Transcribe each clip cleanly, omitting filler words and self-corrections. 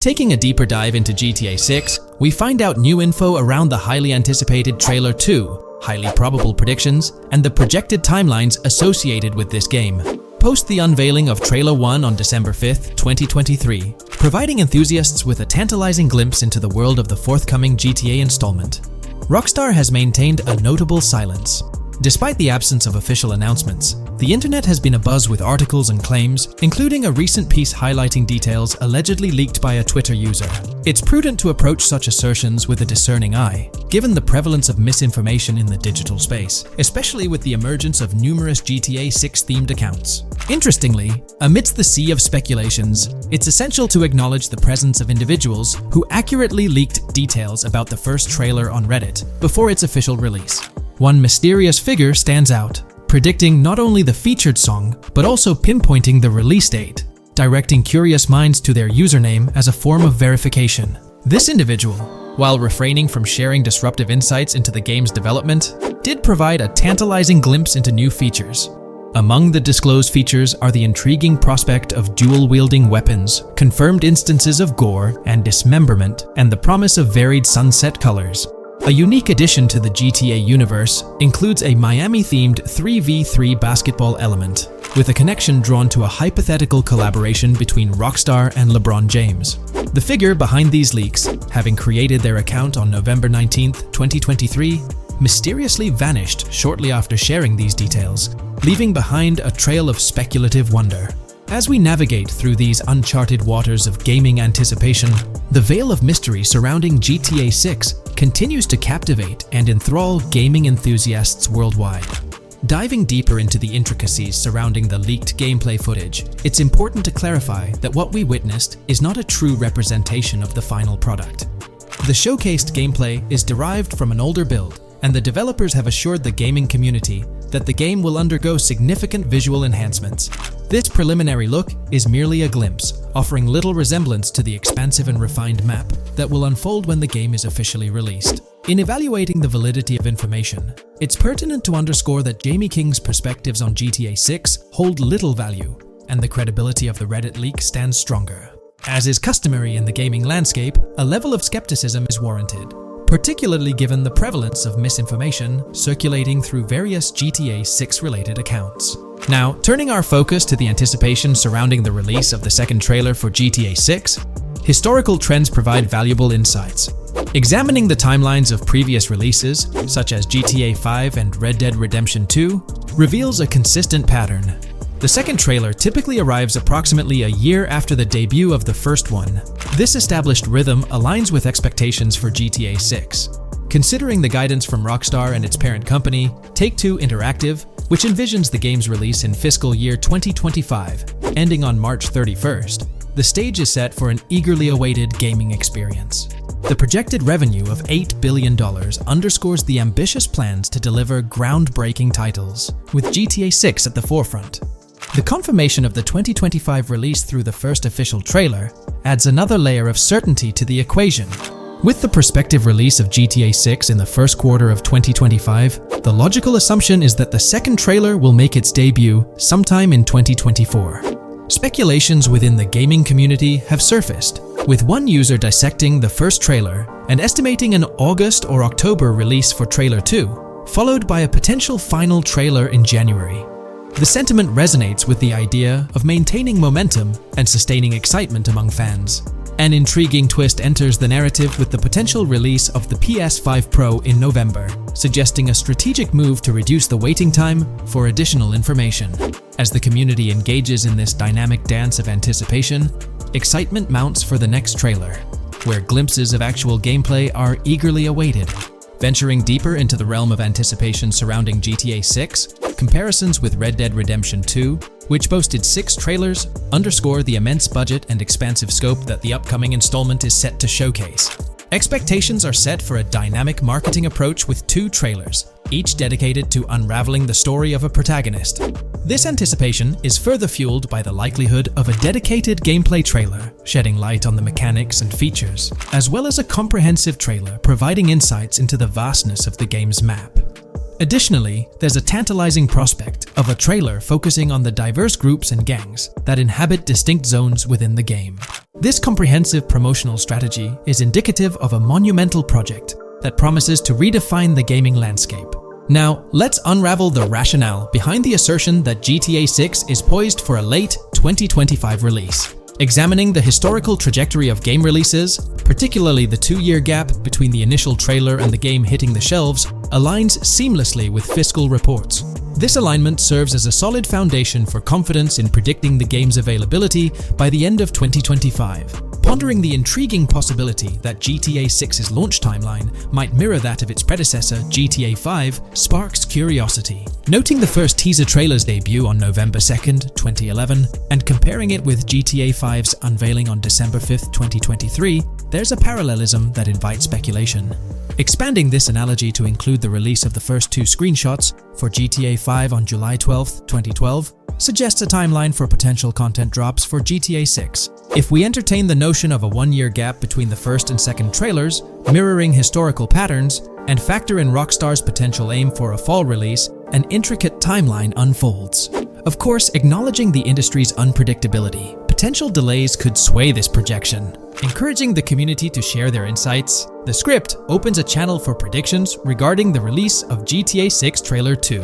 Taking a deeper dive into GTA 6, we find out new info around the highly anticipated Trailer 2, highly probable predictions, and the projected timelines associated with this game. Post the unveiling of Trailer 1 on December 5th, 2023, providing enthusiasts with a tantalizing glimpse into the world of the forthcoming GTA installment. Rockstar has maintained a notable silence. Despite the absence of official announcements, the internet has been abuzz with articles and claims, including a recent piece highlighting details allegedly leaked by a Twitter user. It's prudent to approach such assertions with a discerning eye, given the prevalence of misinformation in the digital space, especially with the emergence of numerous GTA 6-themed accounts. Interestingly, amidst the sea of speculations, it's essential to acknowledge the presence of individuals who accurately leaked details about the first trailer on Reddit before its official release. One mysterious figure stands out, predicting not only the featured song, but also pinpointing the release date, directing curious minds to their username as a form of verification. This individual, while refraining from sharing disruptive insights into the game's development, did provide a tantalizing glimpse into new features. Among the disclosed features are the intriguing prospect of dual-wielding weapons, confirmed instances of gore and dismemberment, and the promise of varied sunset colors. A unique addition to the GTA universe includes a Miami-themed 3v3 basketball element, with a connection drawn to a hypothetical collaboration between Rockstar and LeBron James. The figure behind these leaks, having created their account on November 19, 2023, mysteriously vanished shortly after sharing these details, leaving behind a trail of speculative wonder. As we navigate through these uncharted waters of gaming anticipation, the veil of mystery surrounding GTA 6 continues to captivate and enthrall gaming enthusiasts worldwide. Diving deeper into the intricacies surrounding the leaked gameplay footage, it's important to clarify that what we witnessed is not a true representation of the final product. The showcased gameplay is derived from an older build, and the developers have assured the gaming community that the game will undergo significant visual enhancements. This preliminary look is merely a glimpse, offering little resemblance to the expansive and refined map that will unfold when the game is officially released. In evaluating the validity of information, it's pertinent to underscore that Jamie King's perspectives on GTA 6 hold little value, and the credibility of the Reddit leak stands stronger. As is customary in the gaming landscape, a level of skepticism is warranted, particularly given the prevalence of misinformation circulating through various GTA 6-related accounts. Now, turning our focus to the anticipation surrounding the release of the second trailer for GTA 6, historical trends provide valuable insights. Examining the timelines of previous releases, such as GTA 5 and Red Dead Redemption 2, reveals a consistent pattern. The second trailer typically arrives approximately a year after the debut of the first one. This established rhythm aligns with expectations for GTA 6. Considering the guidance from Rockstar and its parent company, Take-Two Interactive, which envisions the game's release in fiscal year 2025, ending on March 31st, the stage is set for an eagerly awaited gaming experience. The projected revenue of $8 billion underscores the ambitious plans to deliver groundbreaking titles, with GTA 6 at the forefront. The confirmation of the 2025 release through the first official trailer adds another layer of certainty to the equation. With the prospective release of GTA 6 in the first quarter of 2025, the logical assumption is that the second trailer will make its debut sometime in 2024. Speculations within the gaming community have surfaced, with one user dissecting the first trailer and estimating an August or October release for Trailer 2, followed by a potential final trailer in January. The sentiment resonates with the idea of maintaining momentum and sustaining excitement among fans. An intriguing twist enters the narrative with the potential release of the PS5 Pro in November, suggesting a strategic move to reduce the waiting time for additional information. As the community engages in this dynamic dance of anticipation, excitement mounts for the next trailer, where glimpses of actual gameplay are eagerly awaited. Venturing deeper into the realm of anticipation surrounding GTA 6, comparisons with Red Dead Redemption 2, which boasted 6 trailers, underscore the immense budget and expansive scope that the upcoming installment is set to showcase. Expectations are set for a dynamic marketing approach with 2 trailers, each dedicated to unraveling the story of a protagonist. This anticipation is further fueled by the likelihood of a dedicated gameplay trailer, shedding light on the mechanics and features, as well as a comprehensive trailer providing insights into the vastness of the game's map. Additionally, there's a tantalizing prospect of a trailer focusing on the diverse groups and gangs that inhabit distinct zones within the game. This comprehensive promotional strategy is indicative of a monumental project that promises to redefine the gaming landscape. Now, let's unravel the rationale behind the assertion that GTA 6 is poised for a late 2025 release. Examining the historical trajectory of game releases, particularly the 2-year gap between the initial trailer and the game hitting the shelves, aligns seamlessly with fiscal reports. This alignment serves as a solid foundation for confidence in predicting the game's availability by the end of 2025. Pondering the intriguing possibility that GTA 6's launch timeline might mirror that of its predecessor, GTA 5, sparks curiosity. Noting the first teaser trailer's debut on November 2nd, 2011, and comparing it with GTA 5's unveiling on December 5th, 2023, there's a parallelism that invites speculation. Expanding this analogy to include the release of the first 2 screenshots for GTA 5 on July 12, 2012, suggests a timeline for potential content drops for GTA 6. If we entertain the notion of a 1-year gap between the first and second trailers, mirroring historical patterns, and factor in Rockstar's potential aim for a fall release, an intricate timeline unfolds. Of course, acknowledging the industry's unpredictability, potential delays could sway this projection. Encouraging the community to share their insights, the script opens a channel for predictions regarding the release of GTA 6 Trailer 2.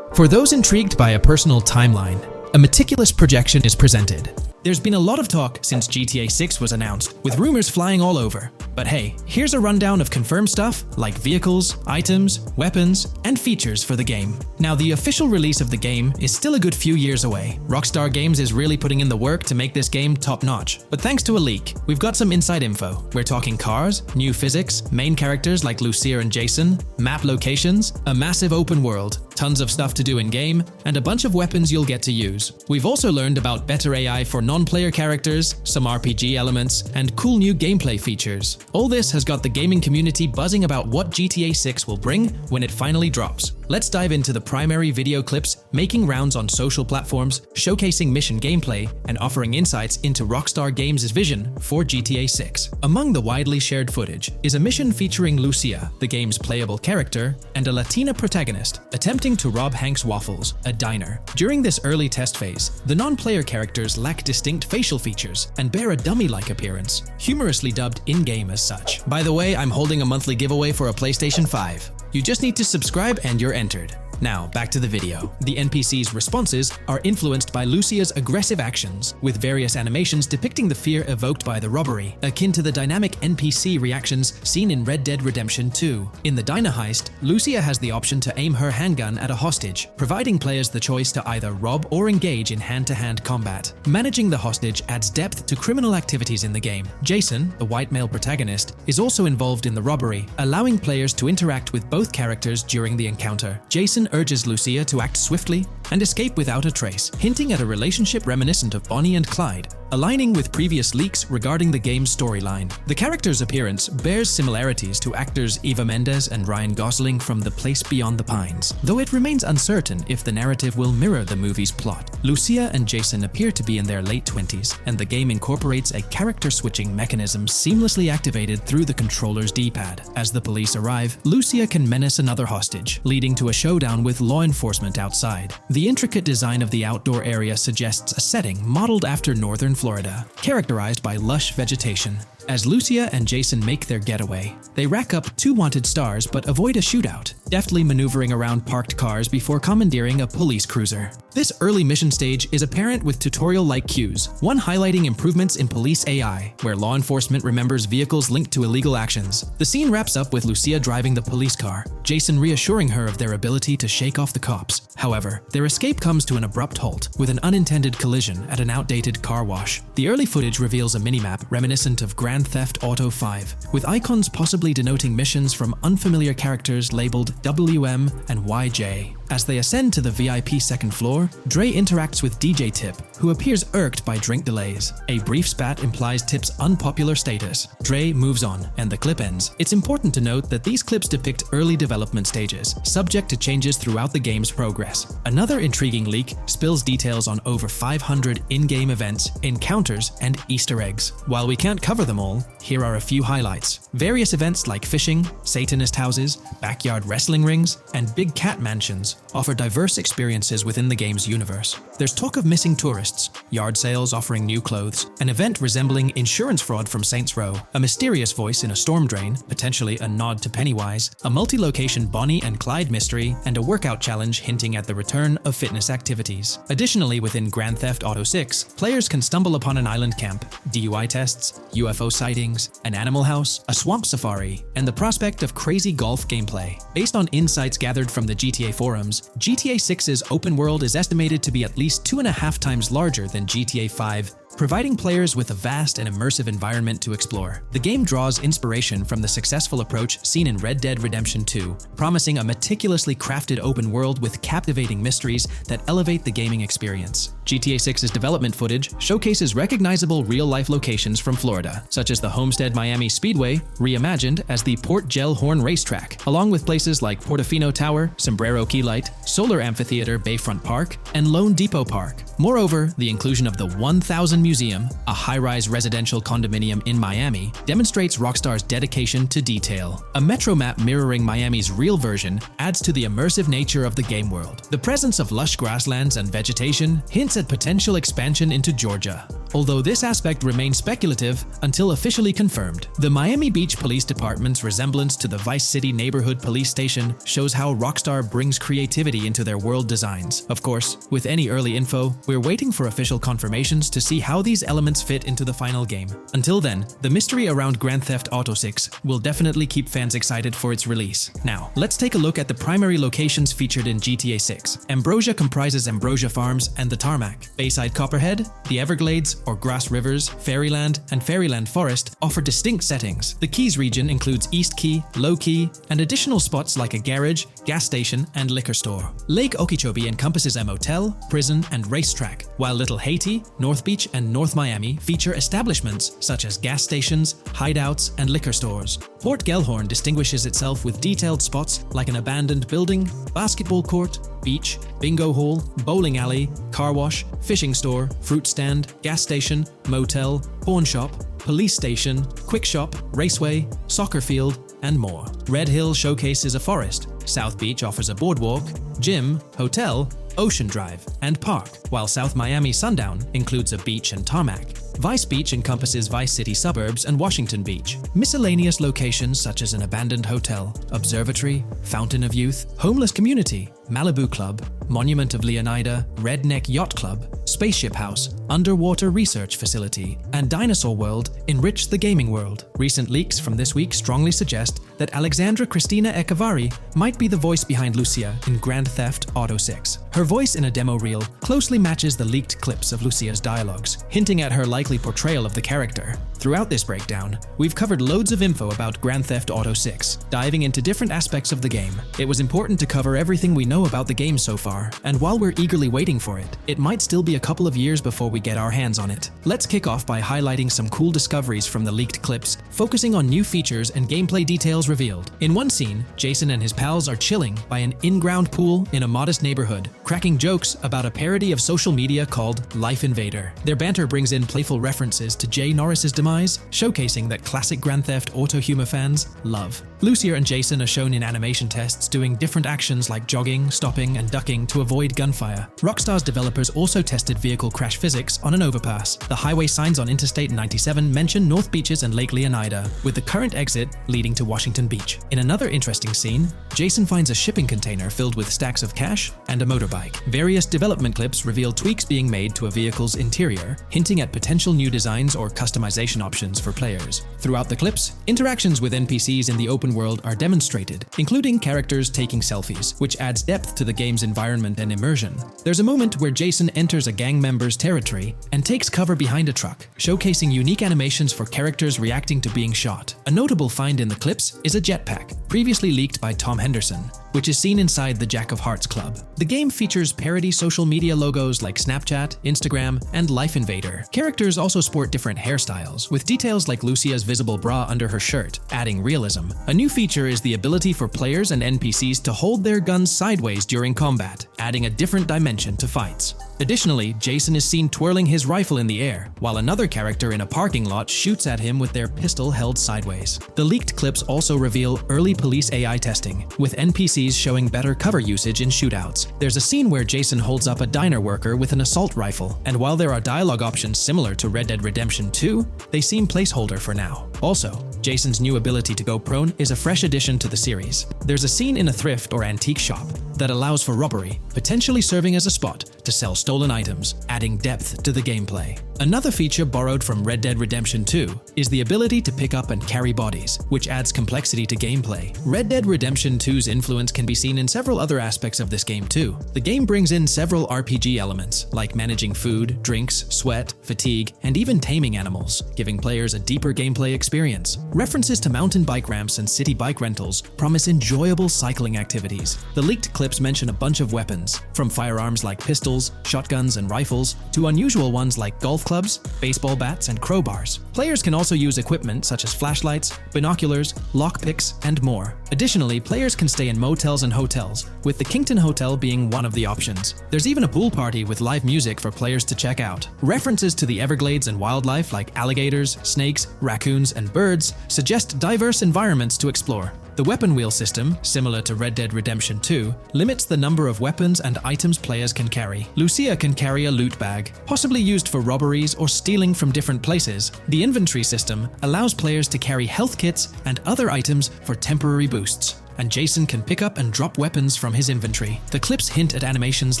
For those intrigued by a personal timeline, a meticulous projection is presented. There's been a lot of talk since GTA 6 was announced, with rumors flying all over. But hey, here's a rundown of confirmed stuff like vehicles, items, weapons, and features for the game. Now, the official release of the game is still a good few years away. Rockstar Games is really putting in the work to make this game top-notch. But thanks to a leak, we've got some inside info. We're talking cars, new physics, main characters like Lucia and Jason, map locations, a massive open world, tons of stuff to do in-game, and a bunch of weapons you'll get to use. We've also learned about better AI for non-player characters, some RPG elements, and cool new gameplay features. All this has got the gaming community buzzing about what GTA 6 will bring when it finally drops. Let's dive into the primary video clips making rounds on social platforms, showcasing mission gameplay, and offering insights into Rockstar Games' vision for GTA 6. Among the widely shared footage is a mission featuring Lucia, the game's playable character, and a Latina protagonist attempting to rob Hank's Waffles, a diner. During this early test phase, the non-player characters lack distinct facial features and bear a dummy-like appearance, humorously dubbed in-game as such. By the way, I'm holding a monthly giveaway for a PlayStation 5. You just need to subscribe and you're entered. Now, back to the video. The NPC's responses are influenced by Lucia's aggressive actions, with various animations depicting the fear evoked by the robbery, akin to the dynamic NPC reactions seen in Red Dead Redemption 2. In the diner heist, Lucia has the option to aim her handgun at a hostage, providing players the choice to either rob or engage in hand-to-hand combat. Managing the hostage adds depth to criminal activities in the game. Jason, the white male protagonist, is also involved in the robbery, allowing players to interact with both characters during the encounter. Jason urges Lucia to act swiftly and escape without a trace, hinting at a relationship reminiscent of Bonnie and Clyde, aligning with previous leaks regarding the game's storyline. The character's appearance bears similarities to actors Eva Mendes and Ryan Gosling from The Place Beyond the Pines, though it remains uncertain if the narrative will mirror the movie's plot. Lucia and Jason appear to be in their late 20s, and the game incorporates a character-switching mechanism seamlessly activated through the controller's D-pad. As the police arrive, Lucia can menace another hostage, leading to a showdown with law enforcement outside. The intricate design of the outdoor area suggests a setting modeled after northern Florida, characterized by lush vegetation. As Lucia and Jason make their getaway, they rack up 2 wanted stars but avoid a shootout, deftly maneuvering around parked cars before commandeering a police cruiser. This early mission stage is apparent with tutorial-like cues, one highlighting improvements in police AI, where law enforcement remembers vehicles linked to illegal actions. The scene wraps up with Lucia driving the police car, Jason reassuring her of their ability to shake off the cops. However, their escape comes to an abrupt halt, with an unintended collision at an outdated car wash. The early footage reveals a minimap reminiscent of Grand Theft Auto 5, with icons possibly denoting missions from unfamiliar characters labeled WM and YJ. As they ascend to the VIP second floor, Dre interacts with DJ Tip, who appears irked by drink delays. A brief spat implies Tip's unpopular status. Dre moves on, and the clip ends. It's important to note that these clips depict early development stages, subject to changes throughout the game's progress. Another intriguing leak spills details on over 500 in-game events, encounters, and Easter eggs. While we can't cover them all, here are a few highlights. Various events like fishing, Satanist houses, backyard wrestling rings, and big cat mansions offer diverse experiences within the game's universe. There's talk of missing tourists, yard sales offering new clothes, an event resembling insurance fraud from Saints Row, a mysterious voice in a storm drain, potentially a nod to Pennywise, a multi-location Bonnie and Clyde mystery, and a workout challenge hinting at the return of fitness activities. Additionally, within Grand Theft Auto 6, players can stumble upon an island camp, DUI tests, UFO sightings, an animal house, a swamp safari, and the prospect of crazy golf gameplay. Based on insights gathered from the GTA forums, GTA 6's open world is estimated to be at least 2.5 times larger than GTA 5, providing players with a vast and immersive environment to explore. The game draws inspiration from the successful approach seen in Red Dead Redemption 2, promising a meticulously crafted open world with captivating mysteries that elevate the gaming experience. GTA 6's development footage showcases recognizable real-life locations from Florida, such as the Homestead Miami Speedway, reimagined as the Port Gel Horn Racetrack, along with places like Portofino Tower, Sombrero Key Light, Solar Amphitheater Bayfront Park, and Lone Depot Park. Moreover, the inclusion of the 1000 Museum, a high-rise residential condominium in Miami, demonstrates Rockstar's dedication to detail. A metro map mirroring Miami's real version adds to the immersive nature of the game world. The presence of lush grasslands and vegetation hints at potential expansion into Georgia, although this aspect remains speculative until officially confirmed. The Miami Beach Police Department's resemblance to the Vice City Neighborhood Police Station shows how Rockstar brings creativity into their world designs. Of course, with any early info, we're waiting for official confirmations to see how these elements fit into the final game. Until then, the mystery around Grand Theft Auto 6 will definitely keep fans excited for its release. Now, let's take a look at the primary locations featured in GTA 6. Ambrosia comprises Ambrosia Farms and the Tarmac. Bayside Copperhead, the Everglades or Grass Rivers, Fairyland, and Fairyland Forest offer distinct settings. The Keys region includes East Key, Low Key, and additional spots like a garage, gas station, and liquor store. Lake Okeechobee encompasses a motel, prison, and racetrack, while Little Haiti, North Beach, and North Miami feature establishments such as gas stations, hideouts, and liquor stores. Port Gellhorn distinguishes itself with detailed spots like an abandoned building, basketball court, beach, bingo hall, bowling alley, car wash, fishing store, fruit stand, gas station, motel, pawn shop, police station, quick shop, raceway, soccer field, and more. Red Hill showcases a forest. South Beach offers a boardwalk, gym, hotel, Ocean Drive, and park, while South Miami Sundown includes a beach and tarmac. Vice Beach encompasses Vice City suburbs and Washington Beach. Miscellaneous locations such as an abandoned hotel, observatory, Fountain of Youth, homeless community, Malibu Club, Monument of Leonida, Redneck Yacht Club, Spaceship House, Underwater Research Facility, and Dinosaur World enrich the gaming world. Recent leaks from this week strongly suggest that Alexandra Christina Echevarri might be the voice behind Lucia in Grand Theft Auto 6. Her voice in a demo reel closely matches the leaked clips of Lucia's dialogues, hinting at her likely portrayal of the character. Throughout this breakdown, we've covered loads of info about Grand Theft Auto 6, diving into different aspects of the game. It was important to cover everything we know about the game so far, and while we're eagerly waiting for it, it might still be a couple of years before we get our hands on it. Let's kick off by highlighting some cool discoveries from the leaked clips, focusing on new features and gameplay details revealed. In one scene, Jason and his pals are chilling by an in-ground pool in a modest neighborhood, cracking jokes about a parody of social media called Life Invader. Their banter brings in playful references to Jay Norris's demise, showcasing that classic Grand Theft Auto humor fans love. Lucia and Jason are shown in animation tests doing different actions like jogging, stopping, and ducking to avoid gunfire. Rockstar's developers also tested vehicle crash physics on an overpass. The highway signs on Interstate 97 mention North Beaches and Lake Leonida, with the current exit leading to Washington Beach. In another interesting scene, Jason finds a shipping container filled with stacks of cash and a motorbike. Various development clips reveal tweaks being made to a vehicle's interior, hinting at potential new designs or customization options for players. Throughout the clips, interactions with NPCs in the open world are demonstrated, including characters taking selfies, which adds depth to the game's environment and immersion. There's a moment where Jason enters a gang member's territory and takes cover behind a truck, showcasing unique animations for characters reacting to being shot. A notable find in the clips is a jetpack, previously leaked by Tom Henderson. which is seen inside the Jack of Hearts Club. The game features parody social media logos like Snapchat, Instagram, and Life Invader. Characters also sport different hairstyles, with details like Lucia's visible bra under her shirt, adding realism. A new feature is the ability for players and NPCs to hold their guns sideways during combat, adding a different dimension to fights. Additionally, Jason is seen twirling his rifle in the air, while another character in a parking lot shoots at him with their pistol held sideways. The leaked clips also reveal early police AI testing, with NPCs showing better cover usage in shootouts. There's a scene where Jason holds up a diner worker with an assault rifle, and while there are dialogue options similar to Red Dead Redemption 2, they seem placeholder for now. Also, Jason's new ability to go prone is a fresh addition to the series. There's a scene in a thrift or antique shop that allows for robbery, potentially serving as a spot to sell stolen items, adding depth to the gameplay. Another feature borrowed from Red Dead Redemption 2 is the ability to pick up and carry bodies, which adds complexity to gameplay. Red Dead Redemption 2's influence can be seen in several other aspects of this game too. The game brings in several RPG elements, like managing food, drinks, sweat, fatigue, and even taming animals, giving players a deeper gameplay experience. References to mountain bike ramps and city bike rentals promise enjoyable cycling activities. The leaked clips mention a bunch of weapons, from firearms like pistols, shotguns, and rifles, to unusual ones like golf clubs, baseball bats, and crowbars. Players can also use equipment such as flashlights, binoculars, lockpicks, and more. Additionally, players can stay in motels and hotels, with the Kington Hotel being one of the options. There's even a pool party with live music for players to check out. References to the Everglades and wildlife like alligators, snakes, raccoons, and birds suggest diverse environments to explore. The weapon wheel system, similar to Red Dead Redemption 2, limits the number of weapons and items players can carry. Lucia can carry a loot bag, possibly used for robberies or stealing from different places. The inventory system allows players to carry health kits and other items for temporary boosts, and Jason can pick up and drop weapons from his inventory. The clips hint at animations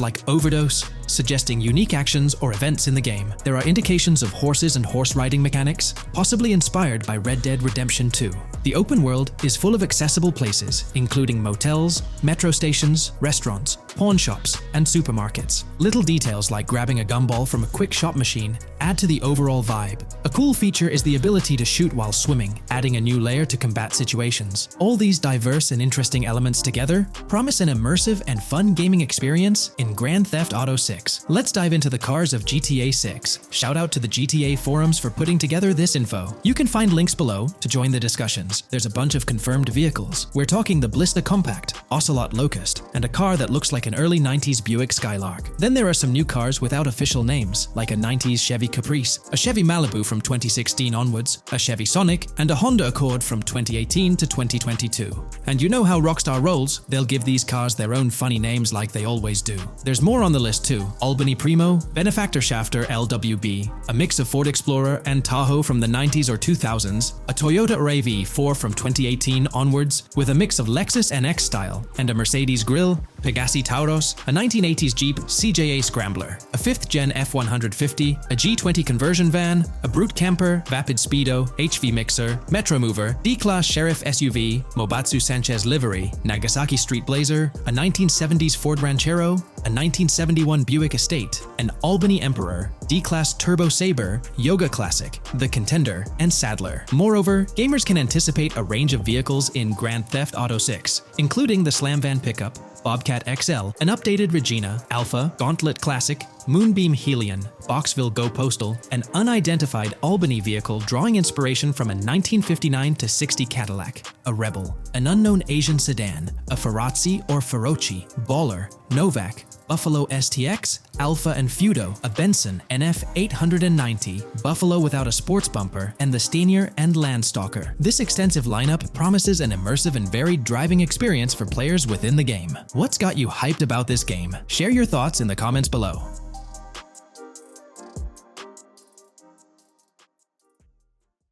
like overdose, suggesting unique actions or events in the game. There are indications of horses and horse riding mechanics, possibly inspired by Red Dead Redemption 2. The open world is full of accessible places, including motels, metro stations, restaurants, pawn shops, and supermarkets. Little details like grabbing a gumball from a quick shop machine add to the overall vibe. A cool feature is the ability to shoot while swimming, adding a new layer to combat situations. All these diverse and interesting elements together promise an immersive and fun gaming experience in Grand Theft Auto 6. Let's dive into the cars of GTA 6. Shout out to the GTA forums for putting together this info. You can find links below to join the discussions. There's a bunch of confirmed vehicles. We're talking the Blista Compact, Ocelot Locust, and a car that looks like an early 90s Buick Skylark. Then there are some new cars without official names, like a 90s Chevy Caprice, a Chevy Malibu from 2016 onwards, a Chevy Sonic, and a Honda Accord from 2018 to 2022. And you know how Rockstar rolls, they'll give these cars their own funny names like they always do. There's more on the list too. Albany Primo, Benefactor Shafter LWB, a mix of Ford Explorer and Tahoe from the 90s or 2000s, a Toyota RAV4 from 2018 onwards, with a mix of Lexus NX style, and a Mercedes Grill, Pegassi Tauros, a 1980s Jeep CJA Scrambler, a 5th Gen F150, a G20 conversion van, a Brute Camper, Vapid Speedo, HV Mixer, Metro Mover, D-Class Sheriff SUV, Mobatsu Sanchez Livery, Nagasaki Street Blazer, a 1970s Ford Ranchero, a 1971 Buick Estate, an Albany Emperor, D-Class Turbo Sabre, Yoga Classic, the Contender, and Sadler. Moreover, gamers can anticipate a range of vehicles in Grand Theft Auto 6, including the Slam Van pickup, Bobcat XL, an updated Regina, Alpha, Gauntlet Classic, Moonbeam Helion, Boxville Go Postal, an unidentified Albany vehicle drawing inspiration from a 1959-60 Cadillac, a Rebel, an unknown Asian sedan, a Ferrazzi or Feroci, Baller, Novak, Buffalo STX, Alpha and Feudo, a Benson NF 890, Buffalo without a sports bumper, and the Stanier and Landstalker. This extensive lineup promises an immersive and varied driving experience for players within the game. What's got you hyped about this game? Share your thoughts in the comments below.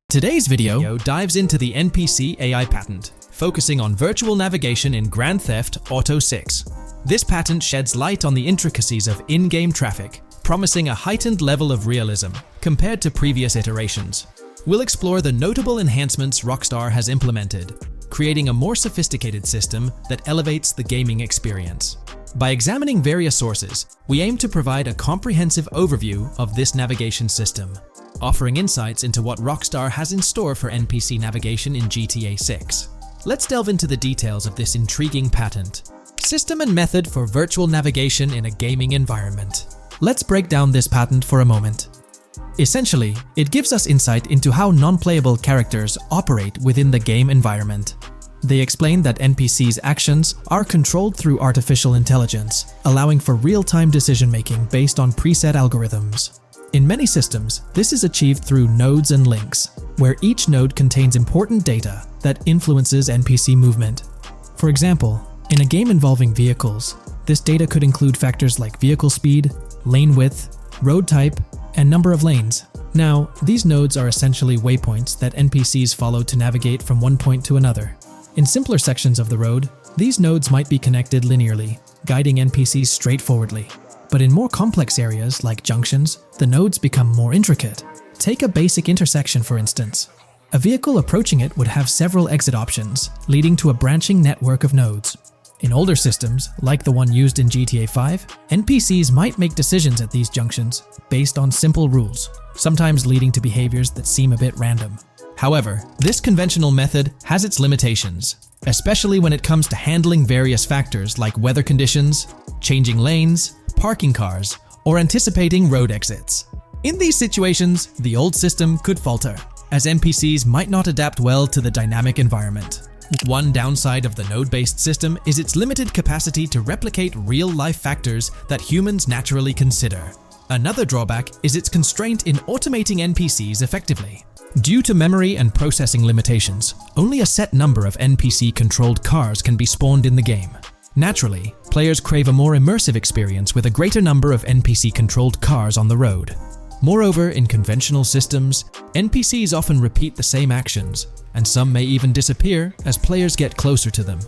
Today's video dives into the NPC AI patent, focusing on virtual navigation in Grand Theft Auto 6. This patent sheds light on the intricacies of in-game traffic, promising a heightened level of realism compared to previous iterations. We'll explore the notable enhancements Rockstar has implemented, creating a more sophisticated system that elevates the gaming experience. By examining various sources, we aim to provide a comprehensive overview of this navigation system, offering insights into what Rockstar has in store for NPC navigation in GTA 6. Let's delve into the details of this intriguing patent. System and method for virtual navigation in a gaming environment. Let's break down this patent for a moment. Essentially, it gives us insight into how non-playable characters operate within the game environment. They explain that NPCs' actions are controlled through artificial intelligence, allowing for real-time decision-making based on preset algorithms. In many systems, this is achieved through nodes and links, where each node contains important data that influences NPC movement. For example, in a game involving vehicles, this data could include factors like vehicle speed, lane width, road type, and number of lanes. Now, these nodes are essentially waypoints that NPCs follow to navigate from one point to another. In simpler sections of the road, these nodes might be connected linearly, guiding NPCs straightforwardly. But in more complex areas like junctions, the nodes become more intricate. Take a basic intersection, for instance. A vehicle approaching it would have several exit options, leading to a branching network of nodes. In older systems, like the one used in GTA 5, NPCs might make decisions at these junctions based on simple rules, sometimes leading to behaviors that seem a bit random. However, this conventional method has its limitations, especially when it comes to handling various factors like weather conditions, changing lanes, parking cars, or anticipating road exits. In these situations, the old system could falter, as NPCs might not adapt well to the dynamic environment. One downside of the node-based system is its limited capacity to replicate real-life factors that humans naturally consider. Another drawback is its constraint in automating NPCs effectively. Due to memory and processing limitations, only a set number of NPC-controlled cars can be spawned in the game. Naturally, players crave a more immersive experience with a greater number of NPC-controlled cars on the road. Moreover, in conventional systems, NPCs often repeat the same actions, and some may even disappear as players get closer to them.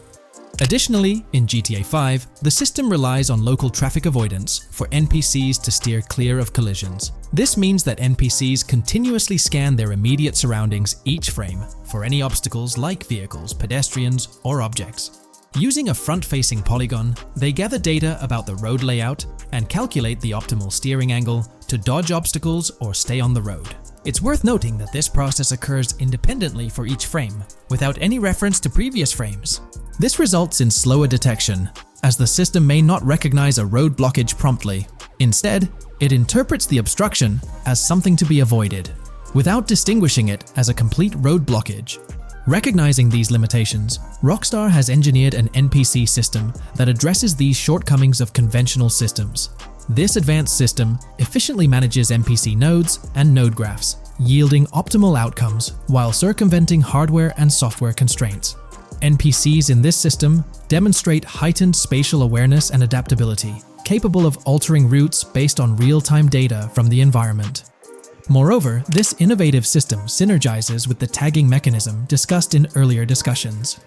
Additionally, in GTA 5, the system relies on local traffic avoidance for NPCs to steer clear of collisions. This means that NPCs continuously scan their immediate surroundings each frame for any obstacles like vehicles, pedestrians, or objects. Using a front-facing polygon, they gather data about the road layout and calculate the optimal steering angle to dodge obstacles or stay on the road. It's worth noting that this process occurs independently for each frame, without any reference to previous frames. This results in slower detection, as the system may not recognize a road blockage promptly. Instead, it interprets the obstruction as something to be avoided, without distinguishing it as a complete road blockage. Recognizing these limitations, Rockstar has engineered an NPC system that addresses these shortcomings of conventional systems. This advanced system efficiently manages NPC nodes and node graphs, yielding optimal outcomes while circumventing hardware and software constraints. NPCs in this system demonstrate heightened spatial awareness and adaptability, capable of altering routes based on real-time data from the environment. Moreover, this innovative system synergizes with the tagging mechanism discussed in earlier discussions.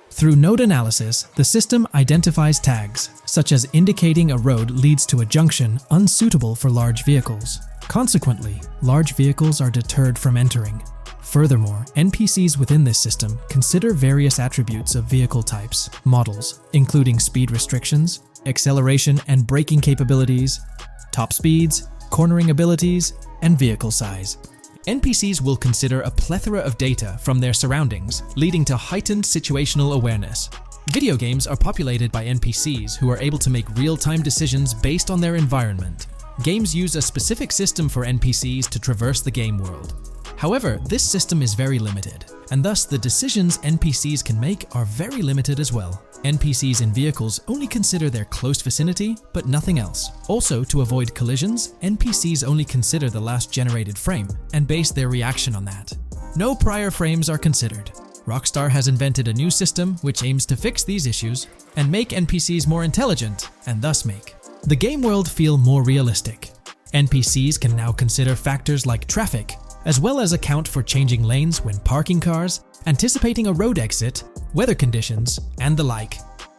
Through node analysis, the system identifies tags, such as indicating a road leads to a junction unsuitable for large vehicles. Consequently, large vehicles are deterred from entering. Furthermore, NPCs within this system consider various attributes of vehicle types, models, including speed restrictions, acceleration and braking capabilities, top speeds, cornering abilities, and vehicle size. NPCs will consider a plethora of data from their surroundings, leading to heightened situational awareness. Video games are populated by NPCs who are able to make real-time decisions based on their environment. Games use a specific system for NPCs to traverse the game world. However, this system is very limited, and thus the decisions NPCs can make are very limited as well. NPCs in vehicles only consider their close vicinity, but nothing else. Also, to avoid collisions, NPCs only consider the last generated frame and base their reaction on that. No prior frames are considered. Rockstar has invented a new system which aims to fix these issues and make NPCs more intelligent, and thus make the game world feel more realistic. NPCs can now consider factors like traffic, as well as account for changing lanes when parking cars, anticipating a road exit, weather conditions, and the like.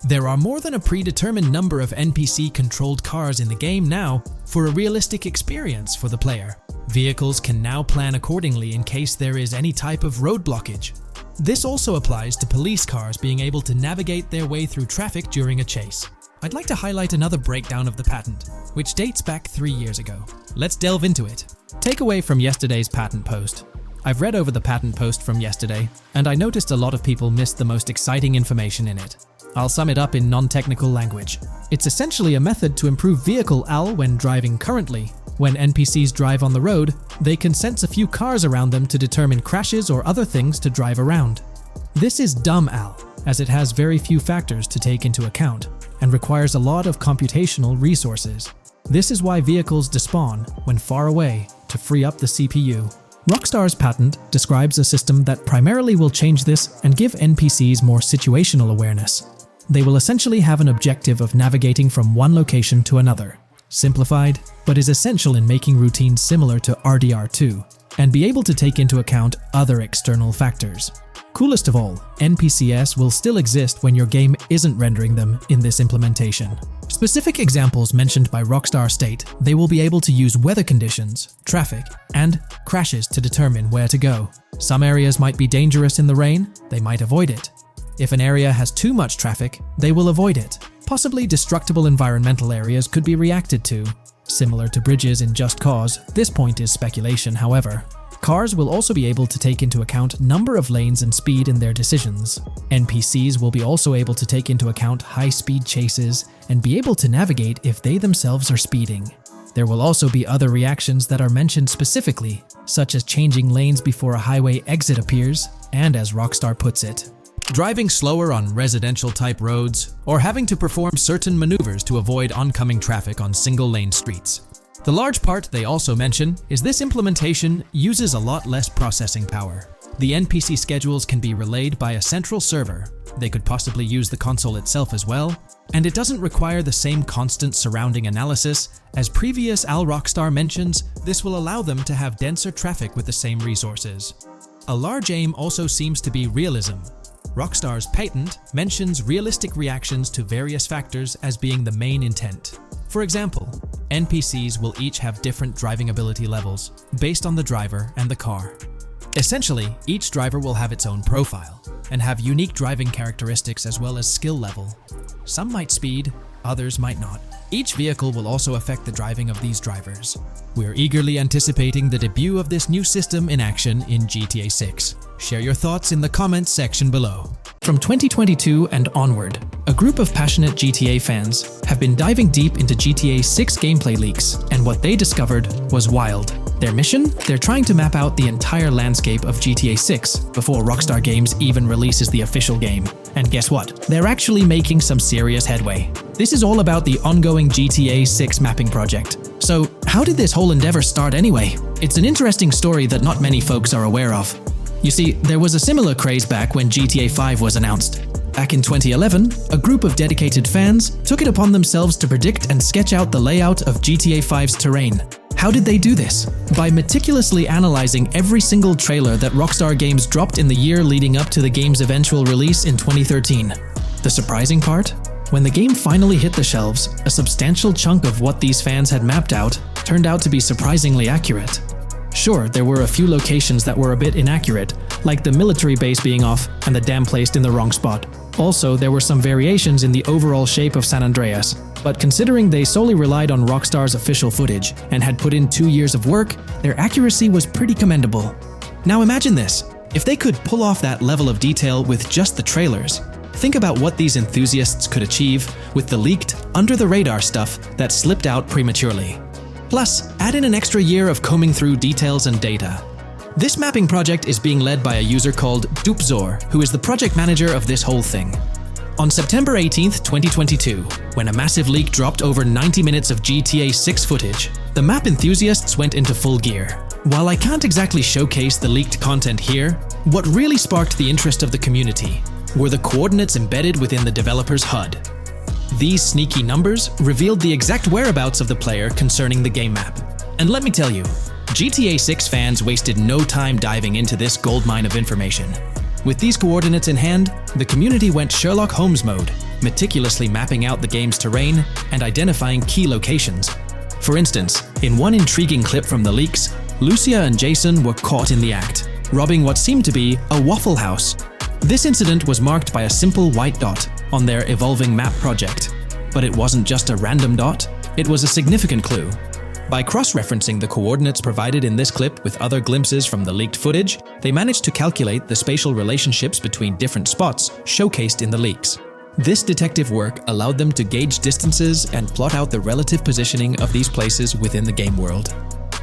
There are more than a predetermined number of NPC-controlled cars in the game now for a realistic experience for the player. Vehicles can now plan accordingly in case there is any type of road blockage. This also applies to police cars being able to navigate their way through traffic during a chase. I'd like to highlight another breakdown of the patent, which dates back 3 years ago. Let's delve into it. Takeaway from yesterday's patent post. I've read over the patent post from yesterday, and I noticed a lot of people missed the most exciting information in it. I'll sum it up in non-technical language. It's essentially a method to improve vehicle AL when driving currently. When NPCs drive on the road, they can sense a few cars around them to determine crashes or other things to drive around. This is dumb AL, as it has very few factors to take into account, and requires a lot of computational resources. This is why vehicles despawn when far away to free up the CPU. Rockstar's patent describes a system that primarily will change this and give NPCs more situational awareness. They will essentially have an objective of navigating from one location to another. Simplified, but is essential in making routines similar to RDR2, and be able to take into account other external factors. Coolest of all, NPCs will still exist when your game isn't rendering them in this implementation. Specific examples mentioned by Rockstar state they will be able to use weather conditions, traffic, and crashes to determine where to go. Some areas might be dangerous in the rain, they might avoid it. If an area has too much traffic, they will avoid it. Possibly destructible environmental areas could be reacted to. Similar to bridges in Just Cause, this point is speculation, however. Cars will also be able to take into account number of lanes and speed in their decisions. NPCs will be also able to take into account high-speed chases and be able to navigate if they themselves are speeding. There will also be other reactions that are mentioned specifically, such as changing lanes before a highway exit appears, and as Rockstar puts it, driving slower on residential-type roads, or having to perform certain maneuvers to avoid oncoming traffic on single-lane streets. The large part they also mention is this implementation uses a lot less processing power. The NPC schedules can be relayed by a central server. They could possibly use the console itself as well, and it doesn't require the same constant surrounding analysis. As previous Rockstar mentions, this will allow them to have denser traffic with the same resources. A large aim also seems to be realism. Rockstar's patent mentions realistic reactions to various factors as being the main intent. For example, NPCs will each have different driving ability levels based on the driver and the car. Essentially, each driver will have its own profile and have unique driving characteristics as well as skill level. Some might speed, others might not. Each vehicle will also affect the driving of these drivers. We're eagerly anticipating the debut of this new system in action in GTA 6. Share your thoughts in the comments section below. From 2022 and onward, a group of passionate GTA fans have been diving deep into GTA 6 gameplay leaks, and what they discovered was wild. Their mission? They're trying to map out the entire landscape of GTA 6 before Rockstar Games even releases the official game. And guess what? They're actually making some serious headway. This is all about the ongoing GTA 6 mapping project. So, how did this whole endeavor start anyway? It's an interesting story that not many folks are aware of. You see, there was a similar craze back when GTA 5 was announced. Back in 2011, a group of dedicated fans took it upon themselves to predict and sketch out the layout of GTA 5's terrain. How did they do this? By meticulously analyzing every single trailer that Rockstar Games dropped in the year leading up to the game's eventual release in 2013. The surprising part? When the game finally hit the shelves, a substantial chunk of what these fans had mapped out turned out to be surprisingly accurate. Sure, there were a few locations that were a bit inaccurate, like the military base being off and the dam placed in the wrong spot. Also, there were some variations in the overall shape of San Andreas, but considering they solely relied on Rockstar's official footage and had put in 2 years of work, their accuracy was pretty commendable. Now imagine this, if they could pull off that level of detail with just the trailers, think about what these enthusiasts could achieve with the leaked, under-the-radar stuff that slipped out prematurely. Plus, add in an extra year of combing through details and data. This mapping project is being led by a user called Dupzor, who is the project manager of this whole thing. On September 18th, 2022, when a massive leak dropped over 90 minutes of GTA 6 footage, the map enthusiasts went into full gear. While I can't exactly showcase the leaked content here, what really sparked the interest of the community were the coordinates embedded within the developer's HUD. These sneaky numbers revealed the exact whereabouts of the player concerning the game map. And let me tell you, GTA 6 fans wasted no time diving into this goldmine of information. With these coordinates in hand, the community went Sherlock Holmes mode, meticulously mapping out the game's terrain and identifying key locations. For instance, in one intriguing clip from the leaks, Lucia and Jason were caught in the act, robbing what seemed to be a Waffle House. This incident was marked by a simple white dot on their evolving map project. But it wasn't just a random dot, it was a significant clue. By cross-referencing the coordinates provided in this clip with other glimpses from the leaked footage, they managed to calculate the spatial relationships between different spots showcased in the leaks. This detective work allowed them to gauge distances and plot out the relative positioning of these places within the game world.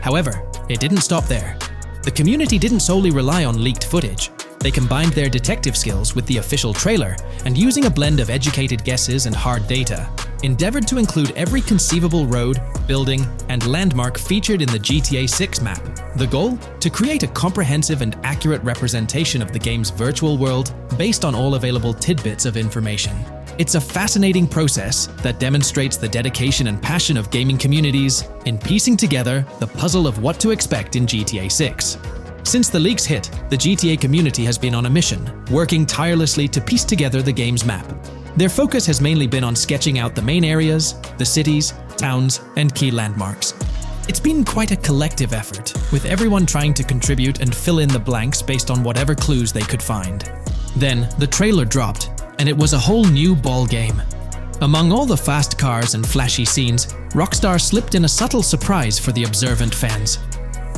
However, it didn't stop there. The community didn't solely rely on leaked footage. They combined their detective skills with the official trailer, and using a blend of educated guesses and hard data, endeavored to include every conceivable road, building, and landmark featured in the GTA 6 map. The goal? To create a comprehensive and accurate representation of the game's virtual world based on all available tidbits of information. It's a fascinating process that demonstrates the dedication and passion of gaming communities in piecing together the puzzle of what to expect in GTA 6. Since the leaks hit, the GTA community has been on a mission, working tirelessly to piece together the game's map. Their focus has mainly been on sketching out the main areas, the cities, towns, and key landmarks. It's been quite a collective effort, with everyone trying to contribute and fill in the blanks based on whatever clues they could find. Then, the trailer dropped, and it was a whole new ball game. Among all the fast cars and flashy scenes, Rockstar slipped in a subtle surprise for the observant fans.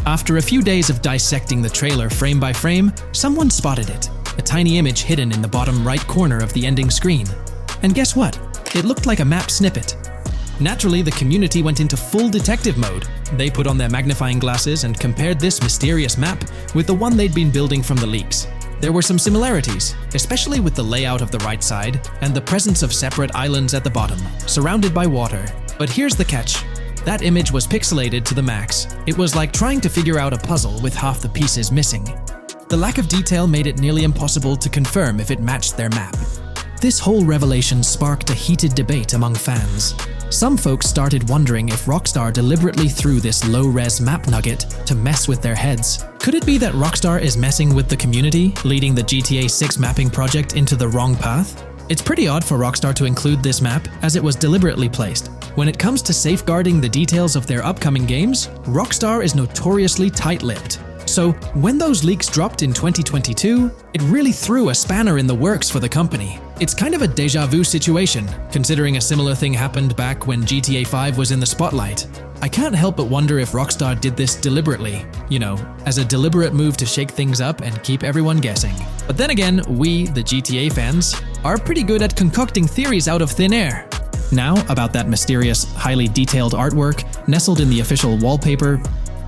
After a few days of dissecting the trailer frame by frame, someone spotted it, a tiny image hidden in the bottom right corner of the ending screen. And guess what? It looked like a map snippet. Naturally, the community went into full detective mode. They put on their magnifying glasses and compared this mysterious map with the one they'd been building from the leaks. There were some similarities, especially with the layout of the right side and the presence of separate islands at the bottom, surrounded by water. But here's the catch. That image was pixelated to the max. It was like trying to figure out a puzzle with half the pieces missing. The lack of detail made it nearly impossible to confirm if it matched their map. This whole revelation sparked a heated debate among fans. Some folks started wondering if Rockstar deliberately threw this low-res map nugget to mess with their heads. Could it be that Rockstar is messing with the community, leading the GTA 6 mapping project into the wrong path? It's pretty odd for Rockstar to include this map, as it was deliberately placed. When it comes to safeguarding the details of their upcoming games, Rockstar is notoriously tight-lipped. So, when those leaks dropped in 2022, it really threw a spanner in the works for the company. It's kind of a déjà vu situation, considering a similar thing happened back when GTA 5 was in the spotlight. I can't help but wonder if Rockstar did this deliberately, as a deliberate move to shake things up and keep everyone guessing. But then again, we, the GTA fans, are pretty good at concocting theories out of thin air. Now, about that mysterious, highly detailed artwork nestled in the official wallpaper,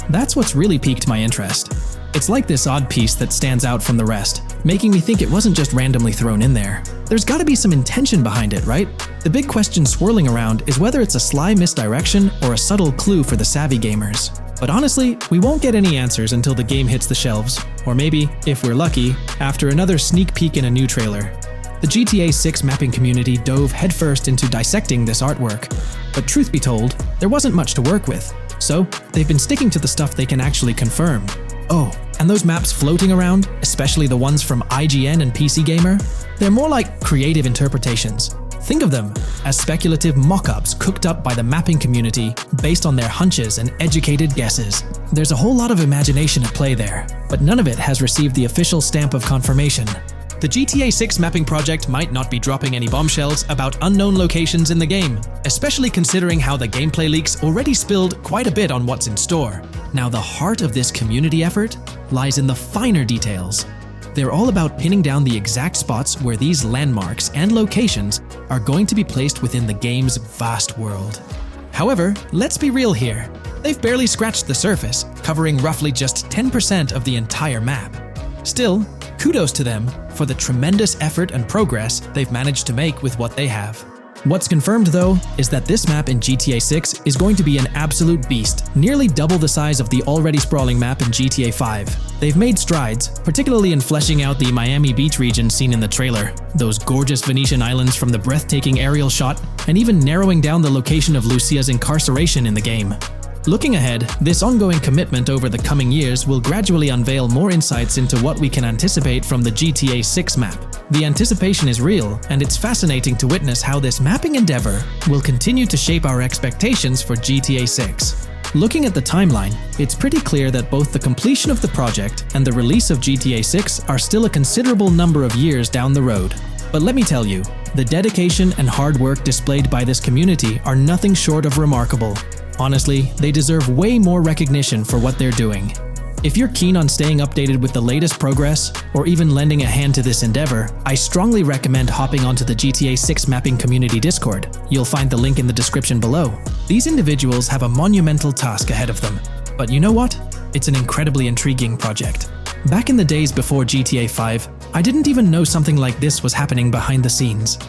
that's what's really piqued my interest. It's like this odd piece that stands out from the rest, making me think it wasn't just randomly thrown in there. There's gotta be some intention behind it, right? The big question swirling around is whether it's a sly misdirection or a subtle clue for the savvy gamers. But honestly, we won't get any answers until the game hits the shelves, or maybe, if we're lucky, after another sneak peek in a new trailer. The GTA 6 mapping community dove headfirst into dissecting this artwork, but truth be told, there wasn't much to work with. So, they've been sticking to the stuff they can actually confirm. Oh, and those maps floating around, especially the ones from IGN and PC Gamer, they're more like creative interpretations. Think of them as speculative mock-ups cooked up by the mapping community based on their hunches and educated guesses. There's a whole lot of imagination at play there, but none of it has received the official stamp of confirmation. The GTA 6 mapping project might not be dropping any bombshells about unknown locations in the game, especially considering how the gameplay leaks already spilled quite a bit on what's in store. Now, the heart of this community effort lies in the finer details. They're all about pinning down the exact spots where these landmarks and locations are going to be placed within the game's vast world. However, let's be real here. They've barely scratched the surface, covering roughly just 10% of the entire map. Still, kudos to them for the tremendous effort and progress they've managed to make with what they have. What's confirmed, though, is that this map in GTA 6 is going to be an absolute beast, nearly double the size of the already sprawling map in GTA 5. They've made strides, particularly in fleshing out the Miami Beach region seen in the trailer, those gorgeous Venetian islands from the breathtaking aerial shot, and even narrowing down the location of Lucia's incarceration in the game. Looking ahead, this ongoing commitment over the coming years will gradually unveil more insights into what we can anticipate from the GTA 6 map. The anticipation is real, and it's fascinating to witness how this mapping endeavor will continue to shape our expectations for GTA 6. Looking at the timeline, it's pretty clear that both the completion of the project and the release of GTA 6 are still a considerable number of years down the road. But let me tell you, the dedication and hard work displayed by this community are nothing short of remarkable. Honestly, they deserve way more recognition for what they're doing. If you're keen on staying updated with the latest progress, or even lending a hand to this endeavor, I strongly recommend hopping onto the GTA 6 mapping community Discord. You'll find the link in the description below. These individuals have a monumental task ahead of them. But you know what? It's an incredibly intriguing project. Back in the days before GTA 5, I didn't even know something like this was happening behind the scenes.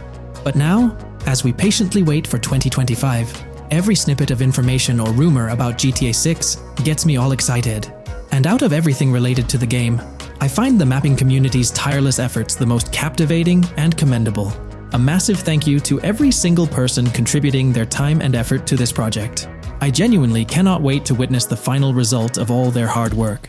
But now, as we patiently wait for 2025, every snippet of information or rumor about GTA 6 gets me all excited. And out of everything related to the game, I find the mapping community's tireless efforts the most captivating and commendable. A massive thank you to every single person contributing their time and effort to this project. I genuinely cannot wait to witness the final result of all their hard work.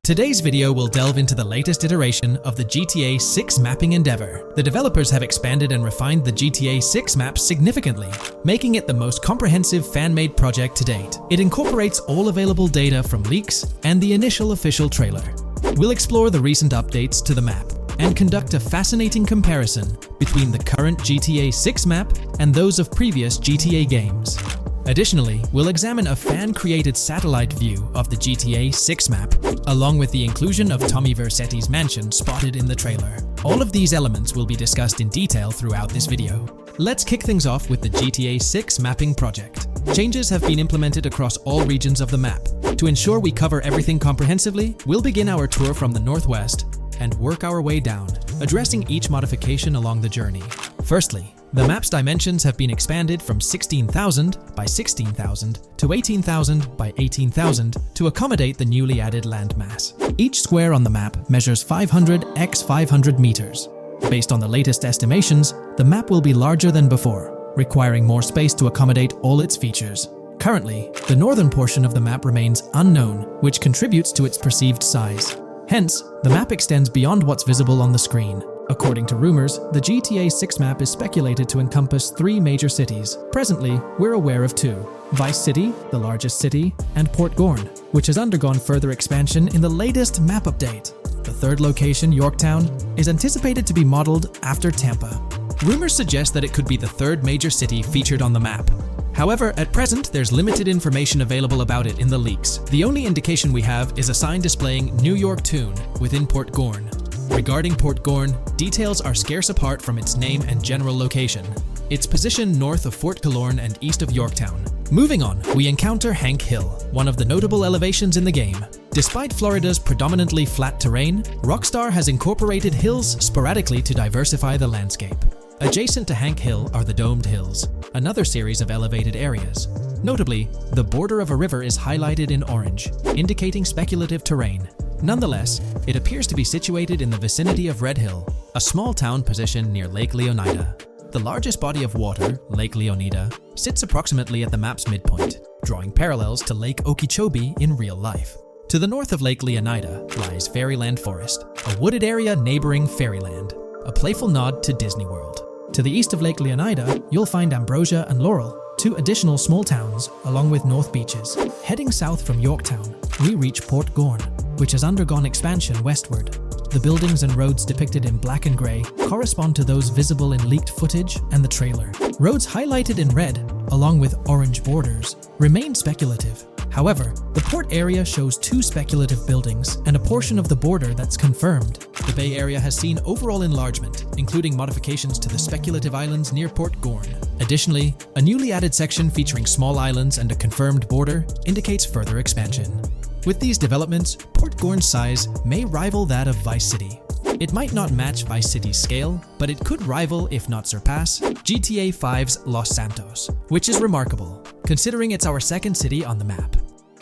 Today's video will delve into the latest iteration of the GTA 6 mapping endeavor. The developers have expanded and refined the GTA 6 map significantly, making it the most comprehensive fan-made project to date. It incorporates all available data from leaks and the initial official trailer. We'll explore the recent updates to the map and conduct a fascinating comparison between the current GTA 6 map and those of previous GTA games. Additionally, we'll examine a fan-created satellite view of the GTA 6 map, along with the inclusion of Tommy Vercetti's mansion spotted in the trailer. All of these elements will be discussed in detail throughout this video. Let's kick things off with the GTA 6 mapping project. Changes have been implemented across all regions of the map. To ensure we cover everything comprehensively, we'll begin our tour from the northwest and work our way down, addressing each modification along the journey. Firstly, the map's dimensions have been expanded from 16,000 by 16,000 to 18,000 by 18,000 to accommodate the newly added landmass. Each square on the map measures 500 x 500 meters. Based on the latest estimations, the map will be larger than before, requiring more space to accommodate all its features. Currently, the northern portion of the map remains unknown, which contributes to its perceived size. Hence, the map extends beyond what's visible on the screen. According to rumors, the GTA 6 map is speculated to encompass 3 major cities. Presently, we're aware of 2. Vice City, the largest city, and Port Gorn, which has undergone further expansion in the latest map update. The third location, Yorktown, is anticipated to be modeled after Tampa. Rumors suggest that it could be the 3rd major city featured on the map. However, at present, there's limited information available about it in the leaks. The only indication we have is a sign displaying New York Tune within Port Gorn. Regarding Port Gorn, details are scarce apart from its name and general location. It's positioned north of Fort Killorn and east of Yorktown. Moving on, we encounter Hank Hill, one of the notable elevations in the game. Despite Florida's predominantly flat terrain, Rockstar has incorporated hills sporadically to diversify the landscape. Adjacent to Hank Hill are the Domed Hills, another series of elevated areas. Notably, the border of a river is highlighted in orange, indicating speculative terrain. Nonetheless, it appears to be situated in the vicinity of Red Hill, a small town positioned near Lake Leonida. The largest body of water, Lake Leonida, sits approximately at the map's midpoint, drawing parallels to Lake Okeechobee in real life. To the north of Lake Leonida lies Fairyland Forest, a wooded area neighboring Fairyland, a playful nod to Disney World. To the east of Lake Leonida, you'll find Ambrosia and Laurel, 2 additional small towns, along with North Beaches. Heading south from Yorktown, we reach Port Gorn, which has undergone expansion westward. The buildings and roads depicted in black and grey correspond to those visible in leaked footage and the trailer. Roads highlighted in red, along with orange borders, remain speculative. However, the port area shows 2 speculative buildings and a portion of the border that's confirmed. The Bay Area has seen overall enlargement, including modifications to the speculative islands near Port Gorn. Additionally, a newly added section featuring small islands and a confirmed border indicates further expansion. With these developments, Port Gorn's size may rival that of Vice City. It might not match Vice City's scale, but it could rival, if not surpass, GTA 5's Los Santos, which is remarkable, considering it's our 2nd city on the map.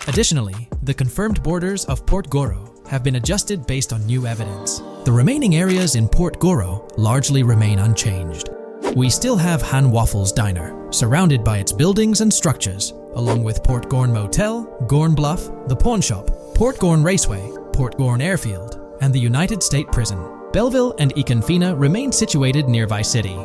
Additionally, the confirmed borders of Port Goro have been adjusted based on new evidence. The remaining areas in Port Goro largely remain unchanged. We still have Han Waffles Diner, surrounded by its buildings and structures, along with Port Gorn Motel, Gorn Bluff, the Pawn Shop, Port Gorn Raceway, Port Gorn Airfield, and the United State Prison. Belleville and Econfina remain situated near Vice City.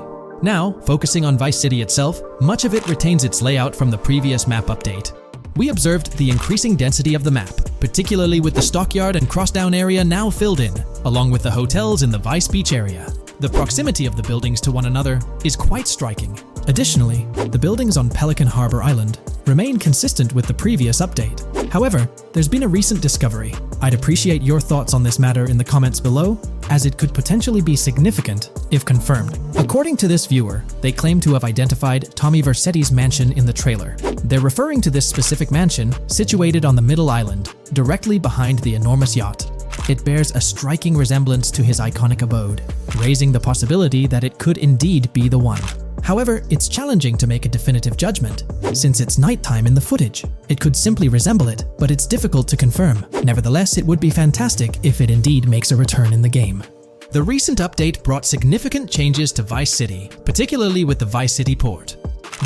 Now, focusing on Vice City itself, much of it retains its layout from the previous map update. We observed the increasing density of the map, particularly with the Stockyard and Crossdown area now filled in, along with the hotels in the Vice Beach area. The proximity of the buildings to one another is quite striking. Additionally, the buildings on Pelican Harbor Island remain consistent with the previous update. However, there's been a recent discovery. I'd appreciate your thoughts on this matter in the comments below, as it could potentially be significant if confirmed. According to this viewer, they claim to have identified Tommy Vercetti's mansion in the trailer. They're referring to this specific mansion situated on the middle island, directly behind the enormous yacht. It bears a striking resemblance to his iconic abode, raising the possibility that it could indeed be the one. However, it's challenging to make a definitive judgment, since it's nighttime in the footage. It could simply resemble it, but it's difficult to confirm. Nevertheless, it would be fantastic if it indeed makes a return in the game. The recent update brought significant changes to Vice City, particularly with the Vice City port.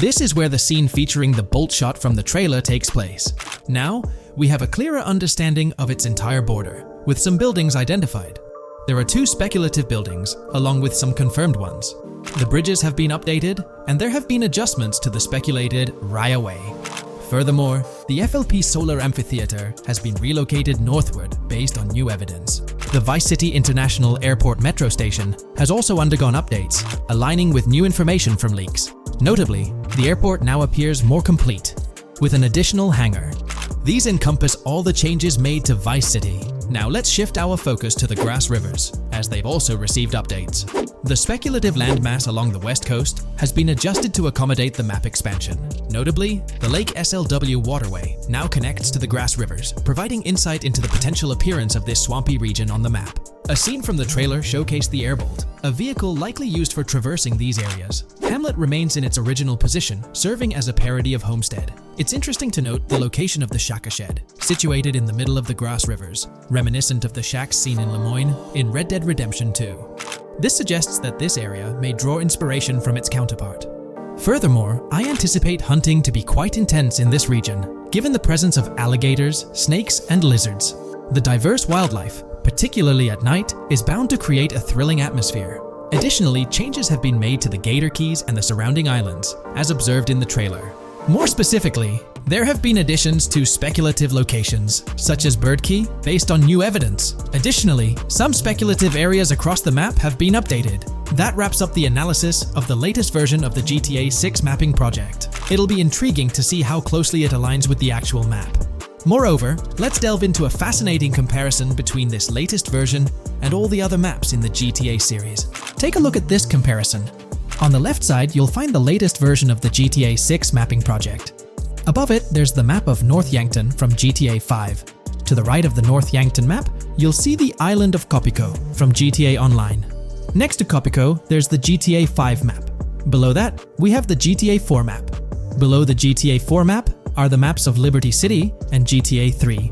This is where the scene featuring the bolt shot from the trailer takes place. Now, we have a clearer understanding of its entire border, with some buildings identified. There are 2 speculative buildings, along with some confirmed ones. The bridges have been updated, and there have been adjustments to the speculated Raya Way. Furthermore, the FLP Solar Amphitheater has been relocated northward based on new evidence. The Vice City International Airport metro station has also undergone updates, aligning with new information from leaks. Notably, the airport now appears more complete, with an additional hangar. These encompass all the changes made to Vice City. Now let's shift our focus to the Grass Rivers, as they've also received updates. The speculative landmass along the west coast has been adjusted to accommodate the map expansion. Notably, the Lake SLW waterway now connects to the Grass Rivers, providing insight into the potential appearance of this swampy region on the map. A scene from the trailer showcased the Airbolt, a vehicle likely used for traversing these areas. Hamlet remains in its original position, serving as a parody of Homestead. It's interesting to note the location of the Shaka Shed, situated in the middle of the Grass Rivers, reminiscent of the shacks seen in Lemoyne in Red Dead Redemption 2. This suggests that this area may draw inspiration from its counterpart. Furthermore, I anticipate hunting to be quite intense in this region, given the presence of alligators, snakes, and lizards. The diverse wildlife, particularly at night, is bound to create a thrilling atmosphere. Additionally, changes have been made to the Gator Keys and the surrounding islands, as observed in the trailer. More specifically, there have been additions to speculative locations, such as Bird Key, based on new evidence. Additionally, some speculative areas across the map have been updated. That wraps up the analysis of the latest version of the GTA 6 mapping project. It'll be intriguing to see how closely it aligns with the actual map. Moreover, let's delve into a fascinating comparison between this latest version and all the other maps in the GTA series. Take a look at this comparison. On the left side, you'll find the latest version of the GTA 6 mapping project. Above it, there's the map of North Yankton from GTA 5. To the right of the North Yankton map, you'll see the island of Copico from GTA Online. Next to Copico, there's the GTA 5 map. Below that, we have the GTA 4 map. Below the GTA 4 map are the maps of Liberty City and GTA 3.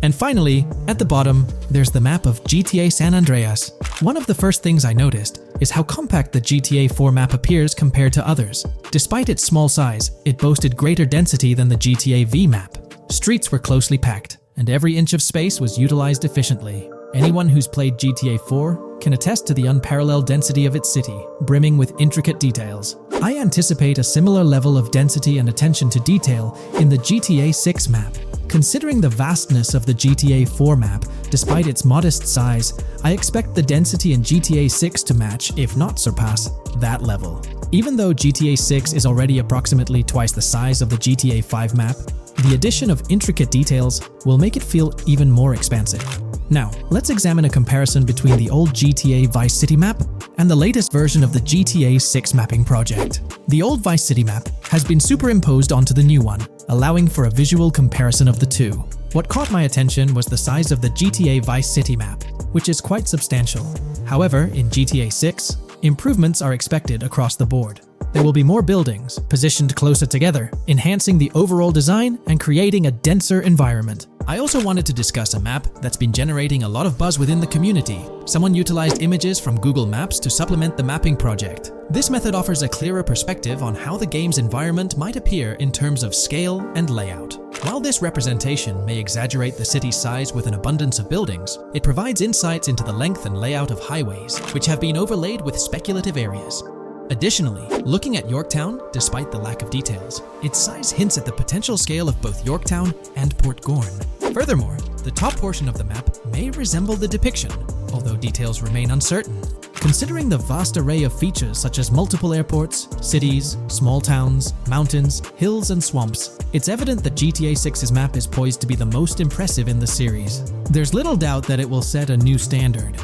And finally, at the bottom, there's the map of GTA San Andreas. One of the first things I noticed is how compact the GTA 4 map appears compared to others. Despite its small size, it boasted greater density than the GTA V map. Streets were closely packed, and every inch of space was utilized efficiently. Anyone who's played GTA 4 can attest to the unparalleled density of its city, brimming with intricate details. I anticipate a similar level of density and attention to detail in the GTA 6 map. Considering the vastness of the GTA 4 map, despite its modest size, I expect the density in GTA 6 to match, if not surpass, that level. Even though GTA 6 is already approximately twice the size of the GTA 5 map, the addition of intricate details will make it feel even more expansive. Now, let's examine a comparison between the old GTA Vice City map and the latest version of the GTA 6 mapping project. The old Vice City map has been superimposed onto the new one, allowing for a visual comparison of the two. What caught my attention was the size of the GTA Vice City map, which is quite substantial. However, in GTA 6, improvements are expected across the board. There will be more buildings, positioned closer together, enhancing the overall design and creating a denser environment. I also wanted to discuss a map that's been generating a lot of buzz within the community. Someone utilized images from Google Maps to supplement the mapping project. This method offers a clearer perspective on how the game's environment might appear in terms of scale and layout. While this representation may exaggerate the city's size with an abundance of buildings, it provides insights into the length and layout of highways, which have been overlaid with speculative areas. Additionally, looking at Yorktown, despite the lack of details, its size hints at the potential scale of both Yorktown and Port Gorn. Furthermore, the top portion of the map may resemble the depiction, although details remain uncertain. Considering the vast array of features such as multiple airports, cities, small towns, mountains, hills, and swamps, it's evident that GTA 6's map is poised to be the most impressive in the series. There's little doubt that it will set a new standard.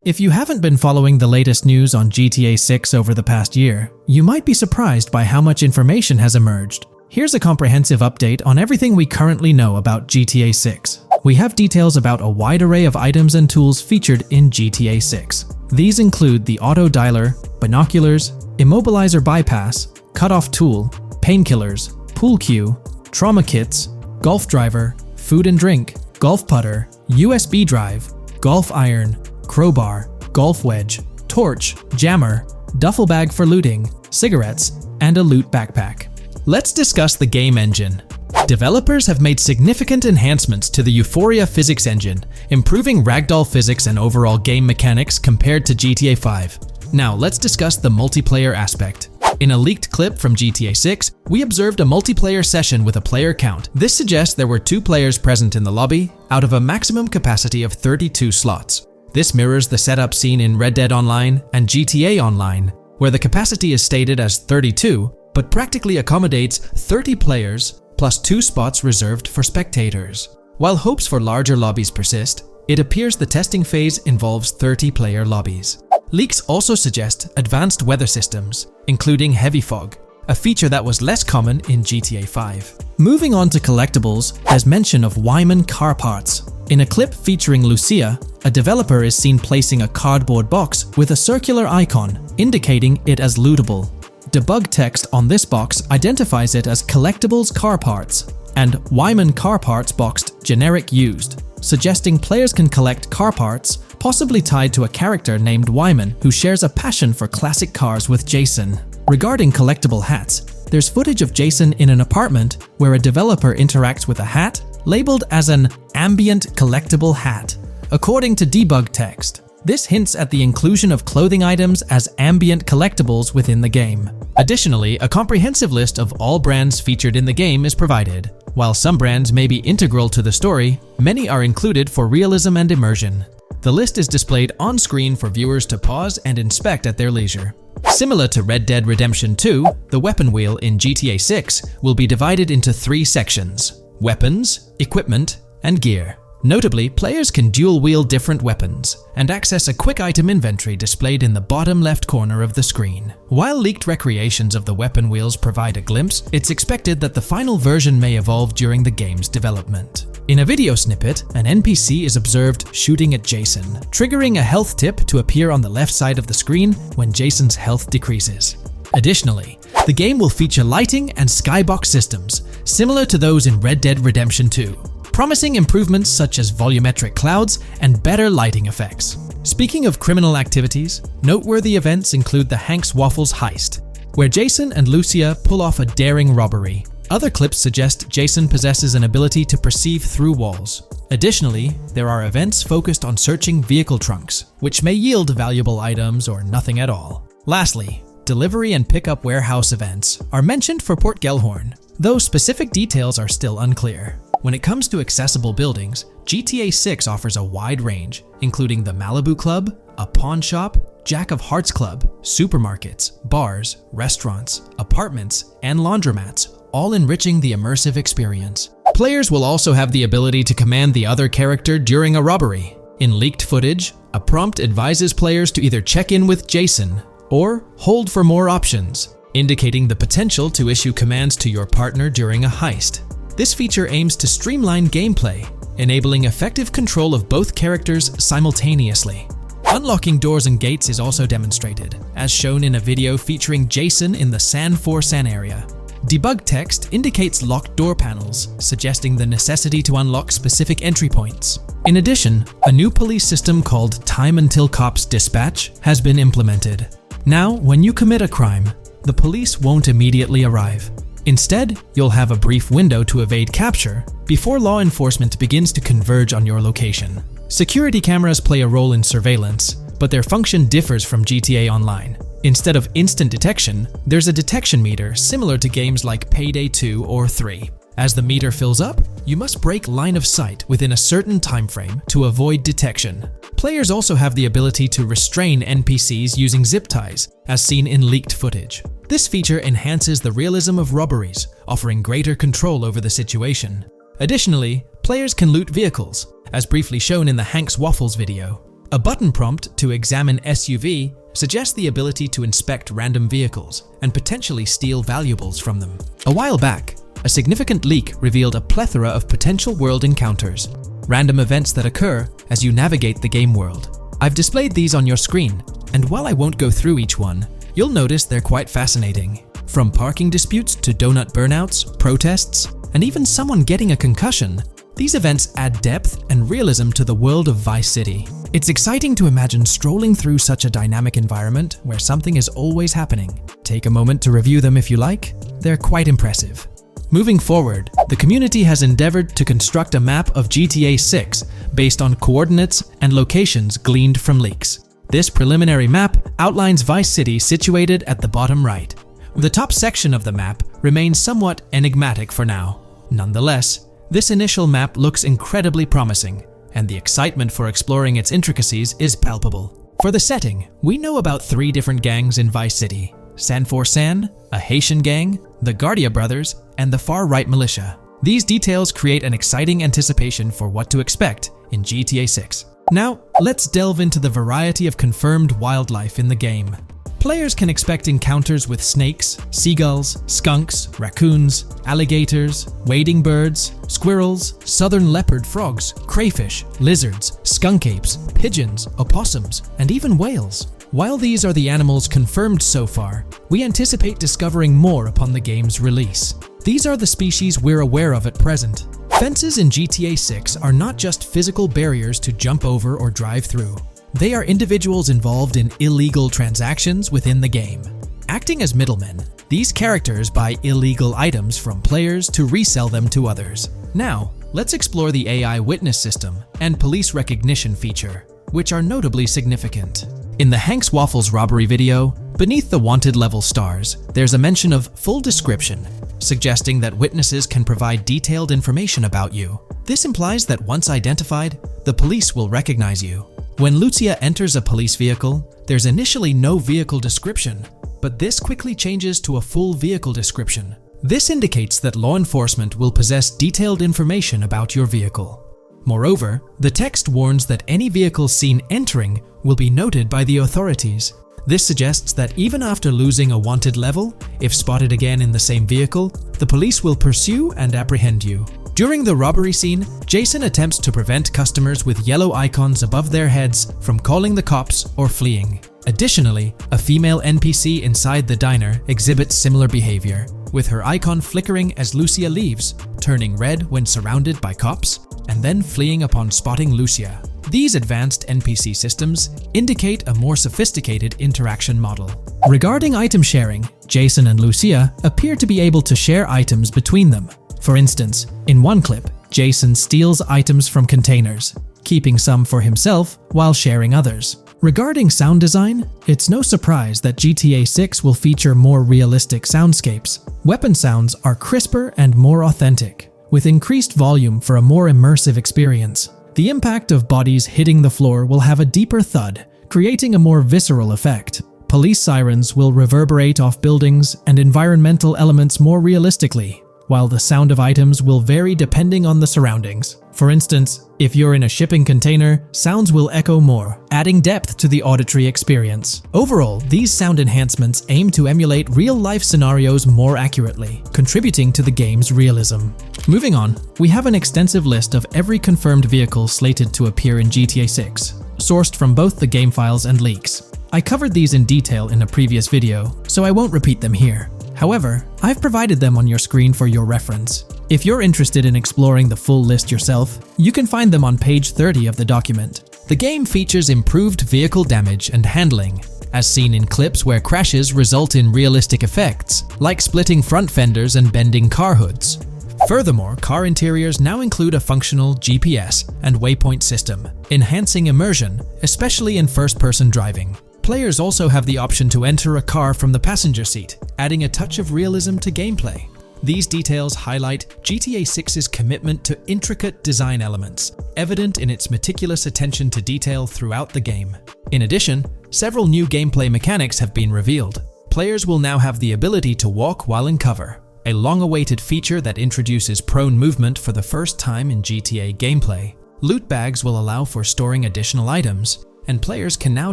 If you haven't been following the latest news on GTA 6 over the past year, you might be surprised by how much information has emerged. Here's a comprehensive update on everything we currently know about GTA 6. We have details about a wide array of items and tools featured in GTA 6. These include the auto dialer, binoculars, immobilizer bypass, cutoff tool, painkillers, pool cue, trauma kits, golf driver, food and drink, golf putter, USB drive, golf iron, crowbar, golf wedge, torch, jammer, duffel bag for looting, cigarettes, and a loot backpack. Let's discuss the game engine. Developers have made significant enhancements to the Euphoria physics engine, improving ragdoll physics and overall game mechanics compared to GTA 5. Now let's discuss the multiplayer aspect. In a leaked clip from GTA 6, we observed a multiplayer session with a player count. This suggests there were 2 players present in the lobby, out of a maximum capacity of 32 slots. This mirrors the setup seen in Red Dead Online and GTA Online, where the capacity is stated as 32, but practically accommodates 30 players plus 2 spots reserved for spectators. While hopes for larger lobbies persist, it appears the testing phase involves 30-player lobbies. Leaks also suggest advanced weather systems, including heavy fog, a feature that was less common in GTA 5. Moving on to collectibles, there's mention of Wyman car parts. In a clip featuring Lucia, a developer is seen placing a cardboard box with a circular icon, indicating it as lootable. Debug text on this box identifies it as Collectibles Car Parts and Wyman Car Parts boxed Generic Used, suggesting players can collect car parts, possibly tied to a character named Wyman who shares a passion for classic cars with Jason. Regarding collectible hats, there's footage of Jason in an apartment where a developer interacts with a hat labeled as an ambient collectible hat. According to debug text, this hints at the inclusion of clothing items as ambient collectibles within the game. Additionally, a comprehensive list of all brands featured in the game is provided. While some brands may be integral to the story, many are included for realism and immersion. The list is displayed on screen for viewers to pause and inspect at their leisure. Similar to Red Dead Redemption 2, the weapon wheel in GTA 6 will be divided into 3 sections: weapons, equipment, and gear. Notably, players can dual-wield different weapons and access a quick item inventory displayed in the bottom left corner of the screen. While leaked recreations of the weapon wheels provide a glimpse, it's expected that the final version may evolve during the game's development. In a video snippet, an NPC is observed shooting at Jason, triggering a health tip to appear on the left side of the screen when Jason's health decreases. Additionally, the game will feature lighting and skybox systems, similar to those in Red Dead Redemption 2. Promising improvements such as volumetric clouds and better lighting effects. Speaking of criminal activities, noteworthy events include the Hank's Waffles heist, where Jason and Lucia pull off a daring robbery. Other clips suggest Jason possesses an ability to perceive through walls. Additionally, there are events focused on searching vehicle trunks, which may yield valuable items or nothing at all. Lastly, delivery and pickup warehouse events are mentioned for Port Gellhorn, though specific details are still unclear. When it comes to accessible buildings, GTA 6 offers a wide range, including the Malibu Club, a pawn shop, Jack of Hearts Club, supermarkets, bars, restaurants, apartments, and laundromats, all enriching the immersive experience. Players will also have the ability to command the other character during a robbery. In leaked footage, a prompt advises players to either check in with Jason or hold for more options, indicating the potential to issue commands to your partner during a heist. This feature aims to streamline gameplay, enabling effective control of both characters simultaneously. Unlocking doors and gates is also demonstrated, as shown in a video featuring Jason in the San Forsan area. Debug text indicates locked door panels, suggesting the necessity to unlock specific entry points. In addition, a new police system called Time Until Cops Dispatch has been implemented. Now, when you commit a crime, the police won't immediately arrive. Instead, you'll have a brief window to evade capture before law enforcement begins to converge on your location. Security cameras play a role in surveillance, but their function differs from GTA Online. Instead of instant detection, there's a detection meter similar to games like Payday 2 or 3. As the meter fills up, you must break line of sight within a certain time frame to avoid detection. Players also have the ability to restrain NPCs using zip ties, as seen in leaked footage. This feature enhances the realism of robberies, offering greater control over the situation. Additionally, players can loot vehicles, as briefly shown in the Hank's Waffles video. A button prompt to examine SUV suggests the ability to inspect random vehicles and potentially steal valuables from them. A while back, a significant leak revealed a plethora of potential world encounters, random events that occur as you navigate the game world. I've displayed these on your screen, and while I won't go through each one, you'll notice they're quite fascinating. From parking disputes to donut burnouts, protests, and even someone getting a concussion, these events add depth and realism to the world of Vice City. It's exciting to imagine strolling through such a dynamic environment where something is always happening. Take a moment to review them if you like. They're quite impressive. Moving forward, the community has endeavored to construct a map of GTA 6 based on coordinates and locations gleaned from leaks. This preliminary map outlines Vice City situated at the bottom right. The top section of the map remains somewhat enigmatic for now. Nonetheless, this initial map looks incredibly promising, and the excitement for exploring its intricacies is palpable. For the setting, we know about 3 different gangs in Vice City: San for San, a Haitian gang, the Guardia Brothers, and the far-right militia. These details create an exciting anticipation for what to expect in GTA 6. Now, let's delve into the variety of confirmed wildlife in the game. Players can expect encounters with snakes, seagulls, skunks, raccoons, alligators, wading birds, squirrels, southern leopard frogs, crayfish, lizards, skunk apes, pigeons, opossums, and even whales. While these are the animals confirmed so far, we anticipate discovering more upon the game's release. These are the species we're aware of at present. Fences in GTA 6 are not just physical barriers to jump over or drive through. They are individuals involved in illegal transactions within the game. Acting as middlemen, these characters buy illegal items from players to resell them to others. Now, let's explore the AI witness system and police recognition feature, which are notably significant. In the Hank's Waffles robbery video, beneath the wanted level stars, there's a mention of full description, suggesting that witnesses can provide detailed information about you. This implies that once identified, the police will recognize you. When Lucia enters a police vehicle, there's initially no vehicle description, but this quickly changes to a full vehicle description. This indicates that law enforcement will possess detailed information about your vehicle. Moreover, the text warns that any vehicle seen entering will be noted by the authorities. This suggests that even after losing a wanted level, if spotted again in the same vehicle, the police will pursue and apprehend you. During the robbery scene, Jason attempts to prevent customers with yellow icons above their heads from calling the cops or fleeing. Additionally, a female NPC inside the diner exhibits similar behavior, with her icon flickering as Lucia leaves, turning red when surrounded by cops, and then fleeing upon spotting Lucia. These advanced NPC systems indicate a more sophisticated interaction model. Regarding item sharing, Jason and Lucia appear to be able to share items between them. For instance, in one clip, Jason steals items from containers, keeping some for himself while sharing others. Regarding sound design, it's no surprise that GTA 6 will feature more realistic soundscapes. Weapon sounds are crisper and more authentic, with increased volume for a more immersive experience. The impact of bodies hitting the floor will have a deeper thud, creating a more visceral effect. Police sirens will reverberate off buildings and environmental elements more realistically, while the sound of items will vary depending on the surroundings. For instance, if you're in a shipping container, sounds will echo more, adding depth to the auditory experience. Overall, these sound enhancements aim to emulate real-life scenarios more accurately, contributing to the game's realism. Moving on, we have an extensive list of every confirmed vehicle slated to appear in GTA 6, sourced from both the game files and leaks. I covered these in detail in a previous video, so I won't repeat them here. However, I've provided them on your screen for your reference. If you're interested in exploring the full list yourself, you can find them on page 30 of the document. The game features improved vehicle damage and handling, as seen in clips where crashes result in realistic effects, like splitting front fenders and bending car hoods. Furthermore, car interiors now include a functional GPS and waypoint system, enhancing immersion, especially in first-person driving. Players also have the option to enter a car from the passenger seat, adding a touch of realism to gameplay. These details highlight GTA 6's commitment to intricate design elements, evident in its meticulous attention to detail throughout the game. In addition, several new gameplay mechanics have been revealed. Players will now have the ability to walk while in cover, a long-awaited feature that introduces prone movement for the first time in GTA gameplay. Loot bags will allow for storing additional items, and players can now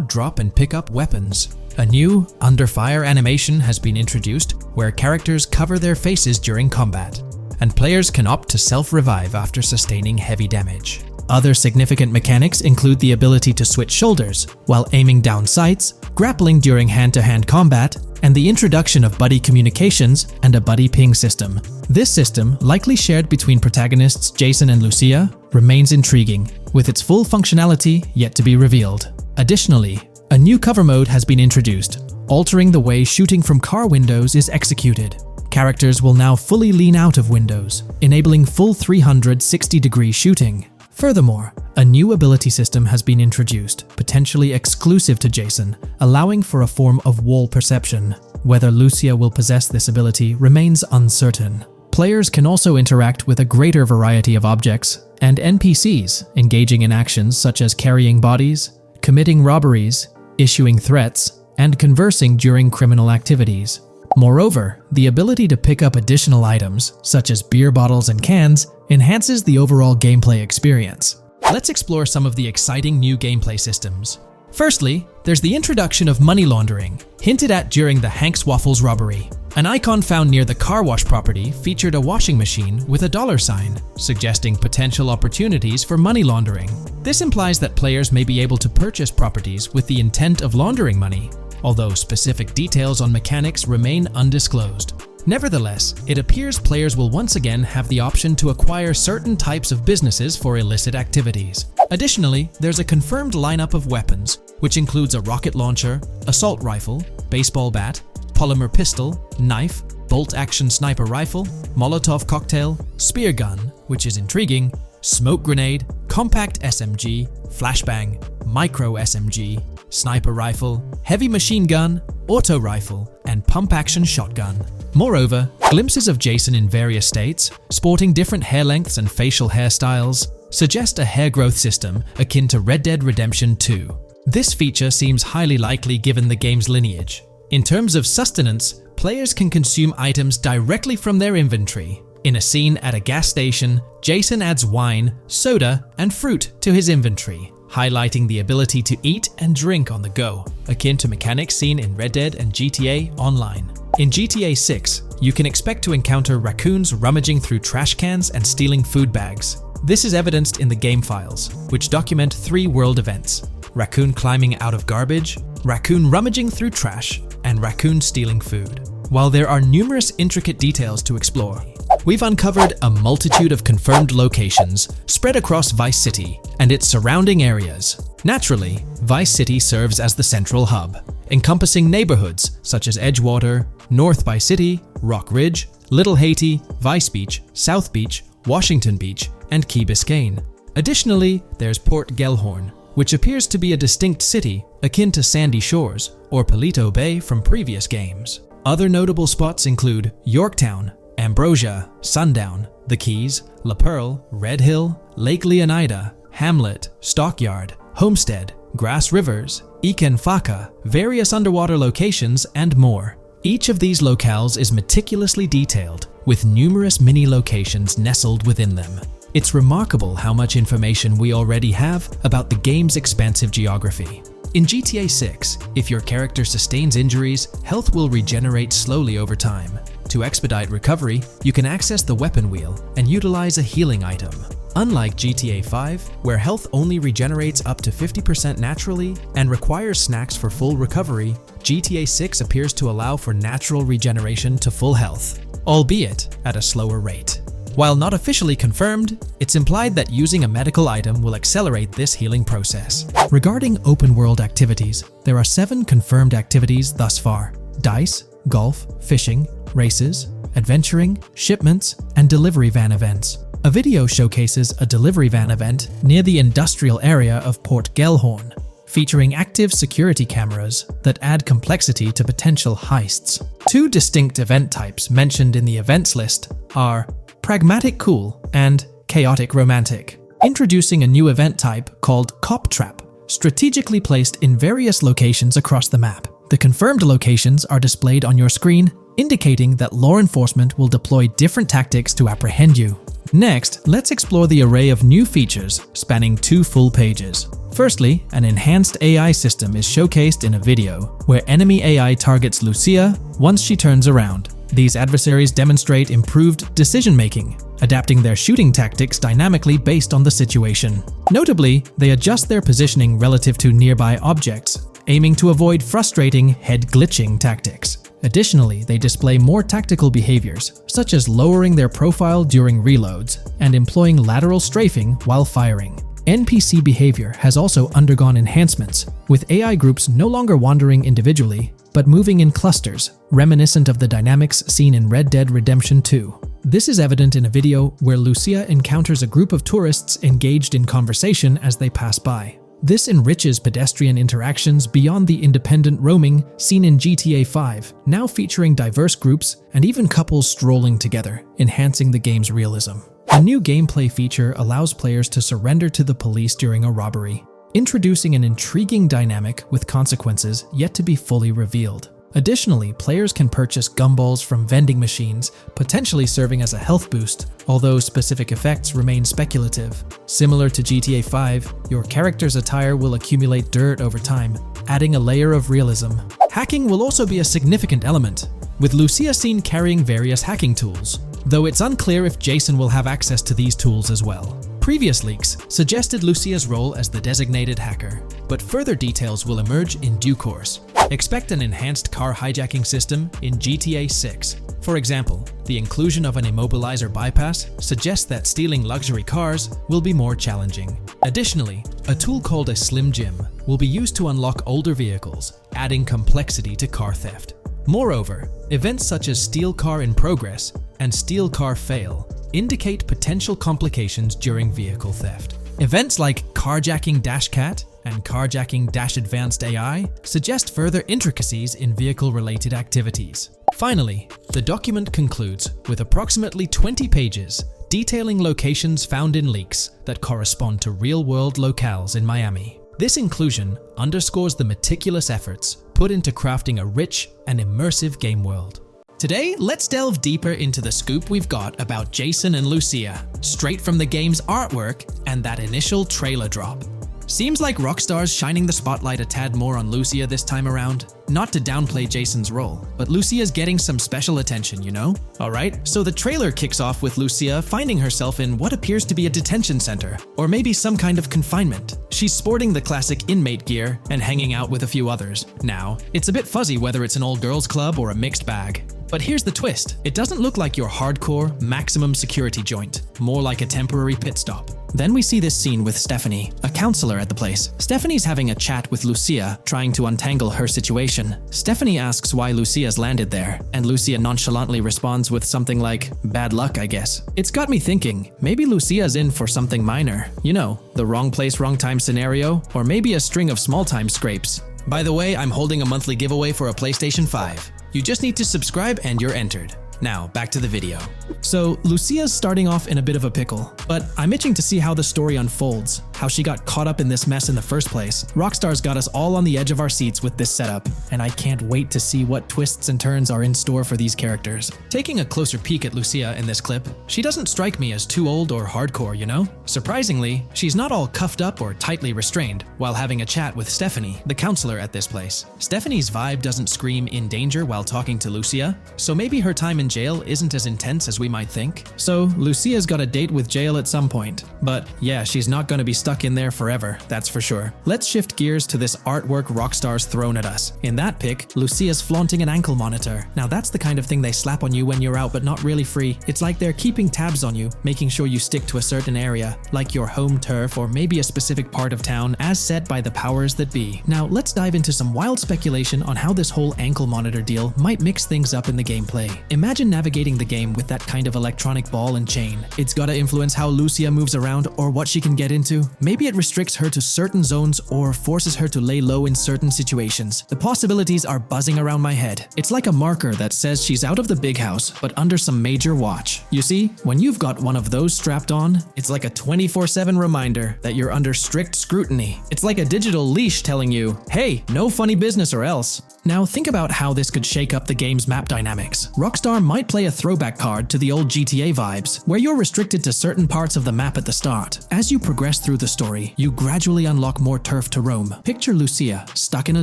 drop and pick up weapons. A new under fire animation has been introduced where characters cover their faces during combat, and players can opt to self-revive after sustaining heavy damage. Other significant mechanics include the ability to switch shoulders while aiming down sights, grappling during hand-to-hand combat, and the introduction of buddy communications and a buddy ping system. This system, likely shared between protagonists Jason and Lucia, remains intriguing, with its full functionality yet to be revealed. Additionally, a new cover mode has been introduced, altering the way shooting from car windows is executed. Characters will now fully lean out of windows, enabling full 360-degree shooting. Furthermore, a new ability system has been introduced, potentially exclusive to Jason, allowing for a form of wall perception. Whether Lucia will possess this ability remains uncertain. Players can also interact with a greater variety of objects and NPCs, engaging in actions such as carrying bodies, committing robberies, issuing threats, and conversing during criminal activities. Moreover, the ability to pick up additional items, such as beer bottles and cans, enhances the overall gameplay experience. Let's explore some of the exciting new gameplay systems. Firstly, there's the introduction of money laundering, hinted at during the Hank's Waffles robbery. An icon found near the car wash property featured a washing machine with a dollar sign, suggesting potential opportunities for money laundering. This implies that players may be able to purchase properties with the intent of laundering money, although specific details on mechanics remain undisclosed. Nevertheless, it appears players will once again have the option to acquire certain types of businesses for illicit activities. Additionally, there's a confirmed lineup of weapons, which includes a rocket launcher, assault rifle, baseball bat, polymer pistol, knife, bolt-action sniper rifle, Molotov cocktail, spear gun, which is intriguing, smoke grenade, compact SMG, flashbang, micro SMG, sniper rifle, heavy machine gun, auto rifle, and pump-action shotgun. Moreover, glimpses of Jason in various states, sporting different hair lengths and facial hairstyles, suggest a hair growth system akin to Red Dead Redemption 2. This feature seems highly likely given the game's lineage. In terms of sustenance, players can consume items directly from their inventory. In a scene at a gas station, Jason adds wine, soda, and fruit to his inventory, highlighting the ability to eat and drink on the go, akin to mechanics seen in Red Dead and GTA Online. In GTA 6, you can expect to encounter raccoons rummaging through trash cans and stealing food bags. This is evidenced in the game files, which document 3 world events: raccoon climbing out of garbage, raccoon rummaging through trash, and raccoon stealing food. While there are numerous intricate details to explore, we've uncovered a multitude of confirmed locations spread across Vice City and its surrounding areas. Naturally, Vice City serves as the central hub, encompassing neighborhoods such as Edgewater, North Vice City, Rock Ridge, Little Haiti, Vice Beach, South Beach, Washington Beach, and Key Biscayne. Additionally, there's Port Gellhorn, which appears to be a distinct city akin to Sandy Shores or Palito Bay from previous games. Other notable spots include Yorktown, Ambrosia, Sundown, The Keys, La Pearl, Red Hill, Lake Leonida, Hamlet, Stockyard, Homestead, Grass Rivers, Ikenfaka, various underwater locations, and more. Each of these locales is meticulously detailed, with numerous mini-locations nestled within them. It's remarkable how much information we already have about the game's expansive geography. In GTA 6, if your character sustains injuries, health will regenerate slowly over time. To expedite recovery, you can access the weapon wheel and utilize a healing item. Unlike GTA 5, where health only regenerates up to 50% naturally and requires snacks for full recovery, GTA 6 appears to allow for natural regeneration to full health, albeit at a slower rate. While not officially confirmed, it's implied that using a medical item will accelerate this healing process. Regarding open-world activities, there are 7 confirmed activities thus far: dice, golf, fishing, races, adventuring, shipments, and delivery van events. A video showcases a delivery van event near the industrial area of Port Gellhorn, featuring active security cameras that add complexity to potential heists. Two distinct event types mentioned in the events list are Pragmatic Cool and Chaotic Romantic. Introducing a new event type called Cop Trap, strategically placed in various locations across the map. The confirmed locations are displayed on your screen, indicating that law enforcement will deploy different tactics to apprehend you. Next, let's explore the array of new features spanning 2 full pages. Firstly, an enhanced AI system is showcased in a video, where enemy AI targets Lucia once she turns around. These adversaries demonstrate improved decision-making, adapting their shooting tactics dynamically based on the situation. Notably, they adjust their positioning relative to nearby objects, aiming to avoid frustrating head-glitching tactics. Additionally, they display more tactical behaviors, such as lowering their profile during reloads and employing lateral strafing while firing. NPC behavior has also undergone enhancements, with AI groups no longer wandering individually, but moving in clusters, reminiscent of the dynamics seen in Red Dead Redemption 2. This is evident in a video where Lucia encounters a group of tourists engaged in conversation as they pass by. This enriches pedestrian interactions beyond the independent roaming seen in GTA 5, now featuring diverse groups and even couples strolling together, enhancing the game's realism. A new gameplay feature allows players to surrender to the police during a robbery, introducing an intriguing dynamic with consequences yet to be fully revealed. Additionally, players can purchase gumballs from vending machines, potentially serving as a health boost, although specific effects remain speculative. Similar to GTA 5, your character's attire will accumulate dirt over time, adding a layer of realism. Hacking will also be a significant element, with Lucia seen carrying various hacking tools, though it's unclear if Jason will have access to these tools as well. Previous leaks suggested Lucia's role as the designated hacker, but further details will emerge in due course. Expect an enhanced car hijacking system in GTA 6. For example, the inclusion of an immobilizer bypass suggests that stealing luxury cars will be more challenging. Additionally, a tool called a Slim Jim will be used to unlock older vehicles, adding complexity to car theft. Moreover, events such as Steal Car in Progress and Steal Car Fail indicate potential complications during vehicle theft. Events like Carjacking Cat and Carjacking Advanced AI suggest further intricacies in vehicle-related activities. Finally, the document concludes with approximately 20 pages detailing locations found in leaks that correspond to real-world locales in Miami. This inclusion underscores the meticulous efforts put into crafting a rich and immersive game world. Today, let's delve deeper into the scoop we've got about Jason and Lucia, straight from the game's artwork and that initial trailer drop. Seems like Rockstar's shining the spotlight a tad more on Lucia this time around. Not to downplay Jason's role, but Lucia's getting some special attention, you know? Alright, so the trailer kicks off with Lucia finding herself in what appears to be a detention center, or maybe some kind of confinement. She's sporting the classic inmate gear and hanging out with a few others. Now, it's a bit fuzzy whether it's an all girls club or a mixed bag. But here's the twist. It doesn't look like your hardcore, maximum security joint, more like a temporary pit stop. Then we see this scene with Stephanie, a counselor at the place. Stephanie's having a chat with Lucia, trying to untangle her situation. Stephanie asks why Lucia's landed there, and Lucia nonchalantly responds with something like, "Bad luck, I guess." It's got me thinking, maybe Lucia's in for something minor. You know, the wrong place, wrong time scenario, or maybe a string of small-time scrapes. By the way, I'm holding a monthly giveaway for a PlayStation 5. You just need to subscribe and you're entered. Now, back to the video. So, Lucia's starting off in a bit of a pickle, but I'm itching to see how the story unfolds, how she got caught up in this mess in the first place. Rockstar's got us all on the edge of our seats with this setup, and I can't wait to see what twists and turns are in store for these characters. Taking a closer peek at Lucia in this clip, she doesn't strike me as too old or hardcore, you know? Surprisingly, she's not all cuffed up or tightly restrained while having a chat with Stephanie, the counselor at this place. Stephanie's vibe doesn't scream in danger while talking to Lucia, so maybe her time in jail isn't as intense as we might think. So, Lucia's got a date with jail at some point. But yeah, she's not gonna be stuck in there forever, that's for sure. Let's shift gears to this artwork Rockstar's thrown at us. In that pic, Lucia's flaunting an ankle monitor. Now that's the kind of thing they slap on you when you're out but not really free. It's like they're keeping tabs on you, making sure you stick to a certain area, like your home turf or maybe a specific part of town as set by the powers that be. Now let's dive into some wild speculation on how this whole ankle monitor deal might mix things up in the gameplay. Imagine Imagine navigating the game with that kind of electronic ball and chain. It's gotta influence how Lucia moves around or what she can get into. Maybe it restricts her to certain zones or forces her to lay low in certain situations. The possibilities are buzzing around my head. It's like a marker that says she's out of the big house, but under some major watch. You see, when you've got one of those strapped on, it's like a 24/7 reminder that you're under strict scrutiny. It's like a digital leash telling you, hey, no funny business or else. Now think about how this could shake up the game's map dynamics. Rockstar might play a throwback card to the old GTA vibes, where you're restricted to certain parts of the map at the start. As you progress through the story, you gradually unlock more turf to roam. Picture Lucia, stuck in a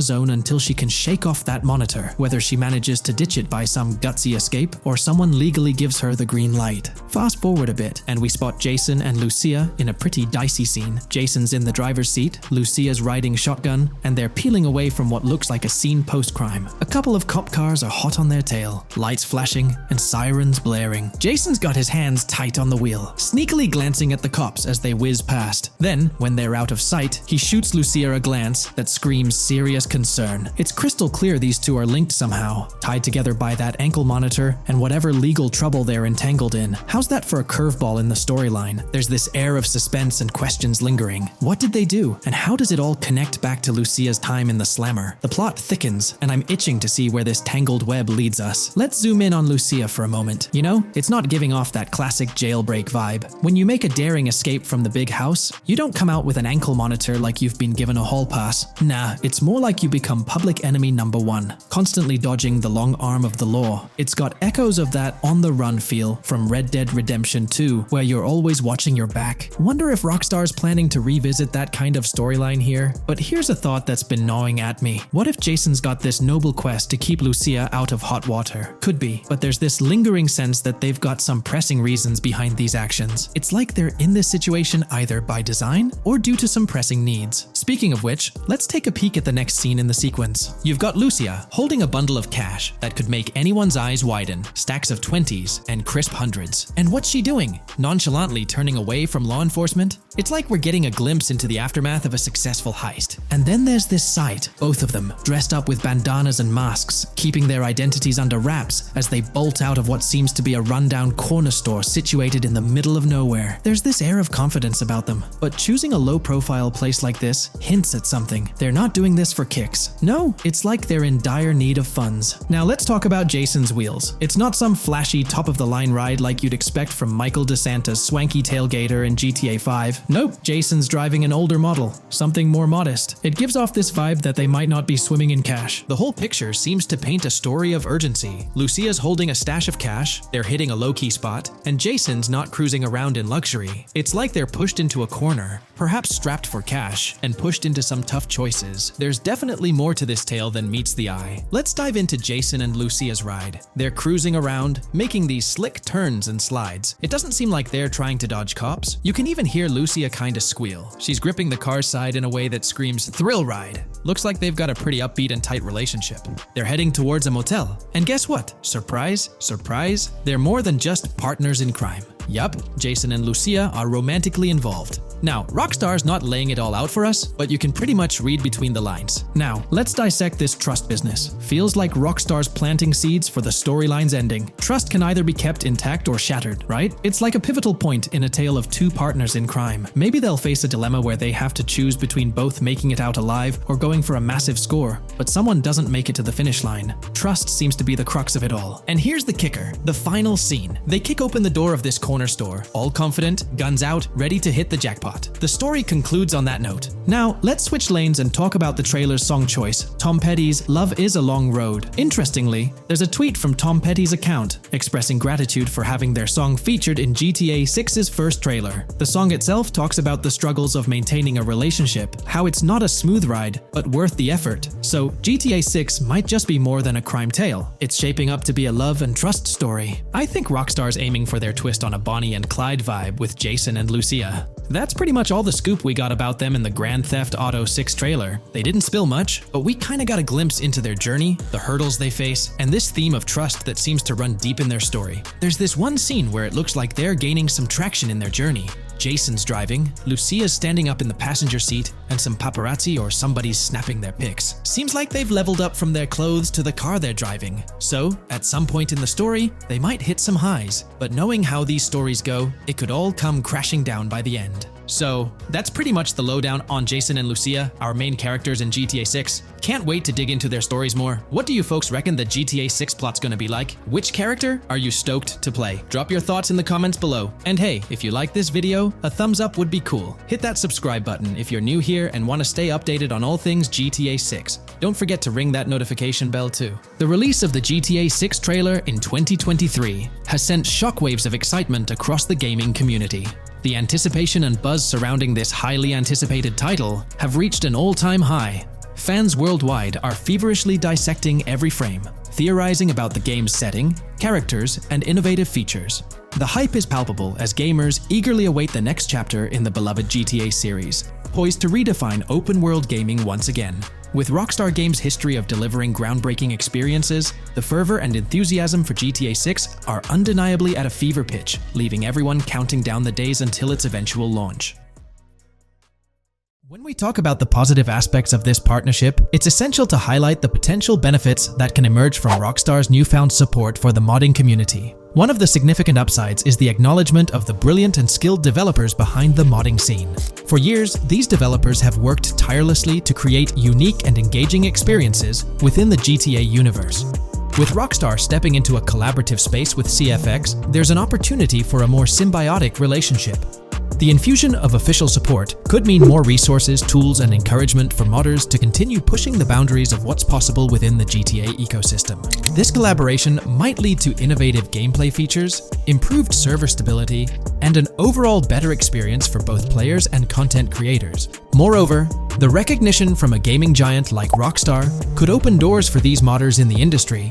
zone until she can shake off that monitor, whether she manages to ditch it by some gutsy escape or someone legally gives her the green light. Fast forward a bit, and we spot Jason and Lucia in a pretty dicey scene. Jason's in the driver's seat, Lucia's riding shotgun, and they're peeling away from what looks like a scene post-crime. A couple of cop cars are hot on their tail, lights flashing and sirens blaring. Jason's got his hands tight on the wheel, sneakily glancing at the cops as they whiz past. Then, when they're out of sight, he shoots Lucia a glance that screams serious concern. It's crystal clear these two are linked somehow, tied together by that ankle monitor and whatever legal trouble they're entangled in. How's that for a curveball in the storyline? There's this air of suspense and questions lingering. What did they do? And how does it all connect back to Lucia's time in the slammer? The plot thickens, and I'm itching to see where this tangled web leads us. Let's zoom in on Lucia for a moment. You know, it's not giving off that classic jailbreak vibe. When you make a daring escape from the big house, you don't come out with an ankle monitor like you've been given a hall pass. Nah, it's more like you become public enemy number one, constantly dodging the long arm of the law. It's got echoes of that on-the-run feel from Red Dead Redemption 2, where you're always watching your back. Wonder if Rockstar's planning to revisit that kind of storyline here? But here's a thought that's been gnawing at me. What if Jason's got this noble quest to keep Lucia out of hot water? Could be, but there's this lingering sense that they've got some pressing reasons behind these actions. It's like they're in this situation either by design or due to some pressing needs. Speaking of which, let's take a peek at the next scene in the sequence. You've got Lucia holding a bundle of cash that could make anyone's eyes widen, stacks of 20s and crisp hundreds. And what's she doing? Nonchalantly turning away from law enforcement? It's like we're getting a glimpse into the aftermath of a successful heist. And then there's this sight, both of them, dressed up with bandanas and masks, keeping their identities under wraps as they bolt out of what seems to be a rundown corner store situated in the middle of nowhere. There's this air of confidence about them, but choosing a low-profile place like this hints at something. They're not doing this for kicks. No, it's like they're in dire need of funds. Now let's talk about Jason's wheels. It's not some flashy top-of-the-line ride like you'd expect from Michael DeSanta's swanky tailgater in GTA 5. Nope, Jason's driving an older model, something more modest. It gives off this vibe that they might not be swimming in cash. The whole picture seems to paint a story of urgency. Lucia's holding a stash of cash, they're hitting a low-key spot, and Jason's not cruising around in luxury. It's like they're pushed into a corner, perhaps strapped for cash, and pushed into some tough choices. There's definitely more to this tale than meets the eye. Let's dive into Jason and Lucia's ride. They're cruising around, making these slick turns and slides. It doesn't seem like they're trying to dodge cops. You can even hear Lucia kinda squeal. She's gripping the car's side in a way that screams thrill ride. Looks like they've got a pretty upbeat and tight relationship. They're heading towards a motel. And guess what? Surprise, surprise, they're more than just partners in crime. Yup, Jason and Lucia are romantically involved. Now, Rockstar's not laying it all out for us, but you can pretty much read between the lines. Now, let's dissect this trust business. Feels like Rockstar's planting seeds for the storyline's ending. Trust can either be kept intact or shattered, right? It's like a pivotal point in a tale of two partners in crime. Maybe they'll face a dilemma where they have to choose between both making it out alive or going for a massive score, but someone doesn't make it to the finish line. Trust seems to be the crux of it all. And here's the kicker, the final scene. They kick open the door of this corner store, all confident, guns out, ready to hit the jackpot. The story concludes on that note. Now, let's switch lanes and talk about the trailer's song choice, Tom Petty's Love Is a Long Road. Interestingly, there's a tweet from Tom Petty's account expressing gratitude for having their song featured in GTA 6's first trailer. The song itself talks about the struggles of maintaining a relationship, how it's not a smooth ride, but worth the effort. So, GTA 6 might just be more than a crime tale. It's shaping up to be a love and trust story. I think Rockstar's aiming for their twist on a Bonnie and Clyde vibe with Jason and Lucia. That's pretty much all the scoop we got about them in the Grand Theft Auto 6 trailer. They didn't spill much, but we kinda got a glimpse into their journey, the hurdles they face, and this theme of trust that seems to run deep in their story. There's this one scene where it looks like they're gaining some traction in their journey. Jason's driving, Lucia's standing up in the passenger seat, and some paparazzi or somebody's snapping their pics. Seems like they've leveled up from their clothes to the car they're driving. So, at some point in the story, they might hit some highs. But knowing how these stories go, it could all come crashing down by the end. So, that's pretty much the lowdown on Jason and Lucia, our main characters in GTA 6. Can't wait to dig into their stories more. What do you folks reckon the GTA 6 plot's gonna be like? Which character are you stoked to play? Drop your thoughts in the comments below. And hey, if you like this video, a thumbs up would be cool. Hit that subscribe button if you're new here and want to stay updated on all things GTA 6. Don't forget to ring that notification bell too. The release of the GTA 6 trailer in 2023 has sent shockwaves of excitement across the gaming community. The anticipation and buzz surrounding this highly anticipated title have reached an all-time high. Fans worldwide are feverishly dissecting every frame, theorizing about the game's setting, characters, and innovative features. The hype is palpable as gamers eagerly await the next chapter in the beloved GTA series, poised to redefine open-world gaming once again. With Rockstar Games' history of delivering groundbreaking experiences, the fervor and enthusiasm for GTA 6 are undeniably at a fever pitch, leaving everyone counting down the days until its eventual launch. When we talk about the positive aspects of this partnership, it's essential to highlight the potential benefits that can emerge from Rockstar's newfound support for the modding community. One of the significant upsides is the acknowledgement of the brilliant and skilled developers behind the modding scene. For years, these developers have worked tirelessly to create unique and engaging experiences within the GTA universe. With Rockstar stepping into a collaborative space with CFX, there's an opportunity for a more symbiotic relationship. The infusion of official support could mean more resources, tools, and encouragement for modders to continue pushing the boundaries of what's possible within the GTA ecosystem. This collaboration might lead to innovative gameplay features, improved server stability, and an overall better experience for both players and content creators. Moreover, the recognition from a gaming giant like Rockstar could open doors for these modders in the industry.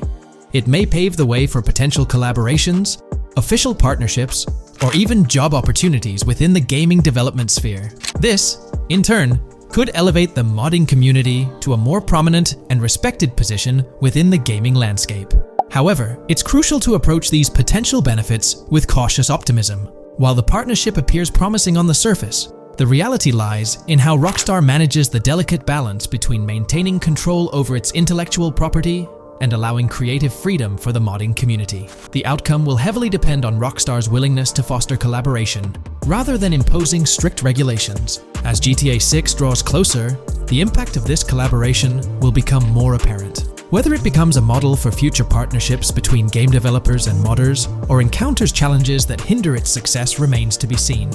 It may pave the way for potential collaborations, official partnerships, or even job opportunities within the gaming development sphere. This, in turn, could elevate the modding community to a more prominent and respected position within the gaming landscape. However, it's crucial to approach these potential benefits with cautious optimism. While the partnership appears promising on the surface, the reality lies in how Rockstar manages the delicate balance between maintaining control over its intellectual property and allowing creative freedom for the modding community. The outcome will heavily depend on Rockstar's willingness to foster collaboration, rather than imposing strict regulations. As GTA 6 draws closer, the impact of this collaboration will become more apparent. Whether it becomes a model for future partnerships between game developers and modders, or encounters challenges that hinder its success remains to be seen.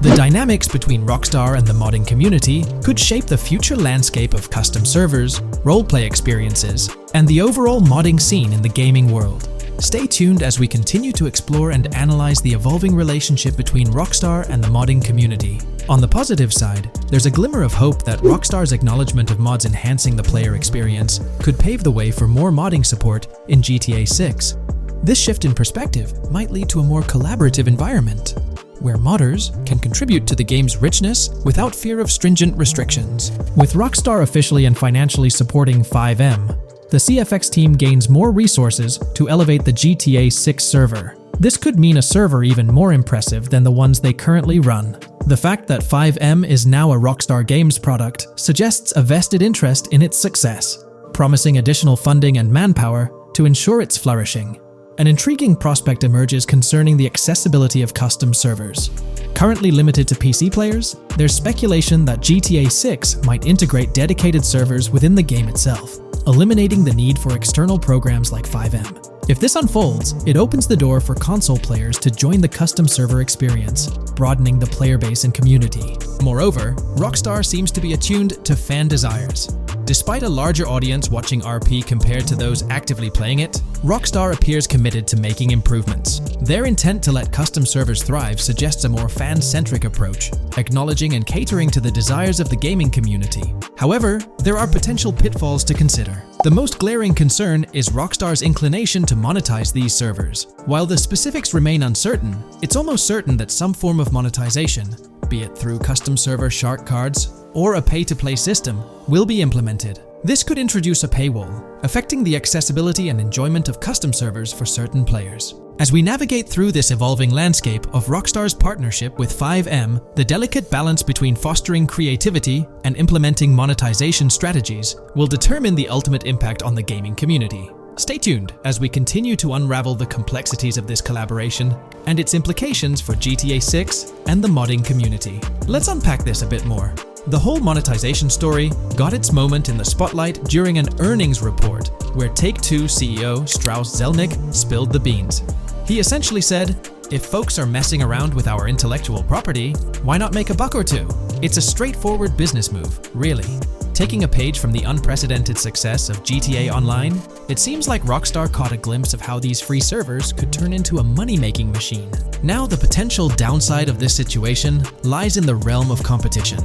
The dynamics between Rockstar and the modding community could shape the future landscape of custom servers, roleplay experiences, and the overall modding scene in the gaming world. Stay tuned as we continue to explore and analyze the evolving relationship between Rockstar and the modding community. On the positive side, there's a glimmer of hope that Rockstar's acknowledgement of mods enhancing the player experience could pave the way for more modding support in GTA 6. This shift in perspective might lead to a more collaborative environment, where modders can contribute to the game's richness without fear of stringent restrictions. With Rockstar officially and financially supporting FiveM, the CFX team gains more resources to elevate the GTA 6 server. This could mean a server even more impressive than the ones they currently run. The fact that FiveM is now a Rockstar Games product suggests a vested interest in its success, promising additional funding and manpower to ensure its flourishing. An intriguing prospect emerges concerning the accessibility of custom servers. Currently limited to PC players, there's speculation that GTA 6 might integrate dedicated servers within the game itself, eliminating the need for external programs like FiveM. If this unfolds, it opens the door for console players to join the custom server experience, broadening the player base and community. Moreover, Rockstar seems to be attuned to fan desires. Despite a larger audience watching RP compared to those actively playing it, Rockstar appears committed to making improvements. Their intent to let custom servers thrive suggests a more fan-centric approach, acknowledging and catering to the desires of the gaming community. However, there are potential pitfalls to consider. The most glaring concern is Rockstar's inclination to monetize these servers. While the specifics remain uncertain, it's almost certain that some form of monetization, be it through custom server shark cards or a pay-to-play system, will be implemented. This could introduce a paywall, affecting the accessibility and enjoyment of custom servers for certain players. As we navigate through this evolving landscape of Rockstar's partnership with 5M, the delicate balance between fostering creativity and implementing monetization strategies will determine the ultimate impact on the gaming community. Stay tuned as we continue to unravel the complexities of this collaboration and its implications for GTA 6 and the modding community. Let's unpack this a bit more. The whole monetization story got its moment in the spotlight during an earnings report where Take-Two CEO Strauss Zelnick spilled the beans. He essentially said, if folks are messing around with our intellectual property, why not make a buck or two? It's a straightforward business move, really. Taking a page from the unprecedented success of GTA Online, it seems like Rockstar caught a glimpse of how these free servers could turn into a money-making machine. Now, the potential downside of this situation lies in the realm of competition.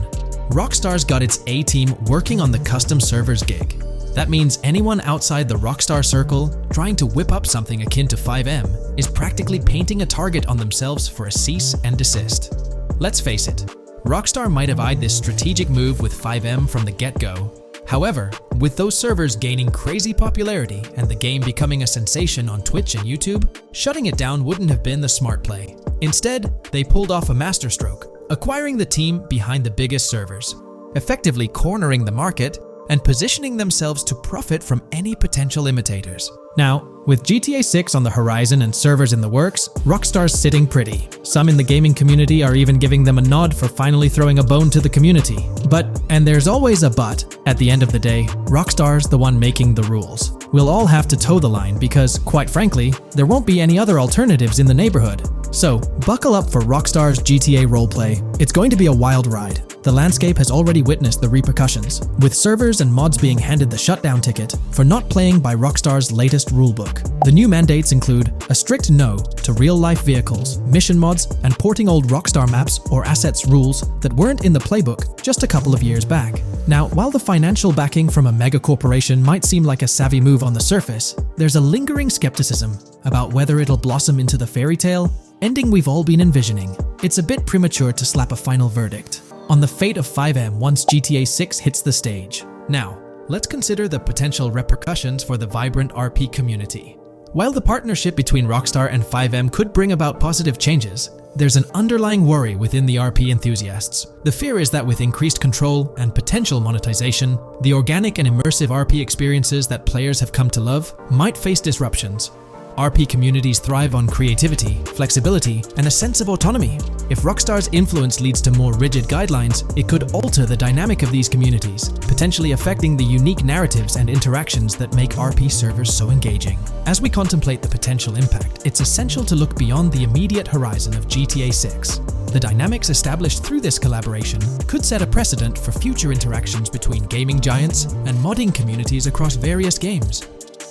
Rockstar's got its A-team working on the custom servers gig. That means anyone outside the Rockstar circle trying to whip up something akin to 5M is practically painting a target on themselves for a cease and desist. Let's face it, Rockstar might have eyed this strategic move with 5M from the get-go. However, with those servers gaining crazy popularity and the game becoming a sensation on Twitch and YouTube, shutting it down wouldn't have been the smart play. Instead, they pulled off a masterstroke, acquiring the team behind the biggest servers, effectively cornering the market and positioning themselves to profit from any potential imitators. Now, with GTA 6 on the horizon and servers in the works, Rockstar's sitting pretty. Some in the gaming community are even giving them a nod for finally throwing a bone to the community. But, and there's always a but, at the end of the day, Rockstar's the one making the rules. We'll all have to toe the line because, quite frankly, there won't be any other alternatives in the neighborhood. So, buckle up for Rockstar's GTA roleplay. It's going to be a wild ride. The landscape has already witnessed the repercussions, with servers and mods being handed the shutdown ticket for not playing by Rockstar's latest rulebook. The new mandates include a strict no to real-life vehicles, mission mods, and porting old Rockstar maps or assets rules that weren't in the playbook just a couple of years back. Now, while the financial backing from a mega corporation might seem like a savvy move on the surface, there's a lingering skepticism about whether it'll blossom into the fairy tale ending we've all been envisioning. It's a bit premature to slap a final verdict on the fate of 5M once GTA 6 hits the stage. Now, let's consider the potential repercussions for the vibrant RP community. While the partnership between Rockstar and 5M could bring about positive changes, there's an underlying worry within the RP enthusiasts. The fear is that with increased control and potential monetization, the organic and immersive RP experiences that players have come to love might face disruptions. RP communities thrive on creativity, flexibility, and a sense of autonomy. If Rockstar's influence leads to more rigid guidelines, it could alter the dynamic of these communities, potentially affecting the unique narratives and interactions that make RP servers so engaging. As we contemplate the potential impact, it's essential to look beyond the immediate horizon of GTA 6. The dynamics established through this collaboration could set a precedent for future interactions between gaming giants and modding communities across various games.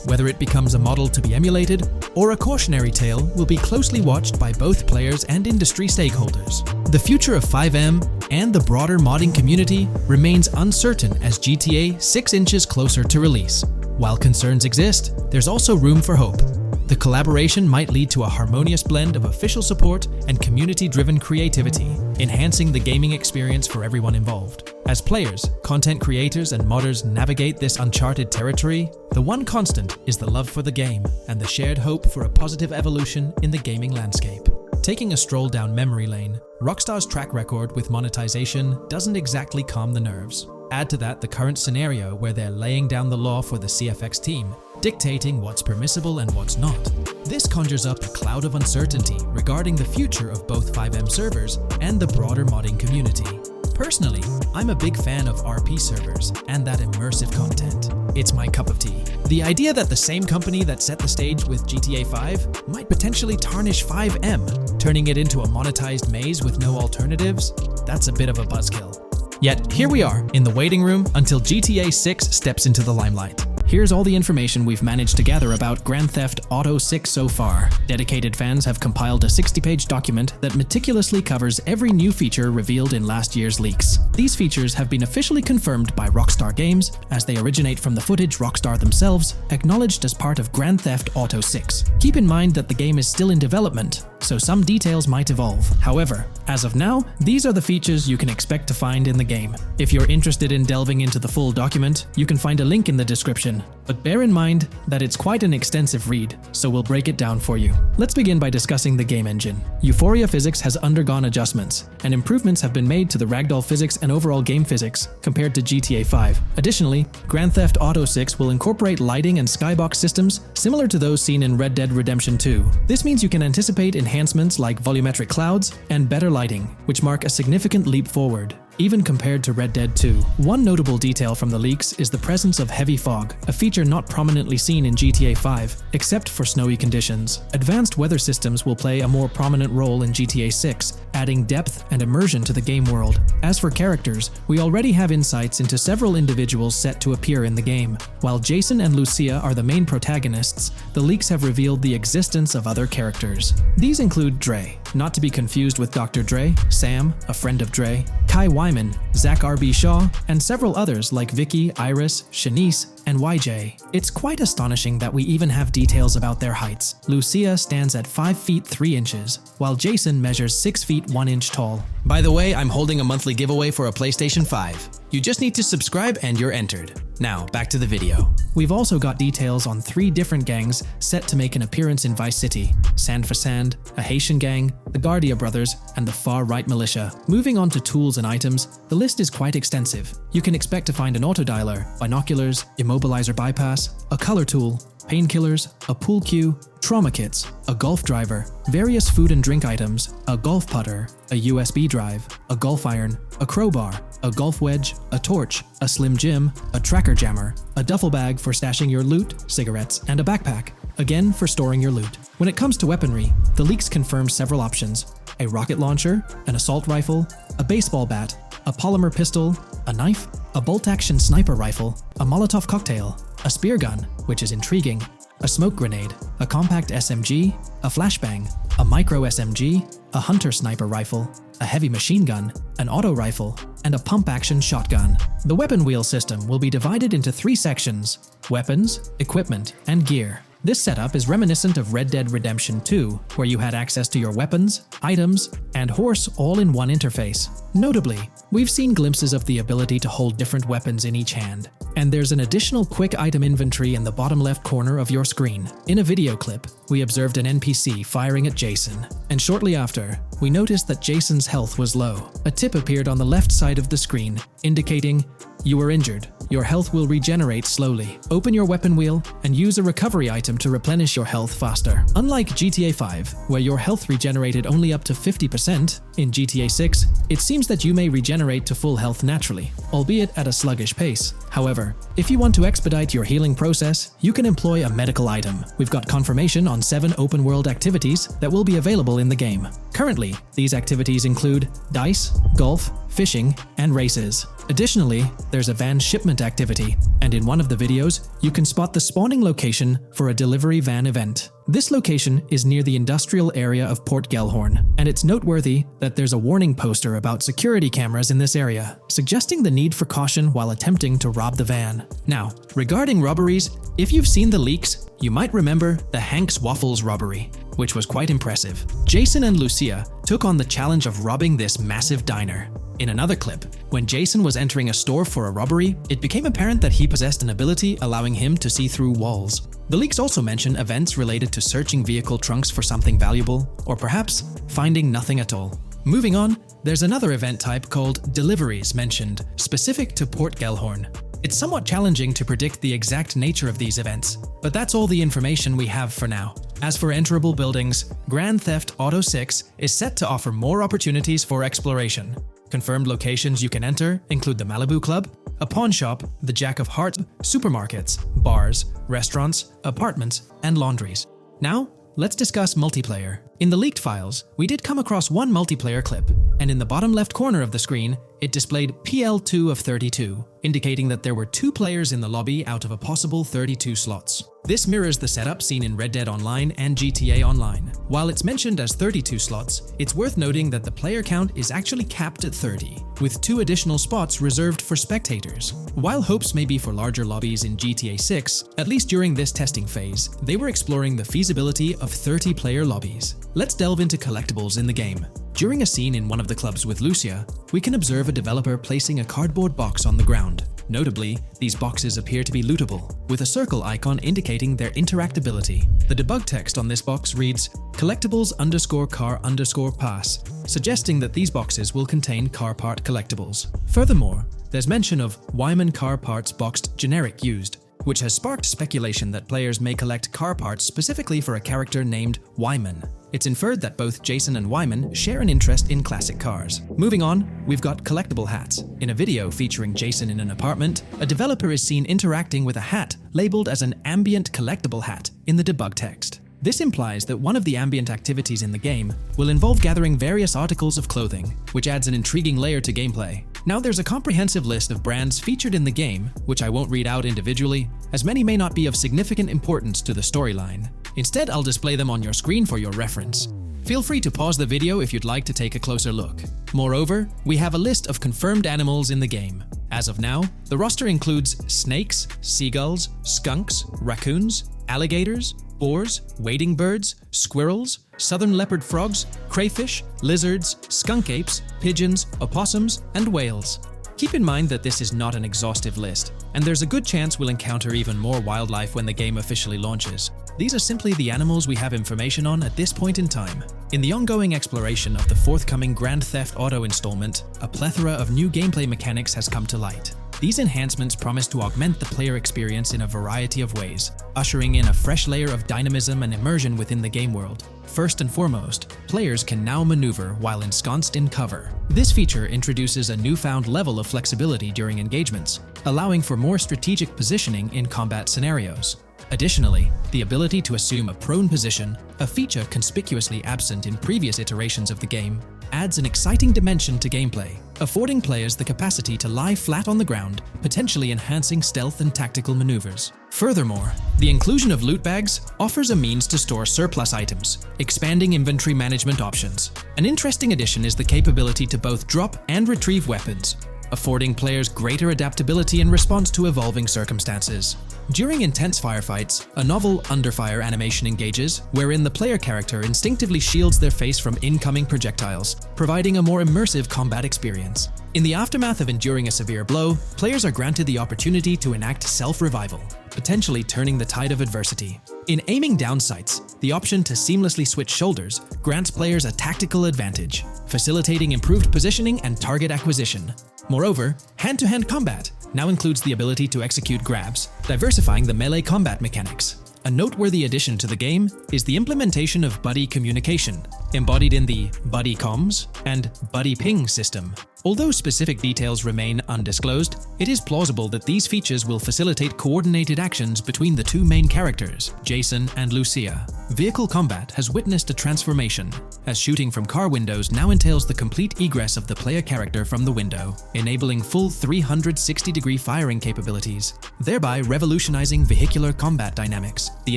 Whether it becomes a model to be emulated or a cautionary tale will be closely watched by both players and industry stakeholders. The future of 5M and the broader modding community remains uncertain as GTA 6 inches closer to release. While concerns exist, there's also room for hope. The collaboration might lead to a harmonious blend of official support and community-driven creativity, enhancing the gaming experience for everyone involved. As players, content creators, and modders navigate this uncharted territory, the one constant is the love for the game and the shared hope for a positive evolution in the gaming landscape. Taking a stroll down memory lane, Rockstar's track record with monetization doesn't exactly calm the nerves. Add to that the current scenario where they're laying down the law for the CFX team, dictating what's permissible and what's not. This conjures up a cloud of uncertainty regarding the future of both 5M servers and the broader modding community. Personally, I'm a big fan of RP servers and that immersive content. It's my cup of tea. The idea that the same company that set the stage with GTA 5 might potentially tarnish 5M, turning it into a monetized maze with no alternatives, that's a bit of a buzzkill. Yet, here we are, in the waiting room until GTA 6 steps into the limelight. Here's all the information we've managed to gather about Grand Theft Auto 6 so far. Dedicated fans have compiled a 60-page document that meticulously covers every new feature revealed in last year's leaks. These features have been officially confirmed by Rockstar Games, as they originate from the footage Rockstar themselves acknowledged as part of Grand Theft Auto 6. Keep in mind that the game is still in development, so some details might evolve. However, as of now, these are the features you can expect to find in the game. If you're interested in delving into the full document, you can find a link in the description. but bear in mind that it's quite an extensive read, so we'll break it down for you. Let's begin by discussing the game engine. Euphoria physics has undergone adjustments, and improvements have been made to the ragdoll physics and overall game physics compared to GTA 5. Additionally, Grand Theft Auto 6 will incorporate lighting and skybox systems similar to those seen in Red Dead Redemption 2. This means you can anticipate enhancements like volumetric clouds and better lighting, which mark a significant leap forward, even compared to Red Dead 2. One notable detail from the leaks is the presence of heavy fog, a feature not prominently seen in GTA 5, except for snowy conditions. Advanced weather systems will play a more prominent role in GTA 6, adding depth and immersion to the game world. As for characters, we already have insights into several individuals set to appear in the game. While Jason and Lucia are the main protagonists, the leaks have revealed the existence of other characters. These include Dre, not to be confused with Dr. Dre, Sam, a friend of Dre, Kai Wyman, Zach R.B. Shaw, and several others like Vicky, Iris, Shanice, and YJ. It's quite astonishing that we even have details about their heights. Lucia stands at 5 feet 3 inches, while Jason measures 6 feet 1 inch tall. By the way, I'm holding a monthly giveaway for a PlayStation 5. You just need to subscribe and you're entered. Now, back to the video. We've also got details on 3 different gangs set to make an appearance in Vice City: Sand for Sand, a Haitian gang, the Guardia Brothers, and the Far-Right Militia. Moving on to tools and items, the list is quite extensive. You can expect to find an autodialer, binoculars, immobilizer bypass, a color tool, painkillers, a pool cue, trauma kits, a golf driver, various food and drink items, a golf putter, a USB drive, a golf iron, a crowbar, a golf wedge, a torch, a slim jim, a tracker jammer, a duffel bag for stashing your loot, cigarettes, and a backpack, again for storing your loot. When it comes to weaponry, the leaks confirm several options: a rocket launcher, an assault rifle, a baseball bat, a polymer pistol, a knife, a bolt-action sniper rifle, a Molotov cocktail, a spear gun, which is intriguing, a smoke grenade, a compact SMG, a flashbang, a micro SMG, a hunter sniper rifle, a heavy machine gun, an auto rifle, and a pump-action shotgun. The weapon wheel system will be divided into 3 sections: weapons, equipment, and gear. This setup is reminiscent of Red Dead Redemption 2, where you had access to your weapons, items, and horse all in one interface. Notably, we've seen glimpses of the ability to hold different weapons in each hand, and there's an additional quick item inventory in the bottom left corner of your screen. In a video clip, we observed an NPC firing at Jason, and shortly after, we noticed that Jason's health was low. A tip appeared on the left side of the screen, indicating, "You were injured. Your health will regenerate slowly. Open your weapon wheel and use a recovery item to replenish your health faster." Unlike GTA 5, where your health regenerated only up to 50%, in GTA 6, it seems that you may regenerate to full health naturally, albeit at a sluggish pace. However, if you want to expedite your healing process, you can employ a medical item. We've got confirmation on 7 open-world activities that will be available in the game. Currently, these activities include dice, golf, fishing, and races. Additionally, there's a van shipment activity, and in one of the videos, you can spot the spawning location for a delivery van event. This location is near the industrial area of Port Gellhorn, and it's noteworthy that there's a warning poster about security cameras in this area, suggesting the need for caution while attempting to rob the van. Now, regarding robberies, if you've seen the leaks, you might remember the Hank's Waffles robbery, which was quite impressive. Jason and Lucia took on the challenge of robbing this massive diner. In another clip, when Jason was entering a store for a robbery, it became apparent that he possessed an ability allowing him to see through walls. The leaks also mention events related to searching vehicle trunks for something valuable, or perhaps finding nothing at all. Moving on, there's another event type called deliveries mentioned, specific to Port Gellhorn. It's somewhat challenging to predict the exact nature of these events, but that's all the information we have for now. As for enterable buildings, Grand Theft Auto 6 is set to offer more opportunities for exploration. Confirmed locations you can enter include the Malibu Club, a pawn shop, the Jack of Hearts, supermarkets, bars, restaurants, apartments, and laundries. Now, let's discuss multiplayer. In the leaked files, we did come across one multiplayer clip, and in the bottom left corner of the screen, it displayed PL2 of 32, indicating that there were 2 players in the lobby out of a possible 32 slots. This mirrors the setup seen in Red Dead Online and GTA Online. While it's mentioned as 32 slots, it's worth noting that the player count is actually capped at 30, with 2 additional spots reserved for spectators. While hopes may be for larger lobbies in GTA 6, at least during this testing phase, they were exploring the feasibility of 30-player lobbies. let's delve into collectibles in the game. During a scene in one of the clubs with Lucia, we can observe a developer placing a cardboard box on the ground. Notably, these boxes appear to be lootable, with a circle icon indicating their interactability. The debug text on this box reads, collectibles_car_pass, suggesting that these boxes will contain car part collectibles. Furthermore, there's mention of Wyman car parts boxed generic used, which has sparked speculation that players may collect car parts specifically for a character named Wyman. It's inferred that both Jason and Wyman share an interest in classic cars. Moving on, we've got collectible hats. In a video featuring Jason in an apartment, a developer is seen interacting with a hat labeled as an ambient collectible hat in the debug text. This implies that one of the ambient activities in the game will involve gathering various articles of clothing, which adds an intriguing layer to gameplay. Now there's a comprehensive list of brands featured in the game, which I won't read out individually, as many may not be of significant importance to the storyline. Instead, I'll display them on your screen for your reference. Feel free to pause the video if you'd like to take a closer look. Moreover, we have a list of confirmed animals in the game. As of now, the roster includes snakes, seagulls, skunks, raccoons, alligators, boars, wading birds, squirrels, southern leopard frogs, crayfish, lizards, skunk apes, pigeons, opossums, and whales. Keep in mind that this is not an exhaustive list, and there's a good chance we'll encounter even more wildlife when the game officially launches. These are simply the animals we have information on at this point in time. In the ongoing exploration of the forthcoming Grand Theft Auto installment, a plethora of new gameplay mechanics has come to light. These enhancements promise to augment the player experience in a variety of ways, ushering in a fresh layer of dynamism and immersion within the game world. First and foremost, players can now maneuver while ensconced in cover. This feature introduces a newfound level of flexibility during engagements, allowing for more strategic positioning in combat scenarios. Additionally, the ability to assume a prone position, a feature conspicuously absent in previous iterations of the game, adds an exciting dimension to gameplay, affording players the capacity to lie flat on the ground, potentially enhancing stealth and tactical maneuvers. Furthermore, the inclusion of loot bags offers a means to store surplus items, expanding inventory management options. An interesting addition is the capability to both drop and retrieve weapons, affording players greater adaptability in response to evolving circumstances. During intense firefights, a novel under-fire animation engages, wherein the player character instinctively shields their face from incoming projectiles, providing a more immersive combat experience. In the aftermath of enduring a severe blow, players are granted the opportunity to enact self-revival, potentially turning the tide of adversity. In aiming down sights, the option to seamlessly switch shoulders grants players a tactical advantage, facilitating improved positioning and target acquisition. Moreover, hand-to-hand combat now includes the ability to execute grabs, diversifying the melee combat mechanics. A noteworthy addition to the game is the implementation of buddy communication, embodied in the Buddy Comms and Buddy Ping system. Although specific details remain undisclosed, it is plausible that these features will facilitate coordinated actions between the two main characters, Jason and Lucia. Vehicle combat has witnessed a transformation, as shooting from car windows now entails the complete egress of the player character from the window, enabling full 360-degree firing capabilities, thereby revolutionizing vehicular combat dynamics. The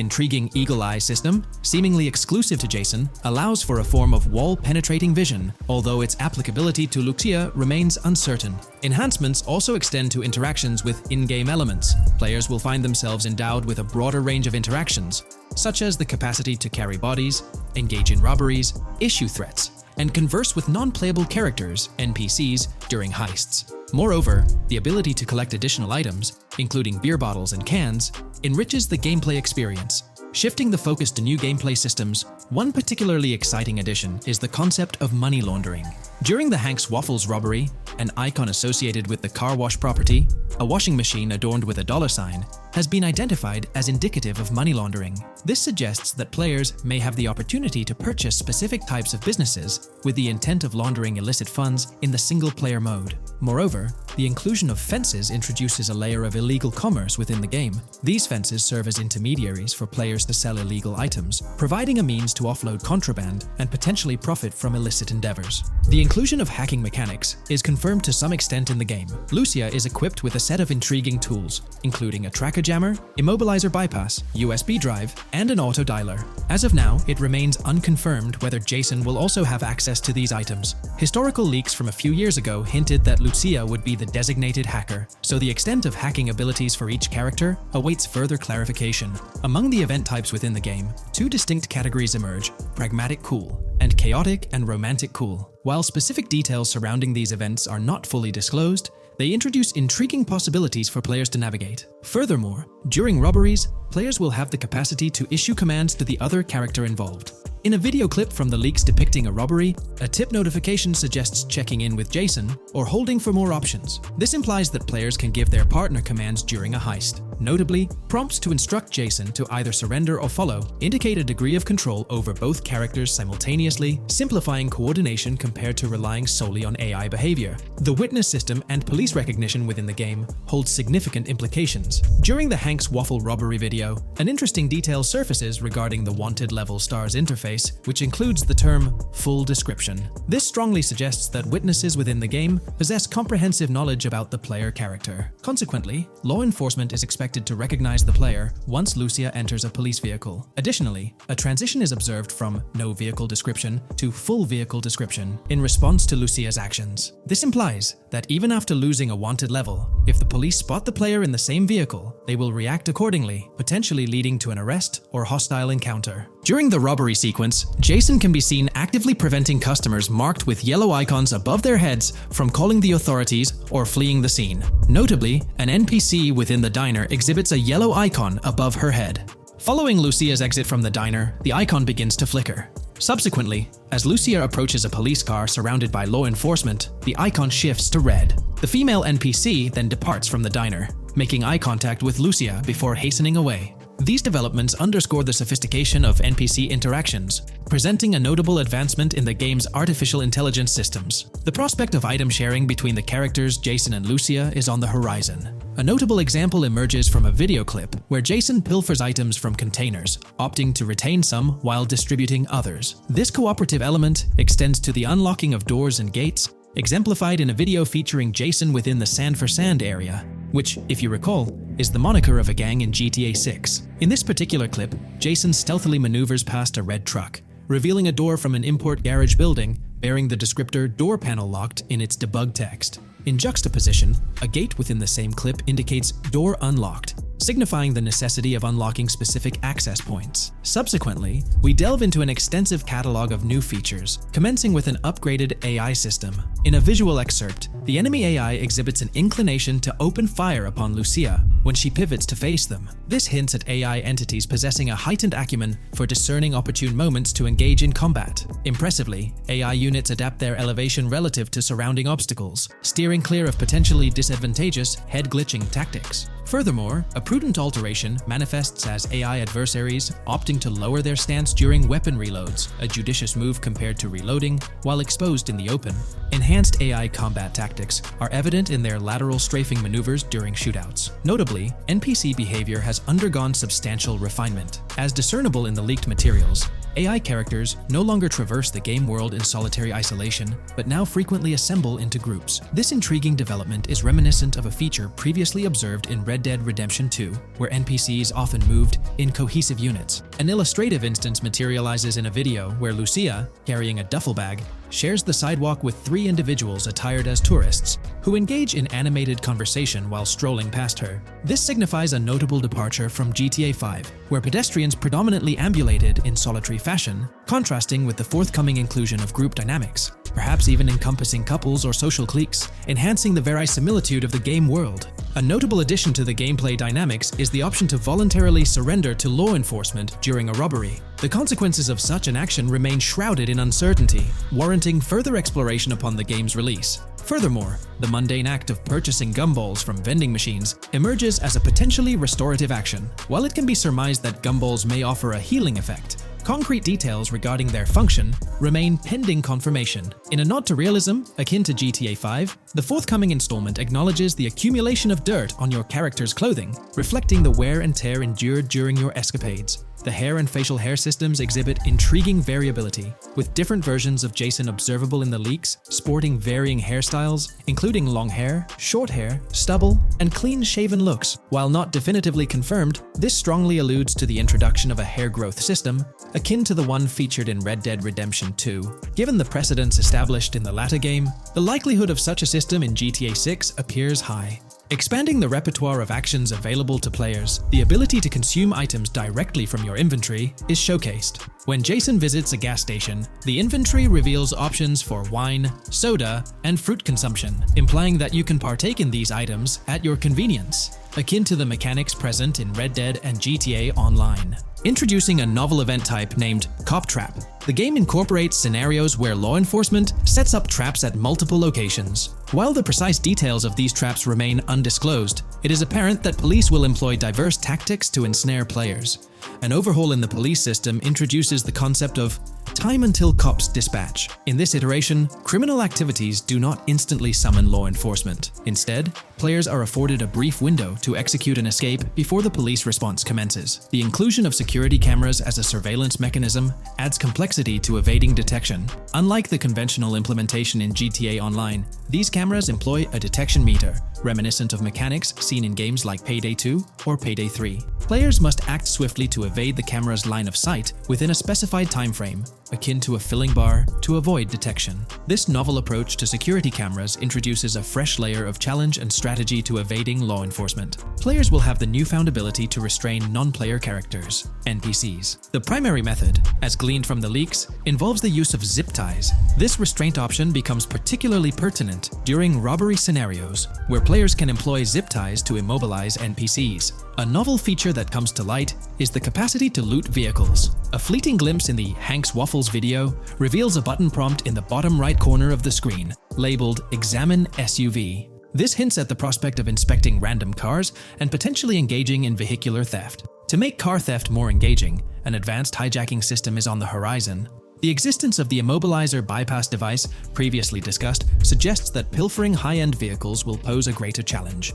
intriguing Eagle Eye system, seemingly exclusive to Jason, allows for a form of wall-penetrating vision, although its applicability to Lucia remains uncertain. Enhancements also extend to interactions with in-game elements. Players will find themselves endowed with a broader range of interactions, such as the capacity to carry bodies, engage in robberies, issue threats, and converse with non-playable characters, NPCs, during heists. Moreover, the ability to collect additional items, including beer bottles and cans, enriches the gameplay experience. Shifting the focus to new gameplay systems, one particularly exciting addition is the concept of money laundering. During the Hank's Waffles robbery, an icon associated with the car wash property, a washing machine adorned with a dollar sign, has been identified as indicative of money laundering. This suggests that players may have the opportunity to purchase specific types of businesses with the intent of laundering illicit funds in the single-player mode. Moreover, the inclusion of fences introduces a layer of illegal commerce within the game. These fences serve as intermediaries for players to sell illegal items, providing a means to offload contraband and potentially profit from illicit endeavors. The inclusion of hacking mechanics is confirmed to some extent in the game. Lucia is equipped with a set of intriguing tools, including a tracker locker jammer, immobilizer bypass, USB drive, and an auto dialer. As of now, it remains unconfirmed whether Jason will also have access to these items. Historical leaks from a few years ago hinted that Lucia would be the designated hacker, so the extent of hacking abilities for each character awaits further clarification. Among the event types within the game, two distinct categories emerge: pragmatic cool and chaotic and romantic cool. While specific details surrounding these events are not fully disclosed, they introduce intriguing possibilities for players to navigate. Furthermore, during robberies, players will have the capacity to issue commands to the other character involved. In a video clip from the leaks depicting a robbery, a tip notification suggests checking in with Jason or holding for more options. This implies that players can give their partner commands during a heist. Notably, prompts to instruct Jason to either surrender or follow indicate a degree of control over both characters simultaneously, simplifying coordination compared to relying solely on AI behavior. The witness system and police recognition within the game hold significant implications. During the Hank's Waffle robbery video, an interesting detail surfaces regarding the wanted level stars interface, which includes the term full description. This strongly suggests that witnesses within the game possess comprehensive knowledge about the player character. Consequently, law enforcement is expected to recognize the player once Lucia enters a police vehicle. Additionally, a transition is observed from no vehicle description to full vehicle description in response to Lucia's actions. This implies that even after losing a wanted level, if the police spot the player in the same vehicle, they will react accordingly, potentially leading to an arrest or hostile encounter. During the robbery sequence, Jason can be seen actively preventing customers marked with yellow icons above their heads from calling the authorities or fleeing the scene. Notably, an NPC within the diner exhibits a yellow icon above her head. Following Lucia's exit from the diner, the icon begins to flicker. Subsequently, as Lucia approaches a police car surrounded by law enforcement, the icon shifts to red. The female NPC then departs from the diner, making eye contact with Lucia before hastening away. These developments underscore the sophistication of NPC interactions, presenting a notable advancement in the game's artificial intelligence systems. The prospect of item sharing between the characters Jason and Lucia is on the horizon. A notable example emerges from a video clip where Jason pilfers items from containers, opting to retain some while distributing others. This cooperative element extends to the unlocking of doors and gates, exemplified in a video featuring Jason within the Sand for Sand area, which, if you recall, is the moniker of a gang in GTA 6. In this particular clip, Jason stealthily maneuvers past a red truck, revealing a door from an import garage building bearing the descriptor "door panel locked" in its debug text. In juxtaposition, a gate within the same clip indicates "door unlocked," signifying the necessity of unlocking specific access points. Subsequently, we delve into an extensive catalog of new features, commencing with an upgraded AI system. In a visual excerpt, the enemy AI exhibits an inclination to open fire upon Lucia when she pivots to face them. This hints at AI entities possessing a heightened acumen for discerning opportune moments to engage in combat. Impressively, AI units adapt their elevation relative to surrounding obstacles, steering clear of potentially disadvantageous head-glitching tactics. Furthermore, a prudent alteration manifests as AI adversaries opting to lower their stance during weapon reloads, a judicious move compared to reloading while exposed in the open. Enhanced AI combat tactics are evident in their lateral strafing maneuvers during shootouts. Notably, NPC behavior has undergone substantial refinement. As discernible in the leaked materials, AI characters no longer traverse the game world in solitary isolation, but now frequently assemble into groups. This intriguing development is reminiscent of a feature previously observed in Red Dead Redemption 2, where NPCs often moved in cohesive units. An illustrative instance materializes in a video where Lucia, carrying a duffel bag, shares the sidewalk with three individuals attired as tourists, who engage in animated conversation while strolling past her. This signifies a notable departure from GTA 5, where pedestrians predominantly ambulated in solitary fashion, contrasting with the forthcoming inclusion of group dynamics, perhaps even encompassing couples or social cliques, enhancing the verisimilitude of the game world. A notable addition to the gameplay dynamics is the option to voluntarily surrender to law enforcement during a robbery. The consequences of such an action remain shrouded in uncertainty, warranting further exploration upon the game's release. Furthermore, the mundane act of purchasing gumballs from vending machines emerges as a potentially restorative action. While it can be surmised that gumballs may offer a healing effect, concrete details regarding their function remain pending confirmation. In a nod to realism, akin to GTA 5, the forthcoming installment acknowledges the accumulation of dirt on your character's clothing, reflecting the wear and tear endured during your escapades. The hair and facial hair systems exhibit intriguing variability, with different versions of Jason observable in the leaks, sporting varying hairstyles, including long hair, short hair, stubble, and clean-shaven looks. While not definitively confirmed, this strongly alludes to the introduction of a hair growth system, akin to the one featured in Red Dead Redemption 2. Given the precedents established in the latter game, the likelihood of such a system in GTA 6 appears high. Expanding the repertoire of actions available to players, the ability to consume items directly from your inventory is showcased. When Jason visits a gas station, the inventory reveals options for wine, soda, and fruit consumption, implying that you can partake in these items at your convenience, akin to the mechanics present in Red Dead and GTA Online. Introducing a novel event type named Cop Trap, the game incorporates scenarios where law enforcement sets up traps at multiple locations. While the precise details of these traps remain undisclosed, it is apparent that police will employ diverse tactics to ensnare players. An overhaul in the police system introduces the concept of time until cops dispatch. In this iteration, criminal activities do not instantly summon law enforcement. Instead, players are afforded a brief window to execute an escape before the police response commences. The inclusion of security cameras as a surveillance mechanism adds complexity to evading detection. Unlike the conventional implementation in GTA Online, these cameras employ a detection meter, reminiscent of mechanics seen in games like Payday 2 or Payday 3. Players must act swiftly to evade the camera's line of sight within a specified time frame, akin to a filling bar, to avoid detection. This novel approach to security cameras introduces a fresh layer of challenge and strategy to evading law enforcement. Players will have the newfound ability to restrain non-player characters, NPCs. The primary method, as gleaned from the leaks, involves the use of zip ties. This restraint option becomes particularly pertinent during robbery scenarios, where players can employ zip ties to immobilize NPCs. A novel feature that comes to light is the capacity to loot vehicles. A fleeting glimpse in the Hank's Waffles video reveals a button prompt in the bottom right corner of the screen, labeled Examine SUV. This hints at the prospect of inspecting random cars and potentially engaging in vehicular theft. To make car theft more engaging, an advanced hijacking system is on the horizon. The existence of the immobilizer bypass device, previously discussed, suggests that pilfering high-end vehicles will pose a greater challenge.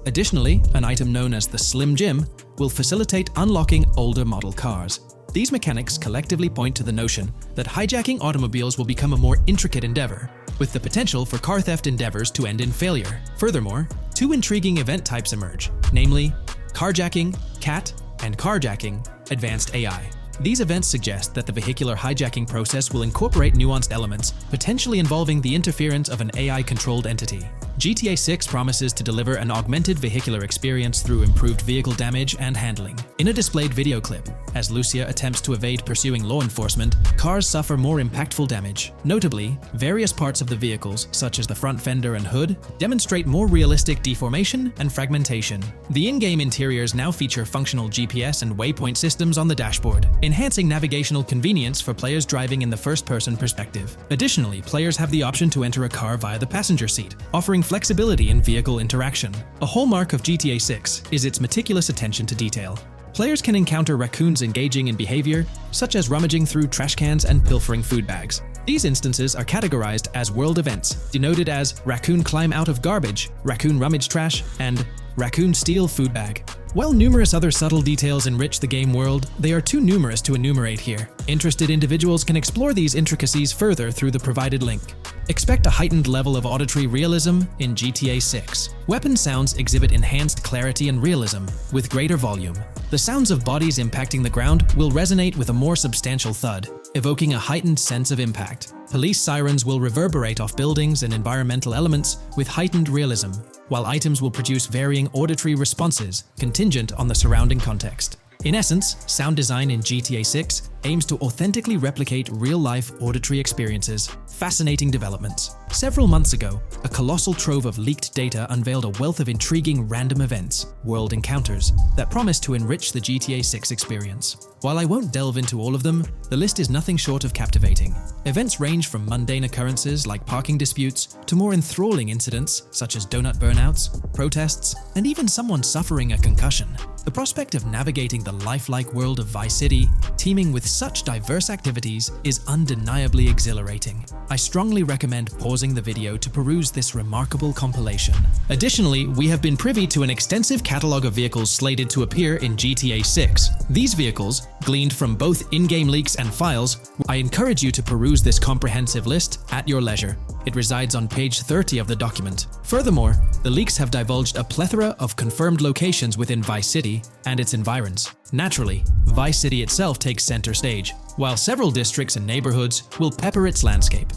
Additionally, an item known as the Slim Jim will facilitate unlocking older model cars. These mechanics collectively point to the notion that hijacking automobiles will become a more intricate endeavor, with the potential for car theft endeavors to end in failure. Furthermore, two intriguing event types emerge, namely carjacking, CAT, and carjacking, advanced AI. These events suggest that the vehicular hijacking process will incorporate nuanced elements, potentially involving the interference of an AI-controlled entity. GTA 6 promises to deliver an augmented vehicular experience through improved vehicle damage and handling. In a displayed video clip, as Lucia attempts to evade pursuing law enforcement, cars suffer more impactful damage. Notably, various parts of the vehicles, such as the front fender and hood, demonstrate more realistic deformation and fragmentation. The in-game interiors now feature functional GPS and waypoint systems on the dashboard, enhancing navigational convenience for players driving in the first-person perspective. Additionally, players have the option to enter a car via the passenger seat, offering flexibility in vehicle interaction. A hallmark of GTA 6 is its meticulous attention to detail. Players can encounter raccoons engaging in behavior, such as rummaging through trash cans and pilfering food bags. These instances are categorized as world events, denoted as raccoon climb out of garbage, raccoon rummage trash, and raccoon steal food bag. While numerous other subtle details enrich the game world, they are too numerous to enumerate here. Interested individuals can explore these intricacies further through the provided link. Expect a heightened level of auditory realism in GTA 6. Weapon sounds exhibit enhanced clarity and realism, with greater volume. The sounds of bodies impacting the ground will resonate with a more substantial thud, evoking a heightened sense of impact. Police sirens will reverberate off buildings and environmental elements with heightened realism, while items will produce varying auditory responses contingent on the surrounding context. In essence, sound design in GTA 6 aims to authentically replicate real-life auditory experiences. Fascinating developments. Several months ago, a colossal trove of leaked data unveiled a wealth of intriguing random events, world encounters, that promise to enrich the GTA 6 experience. While I won't delve into all of them, the list is nothing short of captivating. Events range from mundane occurrences like parking disputes to more enthralling incidents such as donut burnouts, protests, and even someone suffering a concussion. The prospect of navigating the lifelike world of Vice City, teeming with such diverse activities, is undeniably exhilarating. I strongly recommend pausing the video to peruse this remarkable compilation. Additionally, we have been privy to an extensive catalog of vehicles slated to appear in GTA 6. These vehicles, gleaned from both in-game leaks and files, I encourage you to peruse this comprehensive list at your leisure. It resides on page 30 of the document. Furthermore, the leaks have divulged a plethora of confirmed locations within Vice City and its environs. Naturally, Vice City itself takes center stage, while several districts and neighborhoods will pepper its landscape.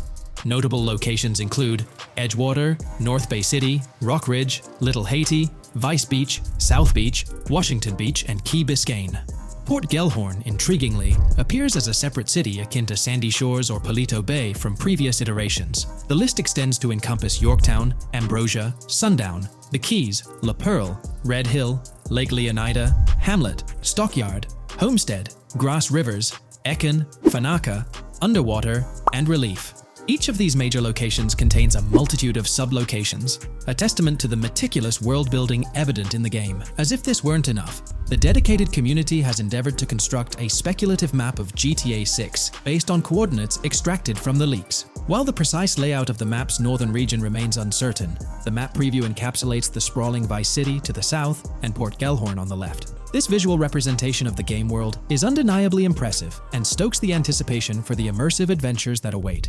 Notable locations include Edgewater, North Bay City, Rock Ridge, Little Haiti, Vice Beach, South Beach, Washington Beach, and Key Biscayne. Port Gellhorn, intriguingly, appears as a separate city akin to Sandy Shores or Palito Bay from previous iterations. The list extends to encompass Yorktown, Ambrosia, Sundown, the Keys, La Pearl, Red Hill, Lake Leonida, Hamlet, Stockyard, Homestead, Grass Rivers, Ekin, Fanaka, Underwater, and Relief. Each of these major locations contains a multitude of sub-locations, a testament to the meticulous world-building evident in the game. As if this weren't enough, the dedicated community has endeavored to construct a speculative map of GTA 6 based on coordinates extracted from the leaks. While the precise layout of the map's northern region remains uncertain, the map preview encapsulates the sprawling Vice City to the south and Port Gellhorn on the left. This visual representation of the game world is undeniably impressive and stokes the anticipation for the immersive adventures that await.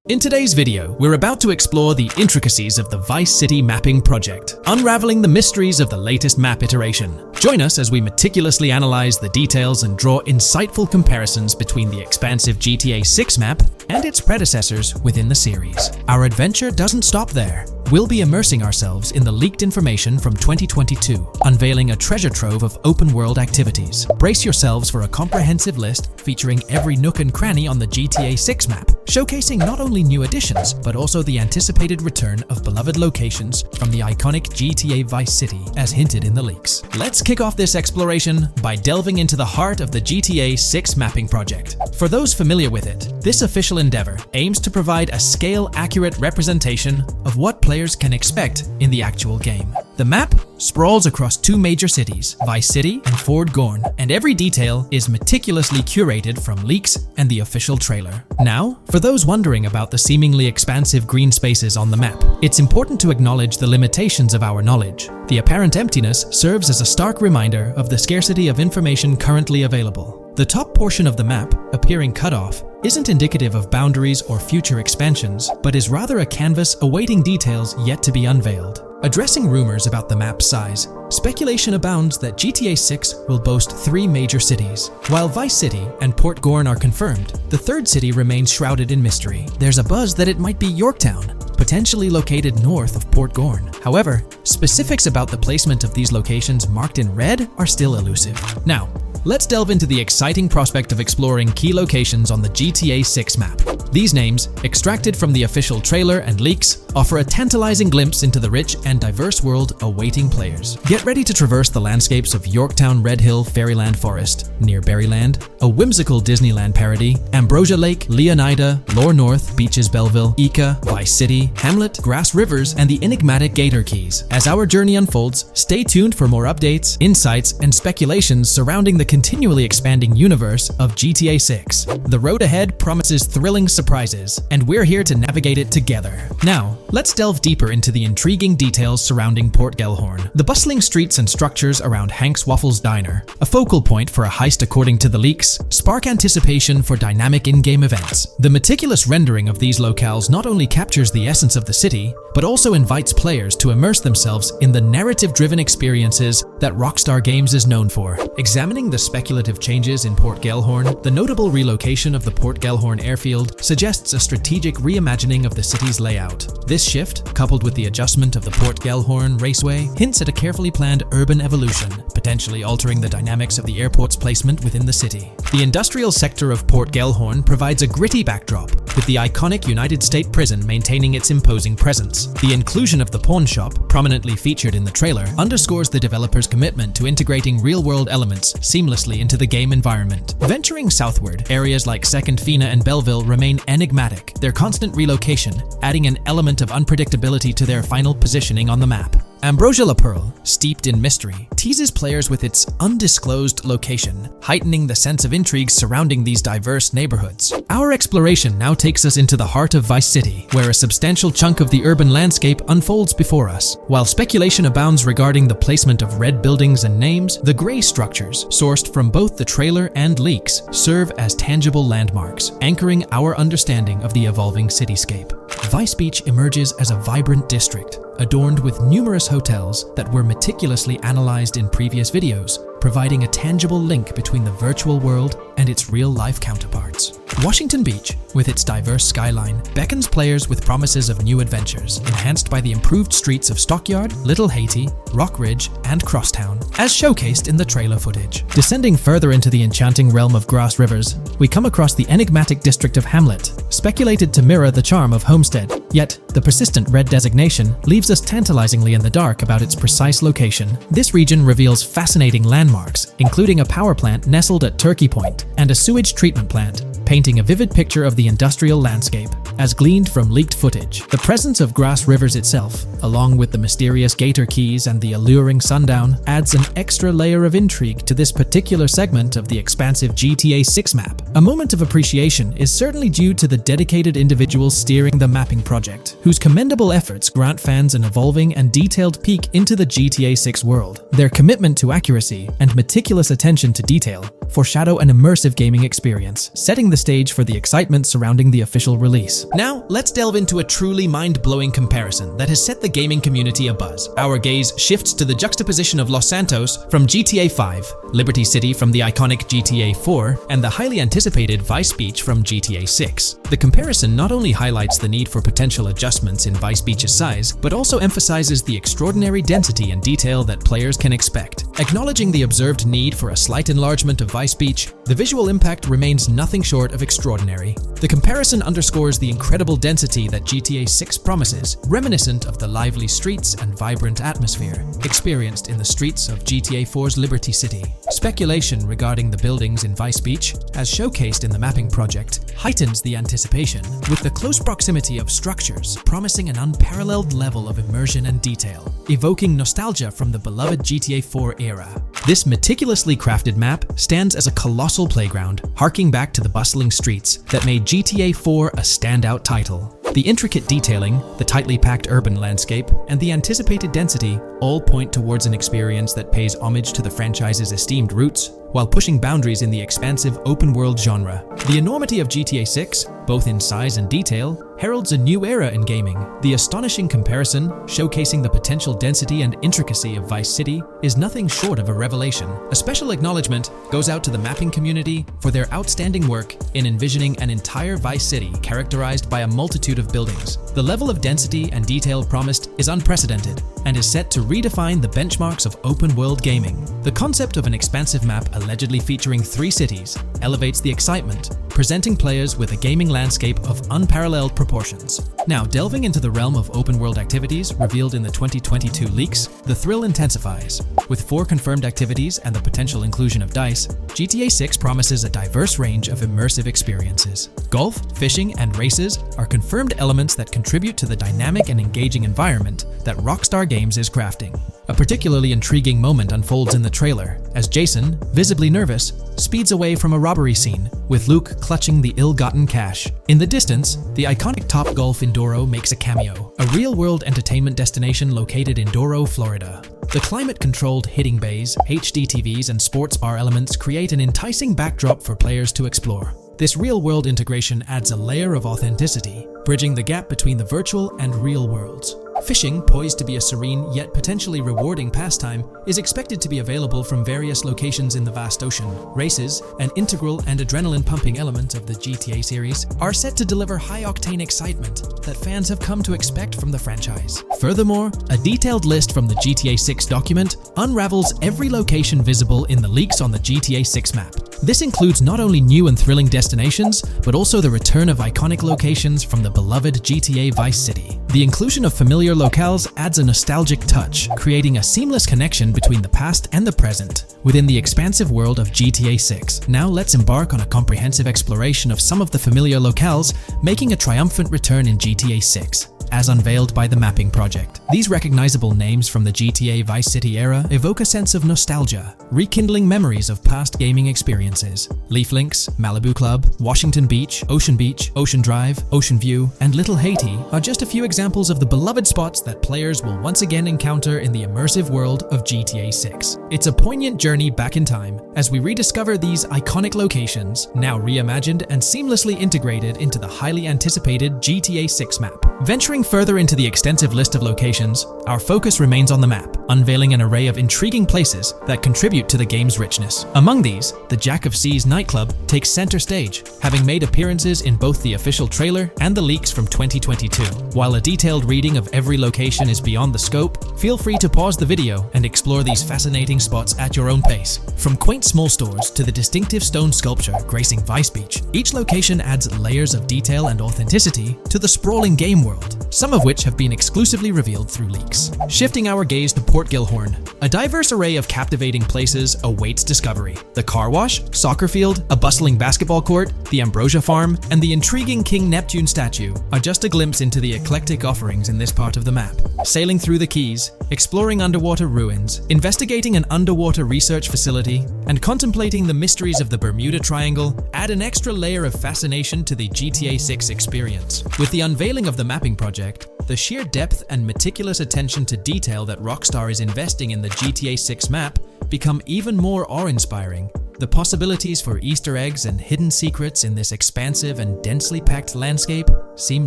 In today's video, we're about to explore the intricacies of the Vice City mapping project, unraveling the mysteries of the latest map iteration. Join us as we meticulously analyze the details and draw insightful comparisons between the expansive GTA 6 map and its predecessors within the series. Our adventure doesn't stop there. We'll be immersing ourselves in the leaked information from 2022, unveiling a treasure trove of open-world activities. Brace yourselves for a comprehensive list featuring every nook and cranny on the GTA 6 map, showcasing not only new additions, but also the anticipated return of beloved locations from the iconic GTA Vice City, as hinted in the leaks. Let's kick off this exploration by delving into the heart of the GTA 6 mapping project. For those familiar with it, this official endeavor aims to provide a scale-accurate representation of what players can expect in the actual game. The map sprawls across two major cities, Vice City and Fort Gorn, and every detail is meticulously curated from leaks and the official trailer. Now, for those wondering about the seemingly expansive green spaces on the map, it's important to acknowledge the limitations of our knowledge. The apparent emptiness serves as a stark reminder of the scarcity of information currently available. The top portion of the map, appearing cut off, isn't indicative of boundaries or future expansions, but is rather a canvas awaiting details yet to be unveiled. Addressing rumors about the map's size, speculation abounds that GTA 6 will boast 3 major cities. While Vice City and Port Gorn are confirmed, the third city remains shrouded in mystery. There's a buzz that it might be Yorktown, potentially located north of Port Gorn. However, specifics about the placement of these locations marked in red are still elusive. Now, let's delve into the exciting prospect of exploring key locations on the GTA 6 map. These names, extracted from the official trailer and leaks, offer a tantalizing glimpse into the rich and diverse world awaiting players. Get ready to traverse the landscapes of Yorktown Red Hill Fairyland Forest, near Berryland, a whimsical Disneyland parody, Ambrosia Lake, Leonida, Lore North, Beaches Belleville, Ica, Vice City, Hamlet, Grass Rivers, and the enigmatic Gator Keys. As our journey unfolds, stay tuned for more updates, insights, and speculations surrounding the continually expanding universe of GTA 6. The road ahead promises thrilling surprises, and we're here to navigate it together. Now, let's delve deeper into the intriguing details surrounding Port Gellhorn. The bustling streets and structures around Hank's Waffles Diner, a focal point for a heist according to the leaks, spark anticipation for dynamic in-game events. The meticulous rendering of these locales not only captures the essence of the city, but also invites players to immerse themselves in the narrative-driven experiences that Rockstar Games is known for. Examining the speculative changes in Port Gellhorn, the notable relocation of the Port Gellhorn airfield suggests a strategic reimagining of the city's layout. This shift, coupled with the adjustment of the Port Gellhorn Raceway, hints at a carefully planned urban evolution, potentially altering the dynamics of the airport's placement within the city. The industrial sector of Port Gellhorn provides a gritty backdrop, with the iconic United States prison maintaining its imposing presence. The inclusion of the pawn shop, prominently featured in the trailer, underscores the developer's commitment to integrating real-world elements seamlessly into the game environment. Venturing southward, areas like Second Fina and Belleville remain enigmatic, their constant relocation adding an element of unpredictability to their final positioning on the map. Ambrosia La Pearl, steeped in mystery, teases players with its undisclosed location, heightening the sense of intrigue surrounding these diverse neighborhoods. Our exploration now takes us into the heart of Vice City, where a substantial chunk of the urban landscape unfolds before us. While speculation abounds regarding the placement of red buildings and names, the gray structures, sourced from both the trailer and leaks, serve as tangible landmarks, anchoring our understanding of the evolving cityscape. Vice Beach emerges as a vibrant district, adorned with numerous hotels that were meticulously analyzed in previous videos, providing a tangible link between the virtual world and its real-life counterparts. Washington Beach, with its diverse skyline, beckons players with promises of new adventures, enhanced by the improved streets of Stockyard, Little Haiti, Rock Ridge, and Crosstown, as showcased in the trailer footage. Descending further into the enchanting realm of Grass Rivers, we come across the enigmatic district of Hamlet, speculated to mirror the charm of Homestead. Yet, the persistent red designation leaves us tantalizingly in the dark about its precise location. This region reveals fascinating landmarks, including a power plant nestled at Turkey Point and a sewage treatment plant, painting a vivid picture of the industrial landscape, as gleaned from leaked footage. The presence of Grass Rivers itself, along with the mysterious Gator Keys and the alluring sundown, adds an extra layer of intrigue to this particular segment of the expansive GTA 6 map. A moment of appreciation is certainly due to the dedicated individuals steering the mapping project, whose commendable efforts grant fans an evolving and detailed peek into the GTA 6 world. Their commitment to accuracy and meticulous attention to detail foreshadow an immersive gaming experience, setting the stage for the excitement surrounding the official release. Now, let's delve into a truly mind-blowing comparison that has set the gaming community abuzz. Our gaze shifts to the juxtaposition of Los Santos from GTA 5, Liberty City from the iconic GTA 4, and the highly anticipated Vice Beach from GTA 6. The comparison not only highlights the need for potential adjustments in Vice Beach's size, but also emphasizes the extraordinary density and detail that players can expect. Acknowledging the observed need for a slight enlargement of Vice Beach, the visual impact remains nothing short of extraordinary. The comparison underscores the incredible density that GTA 6 promises, reminiscent of the lively streets and vibrant atmosphere experienced in the streets of GTA 4's Liberty City. Speculation regarding the buildings in Vice Beach, as showcased in the mapping project, heightens the anticipation, with the close proximity of structures promising an unparalleled level of immersion and detail, evoking nostalgia from the beloved GTA 4 era. This meticulously crafted map stands as a colossal playground, harking back to the bustling streets that made GTA 4 a standout title. The intricate detailing, the tightly packed urban landscape, and the anticipated density all point towards an experience that pays homage to the franchise's esteemed roots, while pushing boundaries in the expansive open-world genre. The enormity of GTA 6, both in size and detail, heralds a new era in gaming. The astonishing comparison, showcasing the potential density and intricacy of Vice City, is nothing short of a revelation. A special acknowledgement goes out to the mapping community for their outstanding work in envisioning an entire Vice City characterized by a multitude of buildings. The level of density and detail promised is unprecedented and is set to redefine the benchmarks of open-world gaming. The concept of an expansive map allegedly featuring 3 cities elevates the excitement, presenting players with a gaming landscape of unparalleled proportions. Now, delving into the realm of open-world activities revealed in the 2022 leaks, the thrill intensifies. With 4 confirmed activities and the potential inclusion of DICE, GTA 6 promises a diverse range of immersive experiences. Golf, fishing, and races are confirmed elements that contribute to the dynamic and engaging environment that Rockstar Games is crafting. A particularly intriguing moment unfolds in the trailer, as Jason, visibly nervous, speeds away from a robbery scene, with Luke clutching the ill-gotten cash. In the distance, the iconic Topgolf in Doro makes a cameo, a real-world entertainment destination located in Doro, Florida. The climate-controlled hitting bays, HD TVs, and sports bar elements create an enticing backdrop for players to explore. This real-world integration adds a layer of authenticity, bridging the gap between the virtual and real worlds. Fishing, poised to be a serene yet potentially rewarding pastime, is expected to be available from various locations in the vast ocean. Races, an integral and adrenaline-pumping element of the GTA series, are set to deliver high-octane excitement that fans have come to expect from the franchise. Furthermore, a detailed list from the GTA 6 document unravels every location visible in the leaks on the GTA 6 map. This includes not only new and thrilling destinations, but also the return of iconic locations from the beloved GTA Vice City. The inclusion of familiar locales adds a nostalgic touch, creating a seamless connection between the past and the present. within the expansive world of GTA 6. Now let's embark on a comprehensive exploration of some of the familiar locales making a triumphant return in GTA 6, as unveiled by the Mapping Project. These recognizable names from the GTA Vice City era evoke a sense of nostalgia, rekindling memories of past gaming experiences. Leaf Links, Malibu Club, Washington Beach, Ocean Drive, Ocean View, and Little Haiti are just a few examples of the beloved spots that players will once again encounter in the immersive world of GTA 6. It's a poignant journey back in time as we rediscover these iconic locations, now reimagined and seamlessly integrated into the highly anticipated GTA 6 map. Venturing further into the extensive list of locations, our focus remains on the map, unveiling an array of intriguing places that contribute to the game's richness. Among these, the Jack of Seas nightclub takes center stage, having made appearances in both the official trailer and the leaks from 2022. While a detailed reading of every location is beyond the scope, feel free to pause the video and explore these fascinating spots at your own pace. From quaint small stores to the distinctive stone sculpture gracing Vice Beach, each location adds layers of detail and authenticity to the sprawling game world, some of which have been exclusively revealed through leaks. Shifting our gaze to Port Gilhorn, a diverse array of captivating places awaits discovery. The car wash, soccer field, a bustling basketball court, the Ambrosia Farm, and the intriguing King Neptune statue are just a glimpse into the eclectic offerings in this part of the map. Sailing through the Keys, exploring underwater ruins, investigating an underwater research facility, and contemplating the mysteries of the Bermuda Triangle add an extra layer of fascination to the GTA 6 experience. With the unveiling of the Mapping Project, the sheer depth and meticulous attention to detail that Rockstar is investing in the GTA 6 map become even more awe-inspiring. The possibilities for Easter eggs and hidden secrets in this expansive and densely packed landscape seem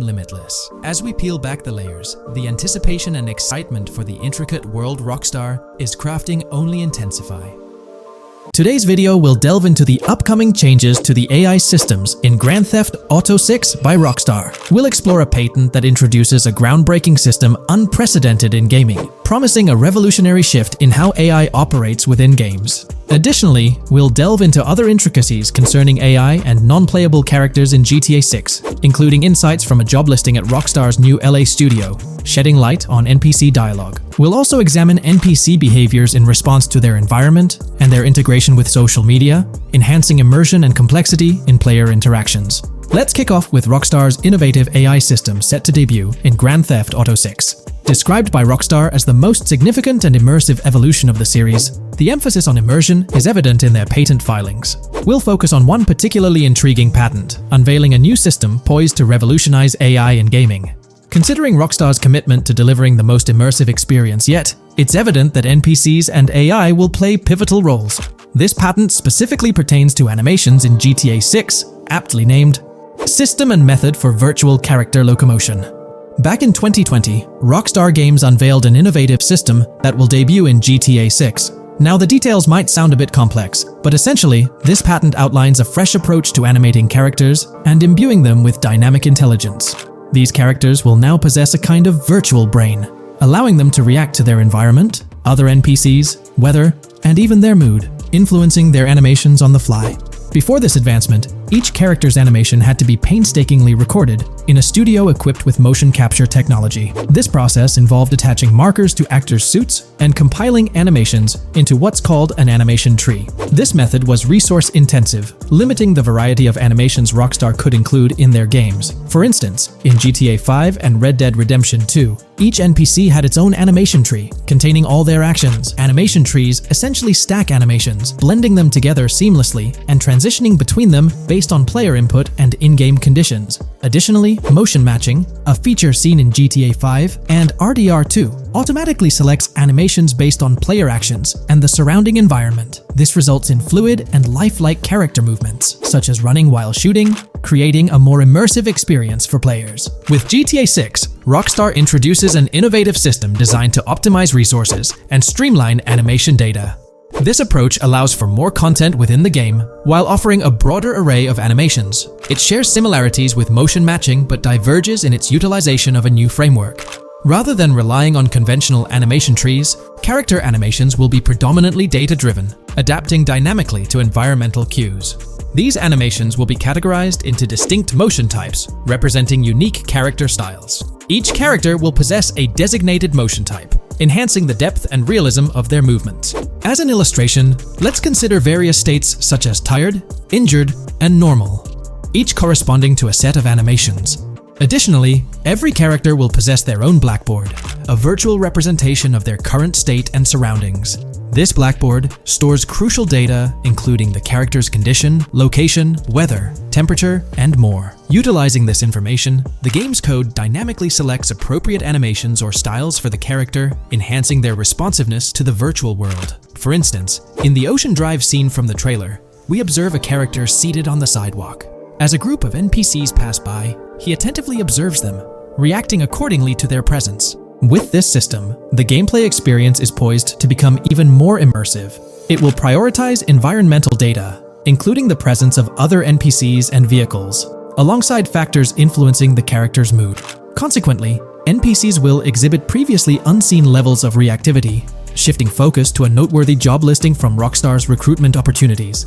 limitless. As we peel back the layers, the anticipation and excitement for the intricate world Rockstar is crafting only intensify. Today's video will delve into the upcoming changes to the AI systems in Grand Theft Auto 6 by Rockstar. We'll explore a patent that introduces a groundbreaking system unprecedented in gaming, promising a revolutionary shift in how AI operates within games. Additionally, we'll delve into other intricacies concerning AI and non-playable characters in GTA 6, including insights from a job listing at Rockstar's new LA studio, shedding light on NPC dialogue. We'll also examine NPC behaviors in response to their environment and their integration with social media, enhancing immersion and complexity in player interactions. Let's kick off with Rockstar's innovative AI system set to debut in Grand Theft Auto 6. Described by Rockstar as the most significant and immersive evolution of the series, the emphasis on immersion is evident in their patent filings. We'll focus on one particularly intriguing patent, unveiling a new system poised to revolutionize AI in gaming. Considering Rockstar's commitment to delivering the most immersive experience yet, it's evident that NPCs and AI will play pivotal roles. This patent specifically pertains to animations in GTA 6, aptly named System and Method for Virtual Character Locomotion. Back in 2020, Rockstar Games unveiled an innovative system that will debut in GTA 6. Now, the details might sound a bit complex, but essentially, this patent outlines a fresh approach to animating characters and imbuing them with dynamic intelligence. These characters will now possess a kind of virtual brain, allowing them to react to their environment, other NPCs, weather, and even their mood, influencing their animations on the fly. Before this advancement, each character's animation had to be painstakingly recorded in a studio equipped with motion capture technology. This process involved attaching markers to actors' suits and compiling animations into what's called an animation tree. This method was resource-intensive, limiting the variety of animations Rockstar could include in their games. For instance, in GTA 5 and Red Dead Redemption 2, each NPC had its own animation tree, containing all their actions. Animation trees essentially stack animations, blending them together seamlessly and transitioning between them based on player input and in-game conditions. Additionally, motion matching, a feature seen in GTA 5 and RDR2, automatically selects animations based on player actions and the surrounding environment. This results in fluid and lifelike character movements, such as running while shooting, creating a more immersive experience for players. With GTA 6, Rockstar introduces an innovative system designed to optimize resources and streamline animation data. This approach allows for more content within the game while offering a broader array of animations. It shares similarities with motion matching but diverges in its utilization of a new framework. Rather than relying on conventional animation trees, character animations will be predominantly data-driven, adapting dynamically to environmental cues. These animations will be categorized into distinct motion types, representing unique character styles. Each character will possess a designated motion type, enhancing the depth and realism of their movements. As an illustration, let's consider various states such as tired, injured, and normal, each corresponding to a set of animations. Additionally, every character will possess their own blackboard, a virtual representation of their current state and surroundings. This blackboard stores crucial data including the character's condition, location, weather, temperature, and more. Utilizing this information, the game's code dynamically selects appropriate animations or styles for the character, enhancing their responsiveness to the virtual world. For instance, in the Ocean Drive scene from the trailer, we observe a character seated on the sidewalk. As a group of NPCs pass by, he attentively observes them, reacting accordingly to their presence. With this system, the gameplay experience is poised to become even more immersive. It will prioritize environmental data, including the presence of other NPCs and vehicles, alongside factors influencing the character's mood. Consequently, NPCs will exhibit previously unseen levels of reactivity, shifting focus to a noteworthy job listing from Rockstar's recruitment opportunities.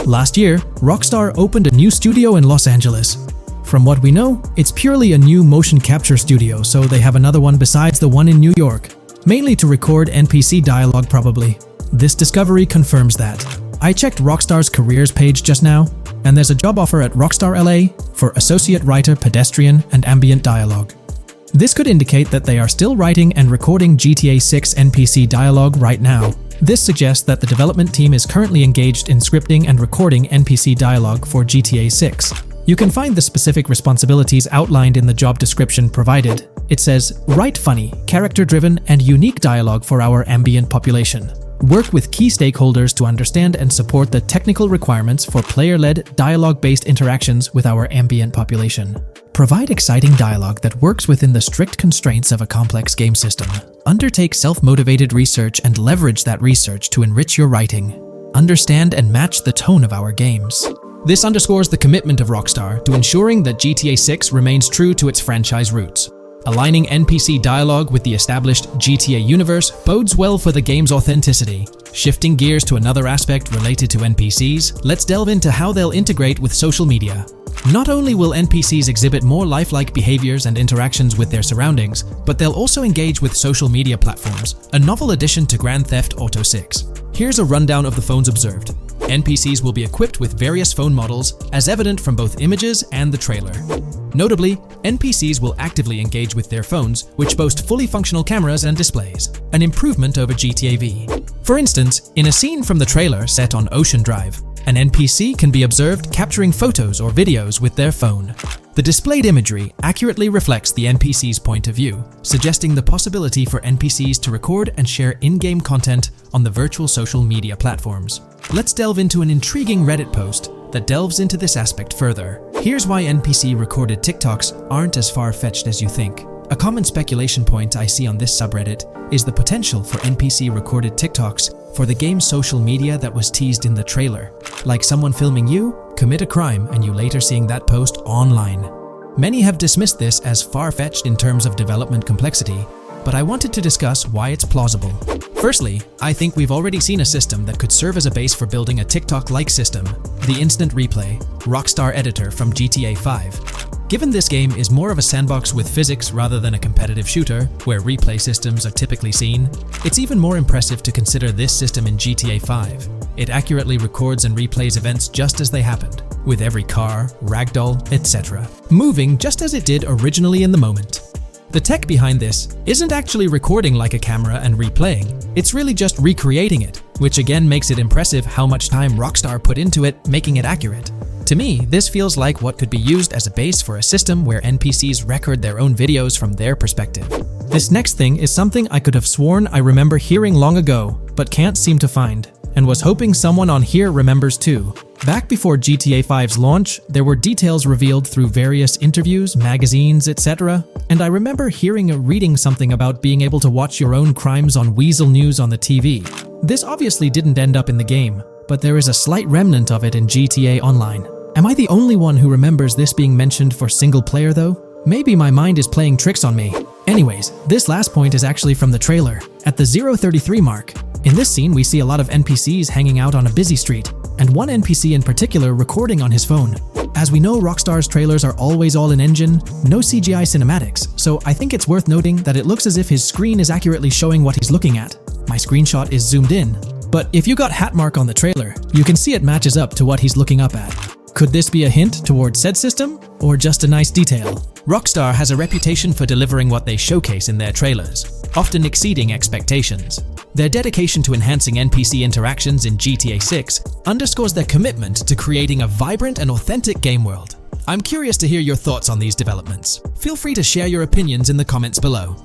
Last year, Rockstar opened a new studio in Los Angeles. From what we know, it's purely a new motion capture studio, so they have another one besides the one in New York, mainly to record NPC dialogue probably. This discovery confirms that. I checked Rockstar's careers page just now, and there's a job offer at Rockstar LA for Associate Writer Pedestrian and Ambient Dialogue. This could indicate that they are still writing and recording GTA 6 NPC dialogue right now. This suggests that the development team is currently engaged in scripting and recording NPC dialogue for GTA 6. You can find the specific responsibilities outlined in the job description provided. It says, write funny, character-driven, and unique dialogue for our ambient population. Work with key stakeholders to understand and support the technical requirements for player-led, dialogue-based interactions with our ambient population. Provide exciting dialogue that works within the strict constraints of a complex game system. Undertake self-motivated research and leverage that research to enrich your writing. Understand and match the tone of our games. This underscores the commitment of Rockstar to ensuring that GTA 6 remains true to its franchise roots. Aligning NPC dialogue with the established GTA universe bodes well for the game's authenticity. Shifting gears to another aspect related to NPCs, let's delve into how they'll integrate with social media. Not only will NPCs exhibit more lifelike behaviors and interactions with their surroundings, but they'll also engage with social media platforms, a novel addition to Grand Theft Auto 6. Here's a rundown of the phones observed. NPCs will be equipped with various phone models, as evident from both images and the trailer. Notably, NPCs will actively engage with their phones, which boast fully functional cameras and displays, an improvement over GTA V. For instance, in a scene from the trailer set on Ocean Drive, an NPC can be observed capturing photos or videos with their phone. The displayed imagery accurately reflects the NPC's point of view, suggesting the possibility for NPCs to record and share in-game content on the virtual social media platforms. Let's delve into an intriguing Reddit post that delves into this aspect further. Here's why NPC-recorded TikToks aren't as far-fetched as you think. A common speculation point I see on this subreddit is the potential for NPC-recorded TikToks for the game's social media that was teased in the trailer, like someone filming you commit a crime and you later seeing that post online. Many have dismissed this as far-fetched in terms of development complexity, but I wanted to discuss why it's plausible. Firstly, I think we've already seen a system that could serve as a base for building a TikTok-like system, the Instant Replay, Rockstar editor from GTA 5. Given this game is more of a sandbox with physics rather than a competitive shooter, where replay systems are typically seen, it's even more impressive to consider this system in GTA 5. It accurately records and replays events just as they happened, with every car, ragdoll, etc., moving just as it did originally in the moment. The tech behind this isn't actually recording like a camera and replaying, it's really just recreating it, which again makes it impressive how much time Rockstar put into it, making it accurate. To me, this feels like what could be used as a base for a system where NPCs record their own videos from their perspective. This next thing is something I could have sworn I remember hearing long ago, but can't seem to find, and was hoping someone on here remembers too. Back before GTA 5's launch, there were details revealed through various interviews, magazines, etc., and I remember hearing or reading something about being able to watch your own crimes on Weasel News on the TV. This obviously didn't end up in the game, but there is a slight remnant of it in GTA Online. Am I the only one who remembers this being mentioned for single player though? Maybe my mind is playing tricks on me. Anyways, this last point is actually from the trailer, at the 0:33 mark. In this scene, we see a lot of NPCs hanging out on a busy street, and one NPC in particular recording on his phone. As we know, Rockstar's trailers are always all in engine, no CGI cinematics, so I think it's worth noting that it looks as if his screen is accurately showing what he's looking at. My screenshot is zoomed in, but if you got Hatmark on the trailer, you can see it matches up to what he's looking up at. Could this be a hint towards said system, or just a nice detail? Rockstar has a reputation for delivering what they showcase in their trailers, often exceeding expectations. Their dedication to enhancing NPC interactions in GTA 6 underscores their commitment to creating a vibrant and authentic game world. I'm curious to hear your thoughts on these developments. Feel free to share your opinions in the comments below.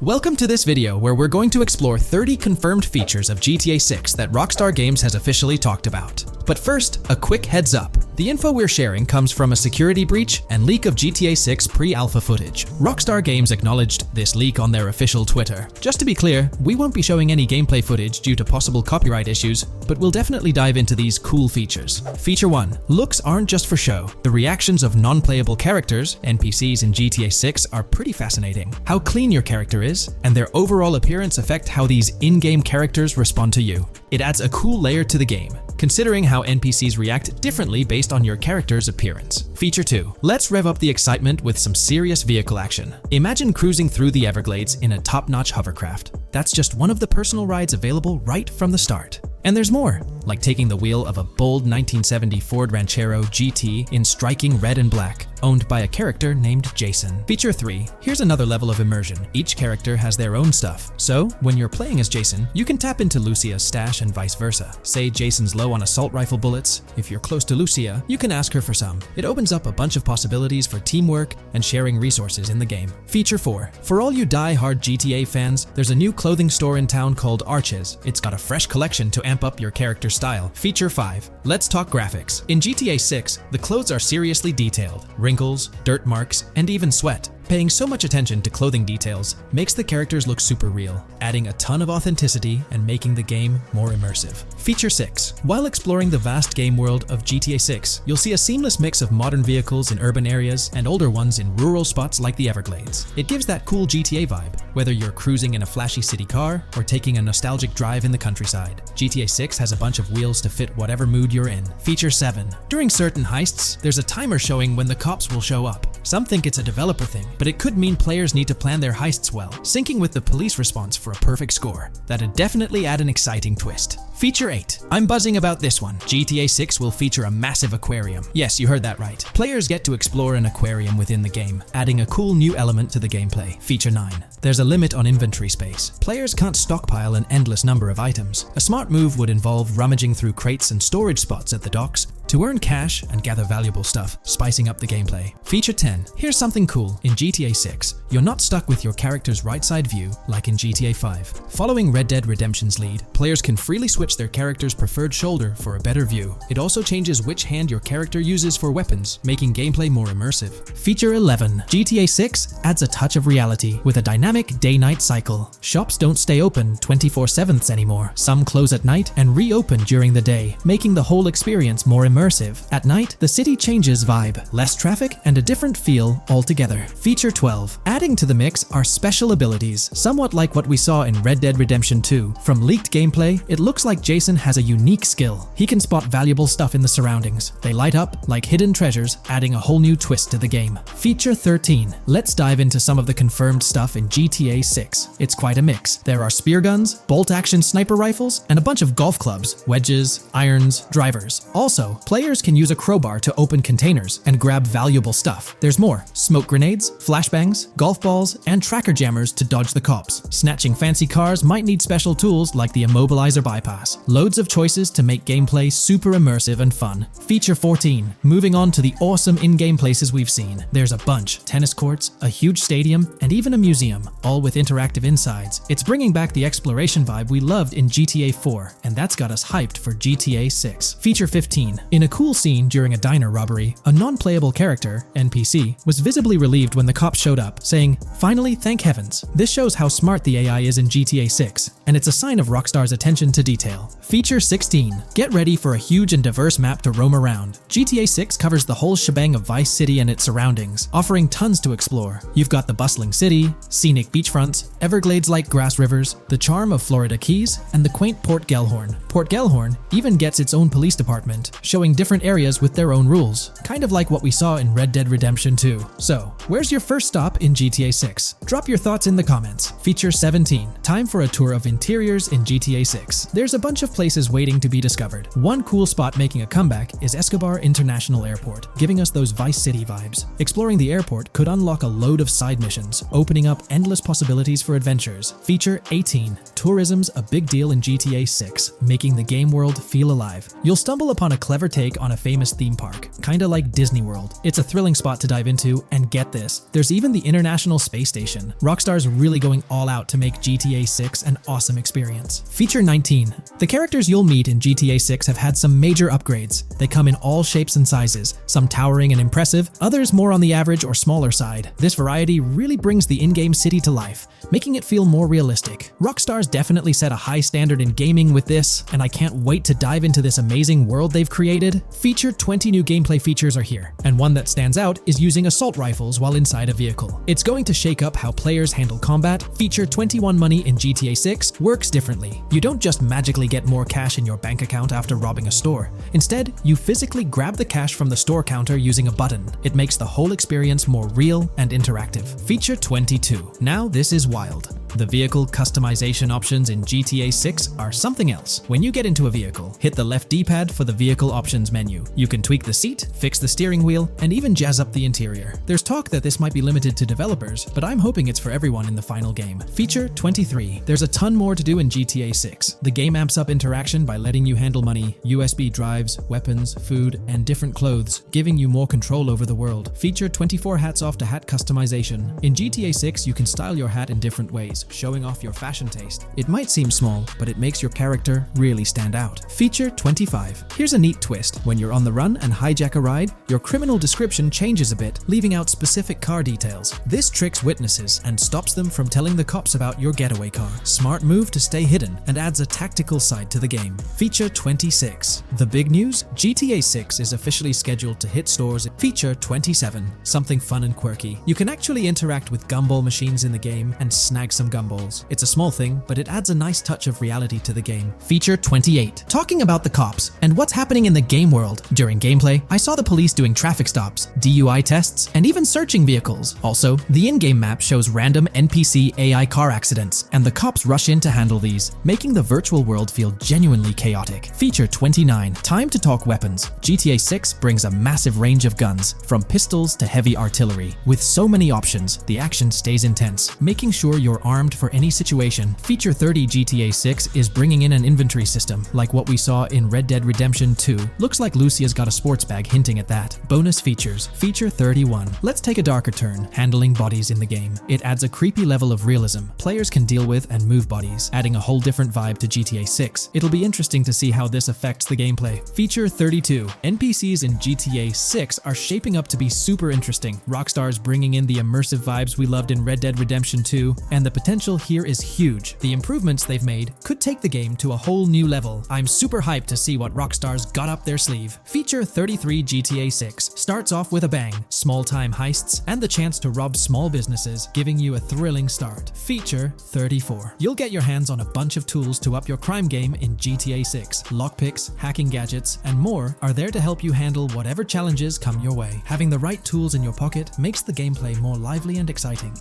Welcome to this video where we're going to explore 30 confirmed features of GTA 6 that Rockstar Games has officially talked about. But first, a quick heads up. The info we're sharing comes from a security breach and leak of GTA 6 pre-alpha footage. Rockstar Games acknowledged this leak on their official Twitter. Just to be clear, we won't be showing any gameplay footage due to possible copyright issues, but we'll definitely dive into these cool features. Feature 1. Looks aren't just for show. The reactions of non-playable characters, NPCs in GTA 6, are pretty fascinating. How clean your character is, and their overall appearance affect how these in-game characters respond to you. It adds a cool layer to the game, considering how NPCs react differently based on your character's appearance. Feature 2. Let's rev up the excitement with some serious vehicle action. Imagine cruising through the Everglades in a top-notch hovercraft. That's just one of the personal rides available right from the start. And there's more, like taking the wheel of a bold 1970 Ford Ranchero GT in striking red and black, owned by a character named Jason. Feature 3. Here's another level of immersion. Each character has their own stuff, so when you're playing as Jason, you can tap into Lucia's stash and vice versa. Say Jason's low on assault rifle bullets. If you're close to Lucia, you can ask her for some. It opens up a bunch of possibilities for teamwork and sharing resources in the game. Feature 4. For all you die-hard GTA fans, there's a new clothing store in town called Arches. It's got a fresh collection to amp up your character's style. Feature 5. Let's talk graphics. In GTA 6, the clothes are seriously detailed. Wrinkles, dirt marks, and even sweat. Paying so much attention to clothing details makes the characters look super real, adding a ton of authenticity and making the game more immersive. Feature 6. While exploring the vast game world of GTA 6, you'll see a seamless mix of modern vehicles in urban areas and older ones in rural spots like the Everglades. It gives that cool GTA vibe, whether you're cruising in a flashy city car or taking a nostalgic drive in the countryside. GTA 6 has a bunch of wheels to fit whatever mood you're in. Feature 7. During certain heists, there's a timer showing when the cops will show up. Some think it's a developer thing, but it could mean players need to plan their heists well, syncing with the police response for a perfect score. That'd definitely add an exciting twist. Feature 8. I'm buzzing about this one. GTA 6 will feature a massive aquarium. Yes, you heard that right. Players get to explore an aquarium within the game, adding a cool new element to the gameplay. Feature 9. There's a limit on inventory space. Players can't stockpile an endless number of items. A smart move would involve rummaging through crates and storage spots at the docks to earn cash and gather valuable stuff, spicing up the gameplay. Feature 10. Here's something cool. In GTA 6, you're not stuck with your character's right side view like in GTA 5. Following Red Dead Redemption's lead, players can freely switch their character's preferred shoulder for a better view. It also changes which hand your character uses for weapons, making gameplay more immersive. Feature 11. GTA 6 adds a touch of reality with a dynamic day-night cycle. Shops don't stay open 24/7 anymore. Some close at night and reopen during the day, making the whole experience more immersive. At night, the city changes vibe, less traffic, and a different feel altogether. Feature 12. Adding to the mix are special abilities, somewhat like what we saw in Red Dead Redemption 2. From leaked gameplay, it looks like Jason has a unique skill. He can spot valuable stuff in the surroundings. They light up like hidden treasures, adding a whole new twist to the game. Feature 13. Let's dive into some of the confirmed stuff in GTA 6. It's quite a mix. There are spear guns, bolt-action sniper rifles, and a bunch of golf clubs, wedges, irons, drivers. Also, players can use a crowbar to open containers and grab valuable stuff. There's more. Smoke grenades, flashbangs, golf balls, and tracker jammers to dodge the cops. Snatching fancy cars might need special tools like the immobilizer bypass. Loads of choices to make gameplay super immersive and fun. Feature 14. Moving on to the awesome in-game places we've seen. There's a bunch. Tennis courts, a huge stadium, and even a museum, all with interactive insides. It's bringing back the exploration vibe we loved in GTA 4, and that's got us hyped for GTA 6. Feature 15. In a cool scene during a diner robbery, a non-playable character, NPC, was visibly relieved when the cops showed up, saying, "Finally, thank heavens." This shows how smart the AI is in GTA 6, and it's a sign of Rockstar's attention to detail. Feature 16. Get ready for a huge and diverse map to roam around. GTA 6 covers the whole shebang of Vice City and its surroundings, offering tons to explore. You've got the bustling city, scenic beachfronts, Everglades-like grass rivers, the charm of Florida Keys, and the quaint Port Gellhorn. Port Gellhorn even gets its own police department, showing showing different areas with their own rules, kind of like what we saw in Red Dead Redemption 2. So, where's your first stop in GTA 6? Drop your thoughts in the comments. Feature 17. Time for a tour of interiors in GTA 6. There's a bunch of places waiting to be discovered. One cool spot making a comeback is Escobar International Airport, giving us those Vice City vibes. Exploring the airport could unlock a load of side missions, opening up endless possibilities for adventures. Feature 18. Tourism's a big deal in GTA 6, making the game world feel alive. You'll stumble upon a clever take on a famous theme park, kinda like Disney World. It's a thrilling spot to dive into, and get this, there's even the International Space Station. Rockstar's really going all out to make GTA 6 an awesome experience. Feature 19. The characters you'll meet in GTA 6 have had some major upgrades. They come in all shapes and sizes, some towering and impressive, others more on the average or smaller side. This variety really brings the in-game city to life, making it feel more realistic. Rockstar's definitely set a high standard in gaming with this, and I can't wait to dive into this amazing world they've created. Feature 20 new gameplay features are here, and one that stands out is using assault rifles while inside a vehicle. It's going to shake up how players handle combat. Feature 21 money in GTA 6 works differently. You don't just magically get more cash in your bank account after robbing a store. Instead, you physically grab the cash from the store counter using a button. It makes the whole experience more real and interactive. Feature 22. Now this is wild. The vehicle customization options in GTA 6 are something else. When you get into a vehicle, hit the left D-pad for the vehicle options menu. You can tweak the seat, fix the steering wheel, and even jazz up the interior. There's talk that this might be limited to developers, but I'm hoping it's for everyone in the final game. Feature 23. There's a ton more to do in GTA 6. The game amps up interaction by letting you handle money, USB drives, weapons, food, and different clothes, giving you more control over the world. Feature 24 hats off to hat customization. In GTA 6, you can style your hat in different ways, showing off your fashion taste. It might seem small, but it makes your character really stand out. Feature 25. Here's a neat twist. When you're on the run and hijack a ride, your criminal description changes a bit, leaving out specific car details. This tricks witnesses and stops them from telling the cops about your getaway car. Smart move to stay hidden and adds a tactical side to the game. Feature 26. The big news? GTA 6 is officially scheduled to hit stores. Feature 27. Something fun and quirky. You can actually interact with gumball machines in the game and snag some gumballs. It's a small thing, but it adds a nice touch of reality to the game. Feature 28. Talking about the cops and what's happening in the game world. During gameplay, I saw the police doing traffic stops, DUI tests, and even searching vehicles. Also, the in-game map shows random NPC AI car accidents, and the cops rush in to handle these, making the virtual world feel genuinely chaotic. Feature 29. Time to talk weapons. GTA 6 brings a massive range of guns, from pistols to heavy artillery. With so many options, the action stays intense, making sure you're armed for any situation. Feature 30. GTA 6 is bringing in an inventory system, like what we saw in Red Dead Redemption 2. Looks like Lucia's got a sports bag hinting at that. Bonus features. Feature 31. Let's take a darker turn, handling bodies in the game. It adds a creepy level of realism. Players can deal with and move bodies, adding a whole different vibe to GTA 6. It'll be interesting to see how this affects the gameplay. Feature 32. NPCs in GTA 6 are shaping up to be super interesting. Rockstar's bringing in the immersive vibes we loved in Red Dead Redemption 2, and the potential here is huge. The improvements they've made could take the game to a whole new level. I'm super hyped to see what Rockstar's got up their sleeve. Feature 33. GTA 6 starts off with a bang, small-time heists, and the chance to rob small businesses, giving you a thrilling start. Feature 34. You'll get your hands on a bunch of tools to up your crime game in GTA 6. Lockpicks, hacking gadgets, and more are there to help you handle whatever challenges come your way. Having the right tools in your pocket makes the gameplay more lively and exciting.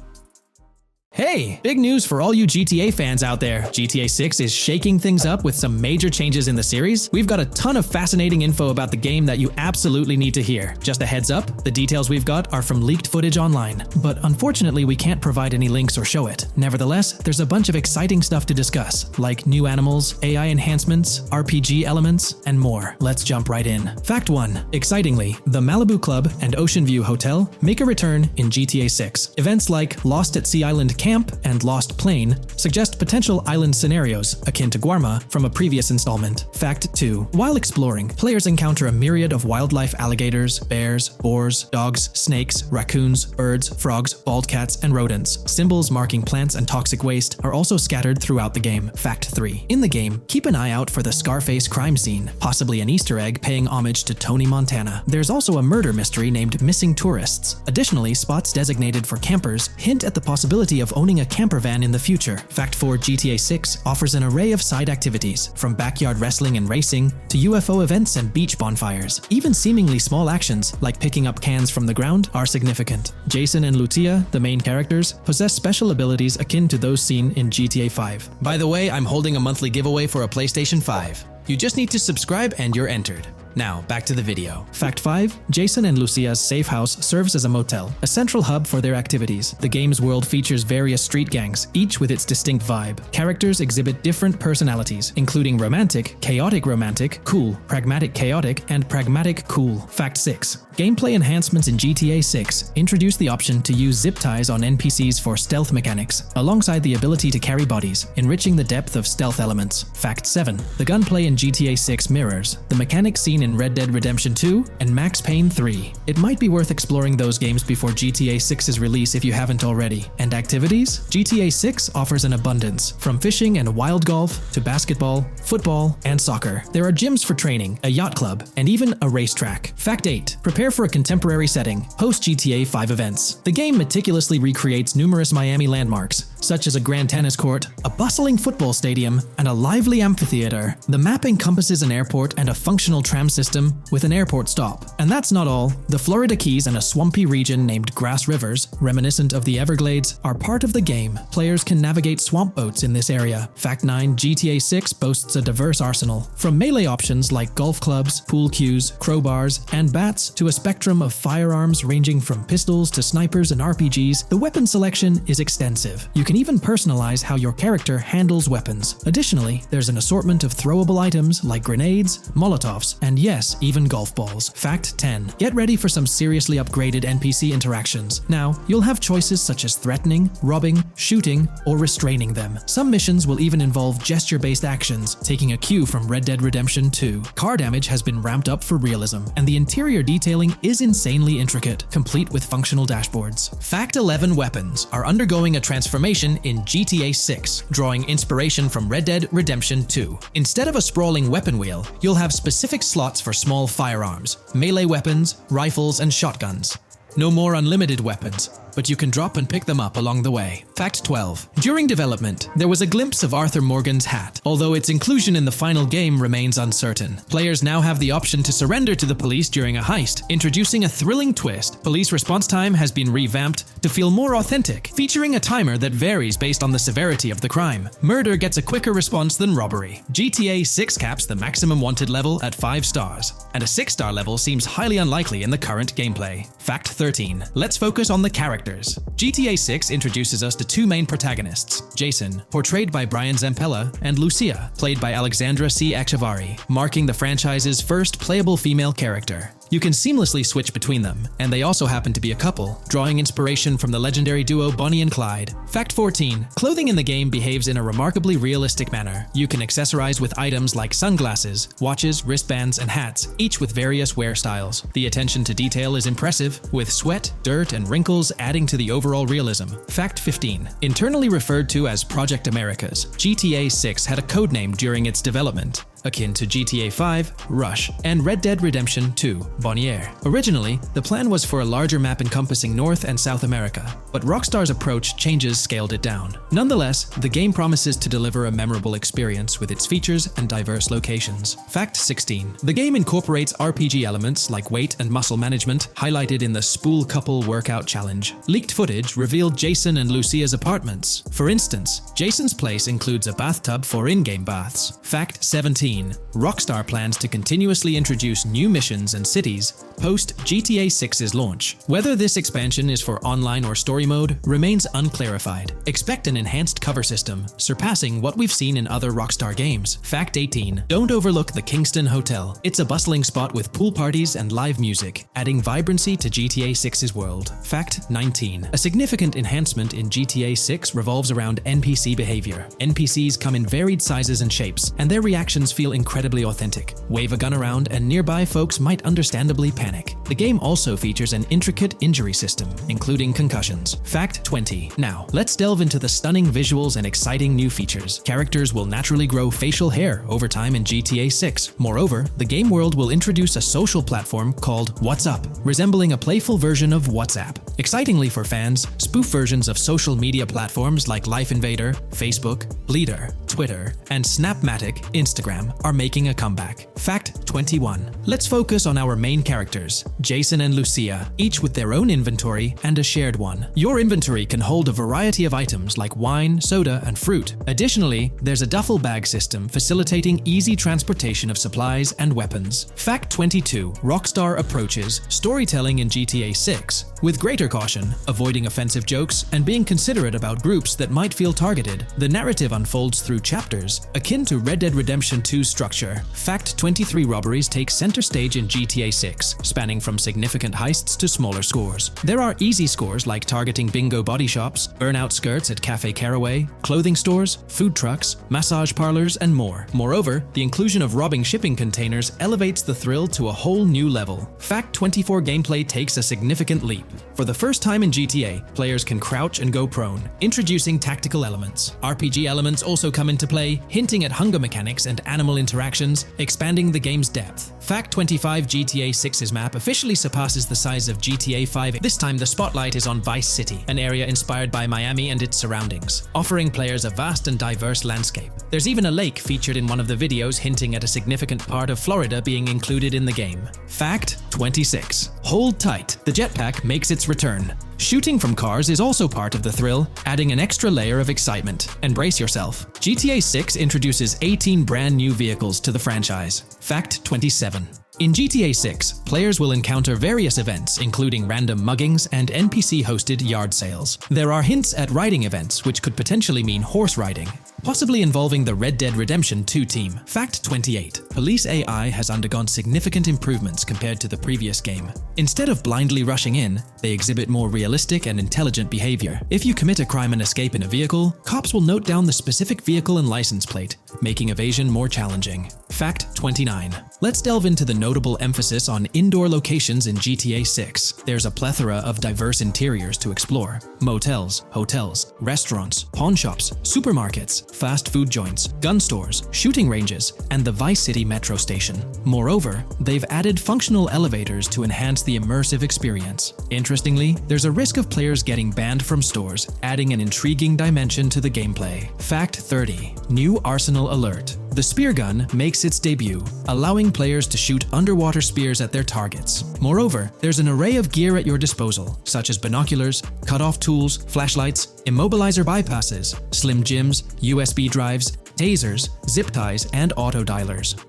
Hey, big news for all you GTA fans out there. GTA 6 is shaking things up with some major changes in the series. We've got a ton of fascinating info about the game that you absolutely need to hear. Just a heads up, the details we've got are from leaked footage online, but unfortunately we can't provide any links or show it. Nevertheless, there's a bunch of exciting stuff to discuss, like new animals, AI enhancements, RPG elements, and more. Let's jump right in. Fact 1. Excitingly, the Malibu Club and Ocean View Hotel make a return in GTA 6. Events like Lost at Sea Island Camp and Lost Plane suggest potential island scenarios akin to Guarma from a previous installment. Fact 2. While exploring, players encounter a myriad of wildlife: alligators, bears, boars, dogs, snakes, raccoons, birds, frogs, bald cats, and rodents. Symbols marking plants and toxic waste are also scattered throughout the game. Fact 3. In the game, keep an eye out for the Scarface crime scene, possibly an Easter egg paying homage to Tony Montana. There's also a murder mystery named Missing Tourists. Additionally, spots designated for campers hint at the possibility of owning a camper van in the future. Fact 4, GTA 6 offers an array of side activities, from backyard wrestling and racing to UFO events and beach bonfires. Even seemingly small actions, like picking up cans from the ground, are significant. Jason and Lucia, the main characters, possess special abilities akin to those seen in GTA 5. By the way, I'm holding a monthly giveaway for a PlayStation 5. You just need to subscribe and you're entered. Now, back to the video. Fact 5. Jason and Lucia's safe house serves as a motel, a central hub for their activities. The game's world features various street gangs, each with its distinct vibe. Characters exhibit different personalities, including romantic, cool, pragmatic chaotic, and pragmatic cool. Fact 6. Gameplay enhancements in GTA 6 introduce the option to use zip ties on NPCs for stealth mechanics, alongside the ability to carry bodies, enriching the depth of stealth elements. Fact 7. The gunplay in GTA 6 mirrors the mechanics seen in Red Dead Redemption 2 and Max Payne 3. It might be worth exploring those games before GTA 6's release if you haven't already. And activities? GTA 6 offers an abundance, from fishing and wild golf to basketball, football, and soccer. There are gyms for training, a yacht club, and even a racetrack. Fact 8. Prepare for a contemporary setting, post-GTA 5 events. The game meticulously recreates numerous Miami landmarks, such as a grand tennis court, a bustling football stadium, and a lively amphitheater. The map encompasses an airport and a functional tram system with an airport stop. And that's not all. The Florida Keys and a swampy region named Grass Rivers, reminiscent of the Everglades, are part of the game. Players can navigate swamp boats in this area. Fact 9. GTA 6 boasts a diverse arsenal. From melee options like golf clubs, pool cues, crowbars, and bats to a spectrum of firearms ranging from pistols to snipers and RPGs, the weapon selection is extensive. You can even personalize how your character handles weapons. Additionally, there's an assortment of throwable items like grenades, molotovs, and yes, even golf balls. Fact 10. Get ready for some seriously upgraded NPC interactions. Now, you'll have choices such as threatening, robbing, shooting, or restraining them. Some missions will even involve gesture-based actions, taking a cue from Red Dead Redemption 2. Car damage has been ramped up for realism, and the interior detailing is insanely intricate, complete with functional dashboards. Fact 11. Weapons are undergoing a transformation in GTA 6, drawing inspiration from Red Dead Redemption 2. Instead of a sprawling weapon wheel, you'll have specific slots for small firearms, melee weapons, rifles, and shotguns. No more unlimited weapons, but you can drop and pick them up along the way. Fact 12. During development, there was a glimpse of Arthur Morgan's hat, although its inclusion in the final game remains uncertain. Players now have the option to surrender to the police during a heist, introducing a thrilling twist. Police response time has been revamped to feel more authentic, featuring a timer that varies based on the severity of the crime. Murder gets a quicker response than robbery. GTA 6 caps the maximum wanted level at 5 stars, and a 6-star level seems highly unlikely in the current gameplay. Fact 13. Let's focus on the characters. GTA 6 introduces us to two main protagonists, Jason, portrayed by Brian Zampella, and Lucia, played by Alexandra C. Echevarri, marking the franchise's first playable female character. You can seamlessly switch between them, and they also happen to be a couple, drawing inspiration from the legendary duo Bonnie and Clyde. Fact 14. Clothing in the game behaves in a remarkably realistic manner. You can accessorize with items like sunglasses, watches, wristbands, and hats, each with various wear styles. The attention to detail is impressive, with sweat, dirt, and wrinkles adding to the overall realism. Fact 15. Internally referred to as Project Americas, GTA 6 had a codename during its development, akin to GTA 5, Rush, and Red Dead Redemption 2, Bonnier. Originally, the plan was for a larger map encompassing North and South America, but Rockstar's approach changes scaled it down. Nonetheless, the game promises to deliver a memorable experience with its features and diverse locations. Fact 16. The game incorporates RPG elements like weight and muscle management, highlighted in the Spool Couple Workout Challenge. Leaked footage revealed Jason and Lucia's apartments. For instance, Jason's place includes a bathtub for in-game baths. Fact 17. Rockstar plans to continuously introduce new missions and cities post GTA 6's launch. Whether this expansion is for online or story mode remains unclarified. Expect an enhanced cover system, surpassing what we've seen in other Rockstar games. Fact 18. Don't overlook the Kingston Hotel. It's a bustling spot with pool parties and live music, adding vibrancy to GTA 6's world. Fact 19. A significant enhancement in GTA 6 revolves around NPC behavior. NPCs come in varied sizes and shapes, and their reactions feel incredibly authentic. Wave a gun around and nearby folks might understandably panic. The game also features an intricate injury system, including concussions. Fact 20. Now, let's delve into the stunning visuals and exciting new features. Characters will naturally grow facial hair over time in GTA 6. Moreover, the game world will introduce a social platform called What's Up, resembling a playful version of WhatsApp. Excitingly for fans, spoof versions of social media platforms like Life Invader, Facebook, Bleeder, Twitter, and Snapmatic, Instagram are making a comeback. Fact 21. Let's focus on our main characters, Jason and Lucia, each with their own inventory and a shared one. Your inventory can hold a variety of items like wine, soda, and fruit. Additionally, there's a duffel bag system facilitating easy transportation of supplies and weapons. Fact 22. Rockstar approaches storytelling in GTA 6 with greater caution, avoiding offensive jokes and being considerate about groups that might feel targeted. The narrative unfolds through chapters, akin to Red Dead Redemption 2's structure. Fact 23. Robberies take center stage in GTA 6, spanning from significant heists to smaller scores. There are easy scores like targeting bingo body shops, burnout skirts at Cafe Caraway, clothing stores, food trucks, massage parlors, and more. Moreover, the inclusion of robbing shipping containers elevates the thrill to a whole new level. Fact 24. Gameplay takes a significant leap. For the first time in GTA, players can crouch and go prone, introducing tactical elements. RPG elements also come into play, hinting at hunger mechanics and animal interactions, expanding the game's depth. Fact 25. GTA 6's map officially surpasses the size of GTA 5. This time the spotlight is on Vice City, an area inspired by Miami and its surroundings, offering players a vast and diverse landscape. There's even a lake featured in one of the videos, hinting at a significant part of Florida being included in the game. Fact 26. Hold tight, the jetpack makes its return. Shooting from cars is also part of the thrill, adding an extra layer of excitement. And brace yourself. GTA 6 introduces 18 brand new vehicles to the franchise. Fact 27. In GTA 6, players will encounter various events, including random muggings and NPC-hosted yard sales. There are hints at riding events, which could potentially mean horse riding, possibly involving the Red Dead Redemption 2 team. Fact 28. Police AI has undergone significant improvements compared to the previous game. Instead of blindly rushing in, they exhibit more realistic and intelligent behavior. If you commit a crime and escape in a vehicle, cops will note down the specific vehicle and license plate, making evasion more challenging. Fact 29. Let's delve into the notable emphasis on indoor locations in GTA 6. There's a plethora of diverse interiors to explore. Motels, hotels, restaurants, pawn shops, supermarkets, fast food joints, gun stores, shooting ranges, and the Vice City metro station. Moreover, they've added functional elevators to enhance the immersive experience. Interestingly, there's a risk of players getting banned from stores, adding an intriguing dimension to the gameplay. Fact 30. New arsenal alert. The spear gun makes its debut, allowing players to shoot underwater spears at their targets. Moreover, there's an array of gear at your disposal, such as binoculars, cut-off tools, flashlights, immobilizer bypasses, slim jims, USB drives, tasers, zip ties, and auto dialers.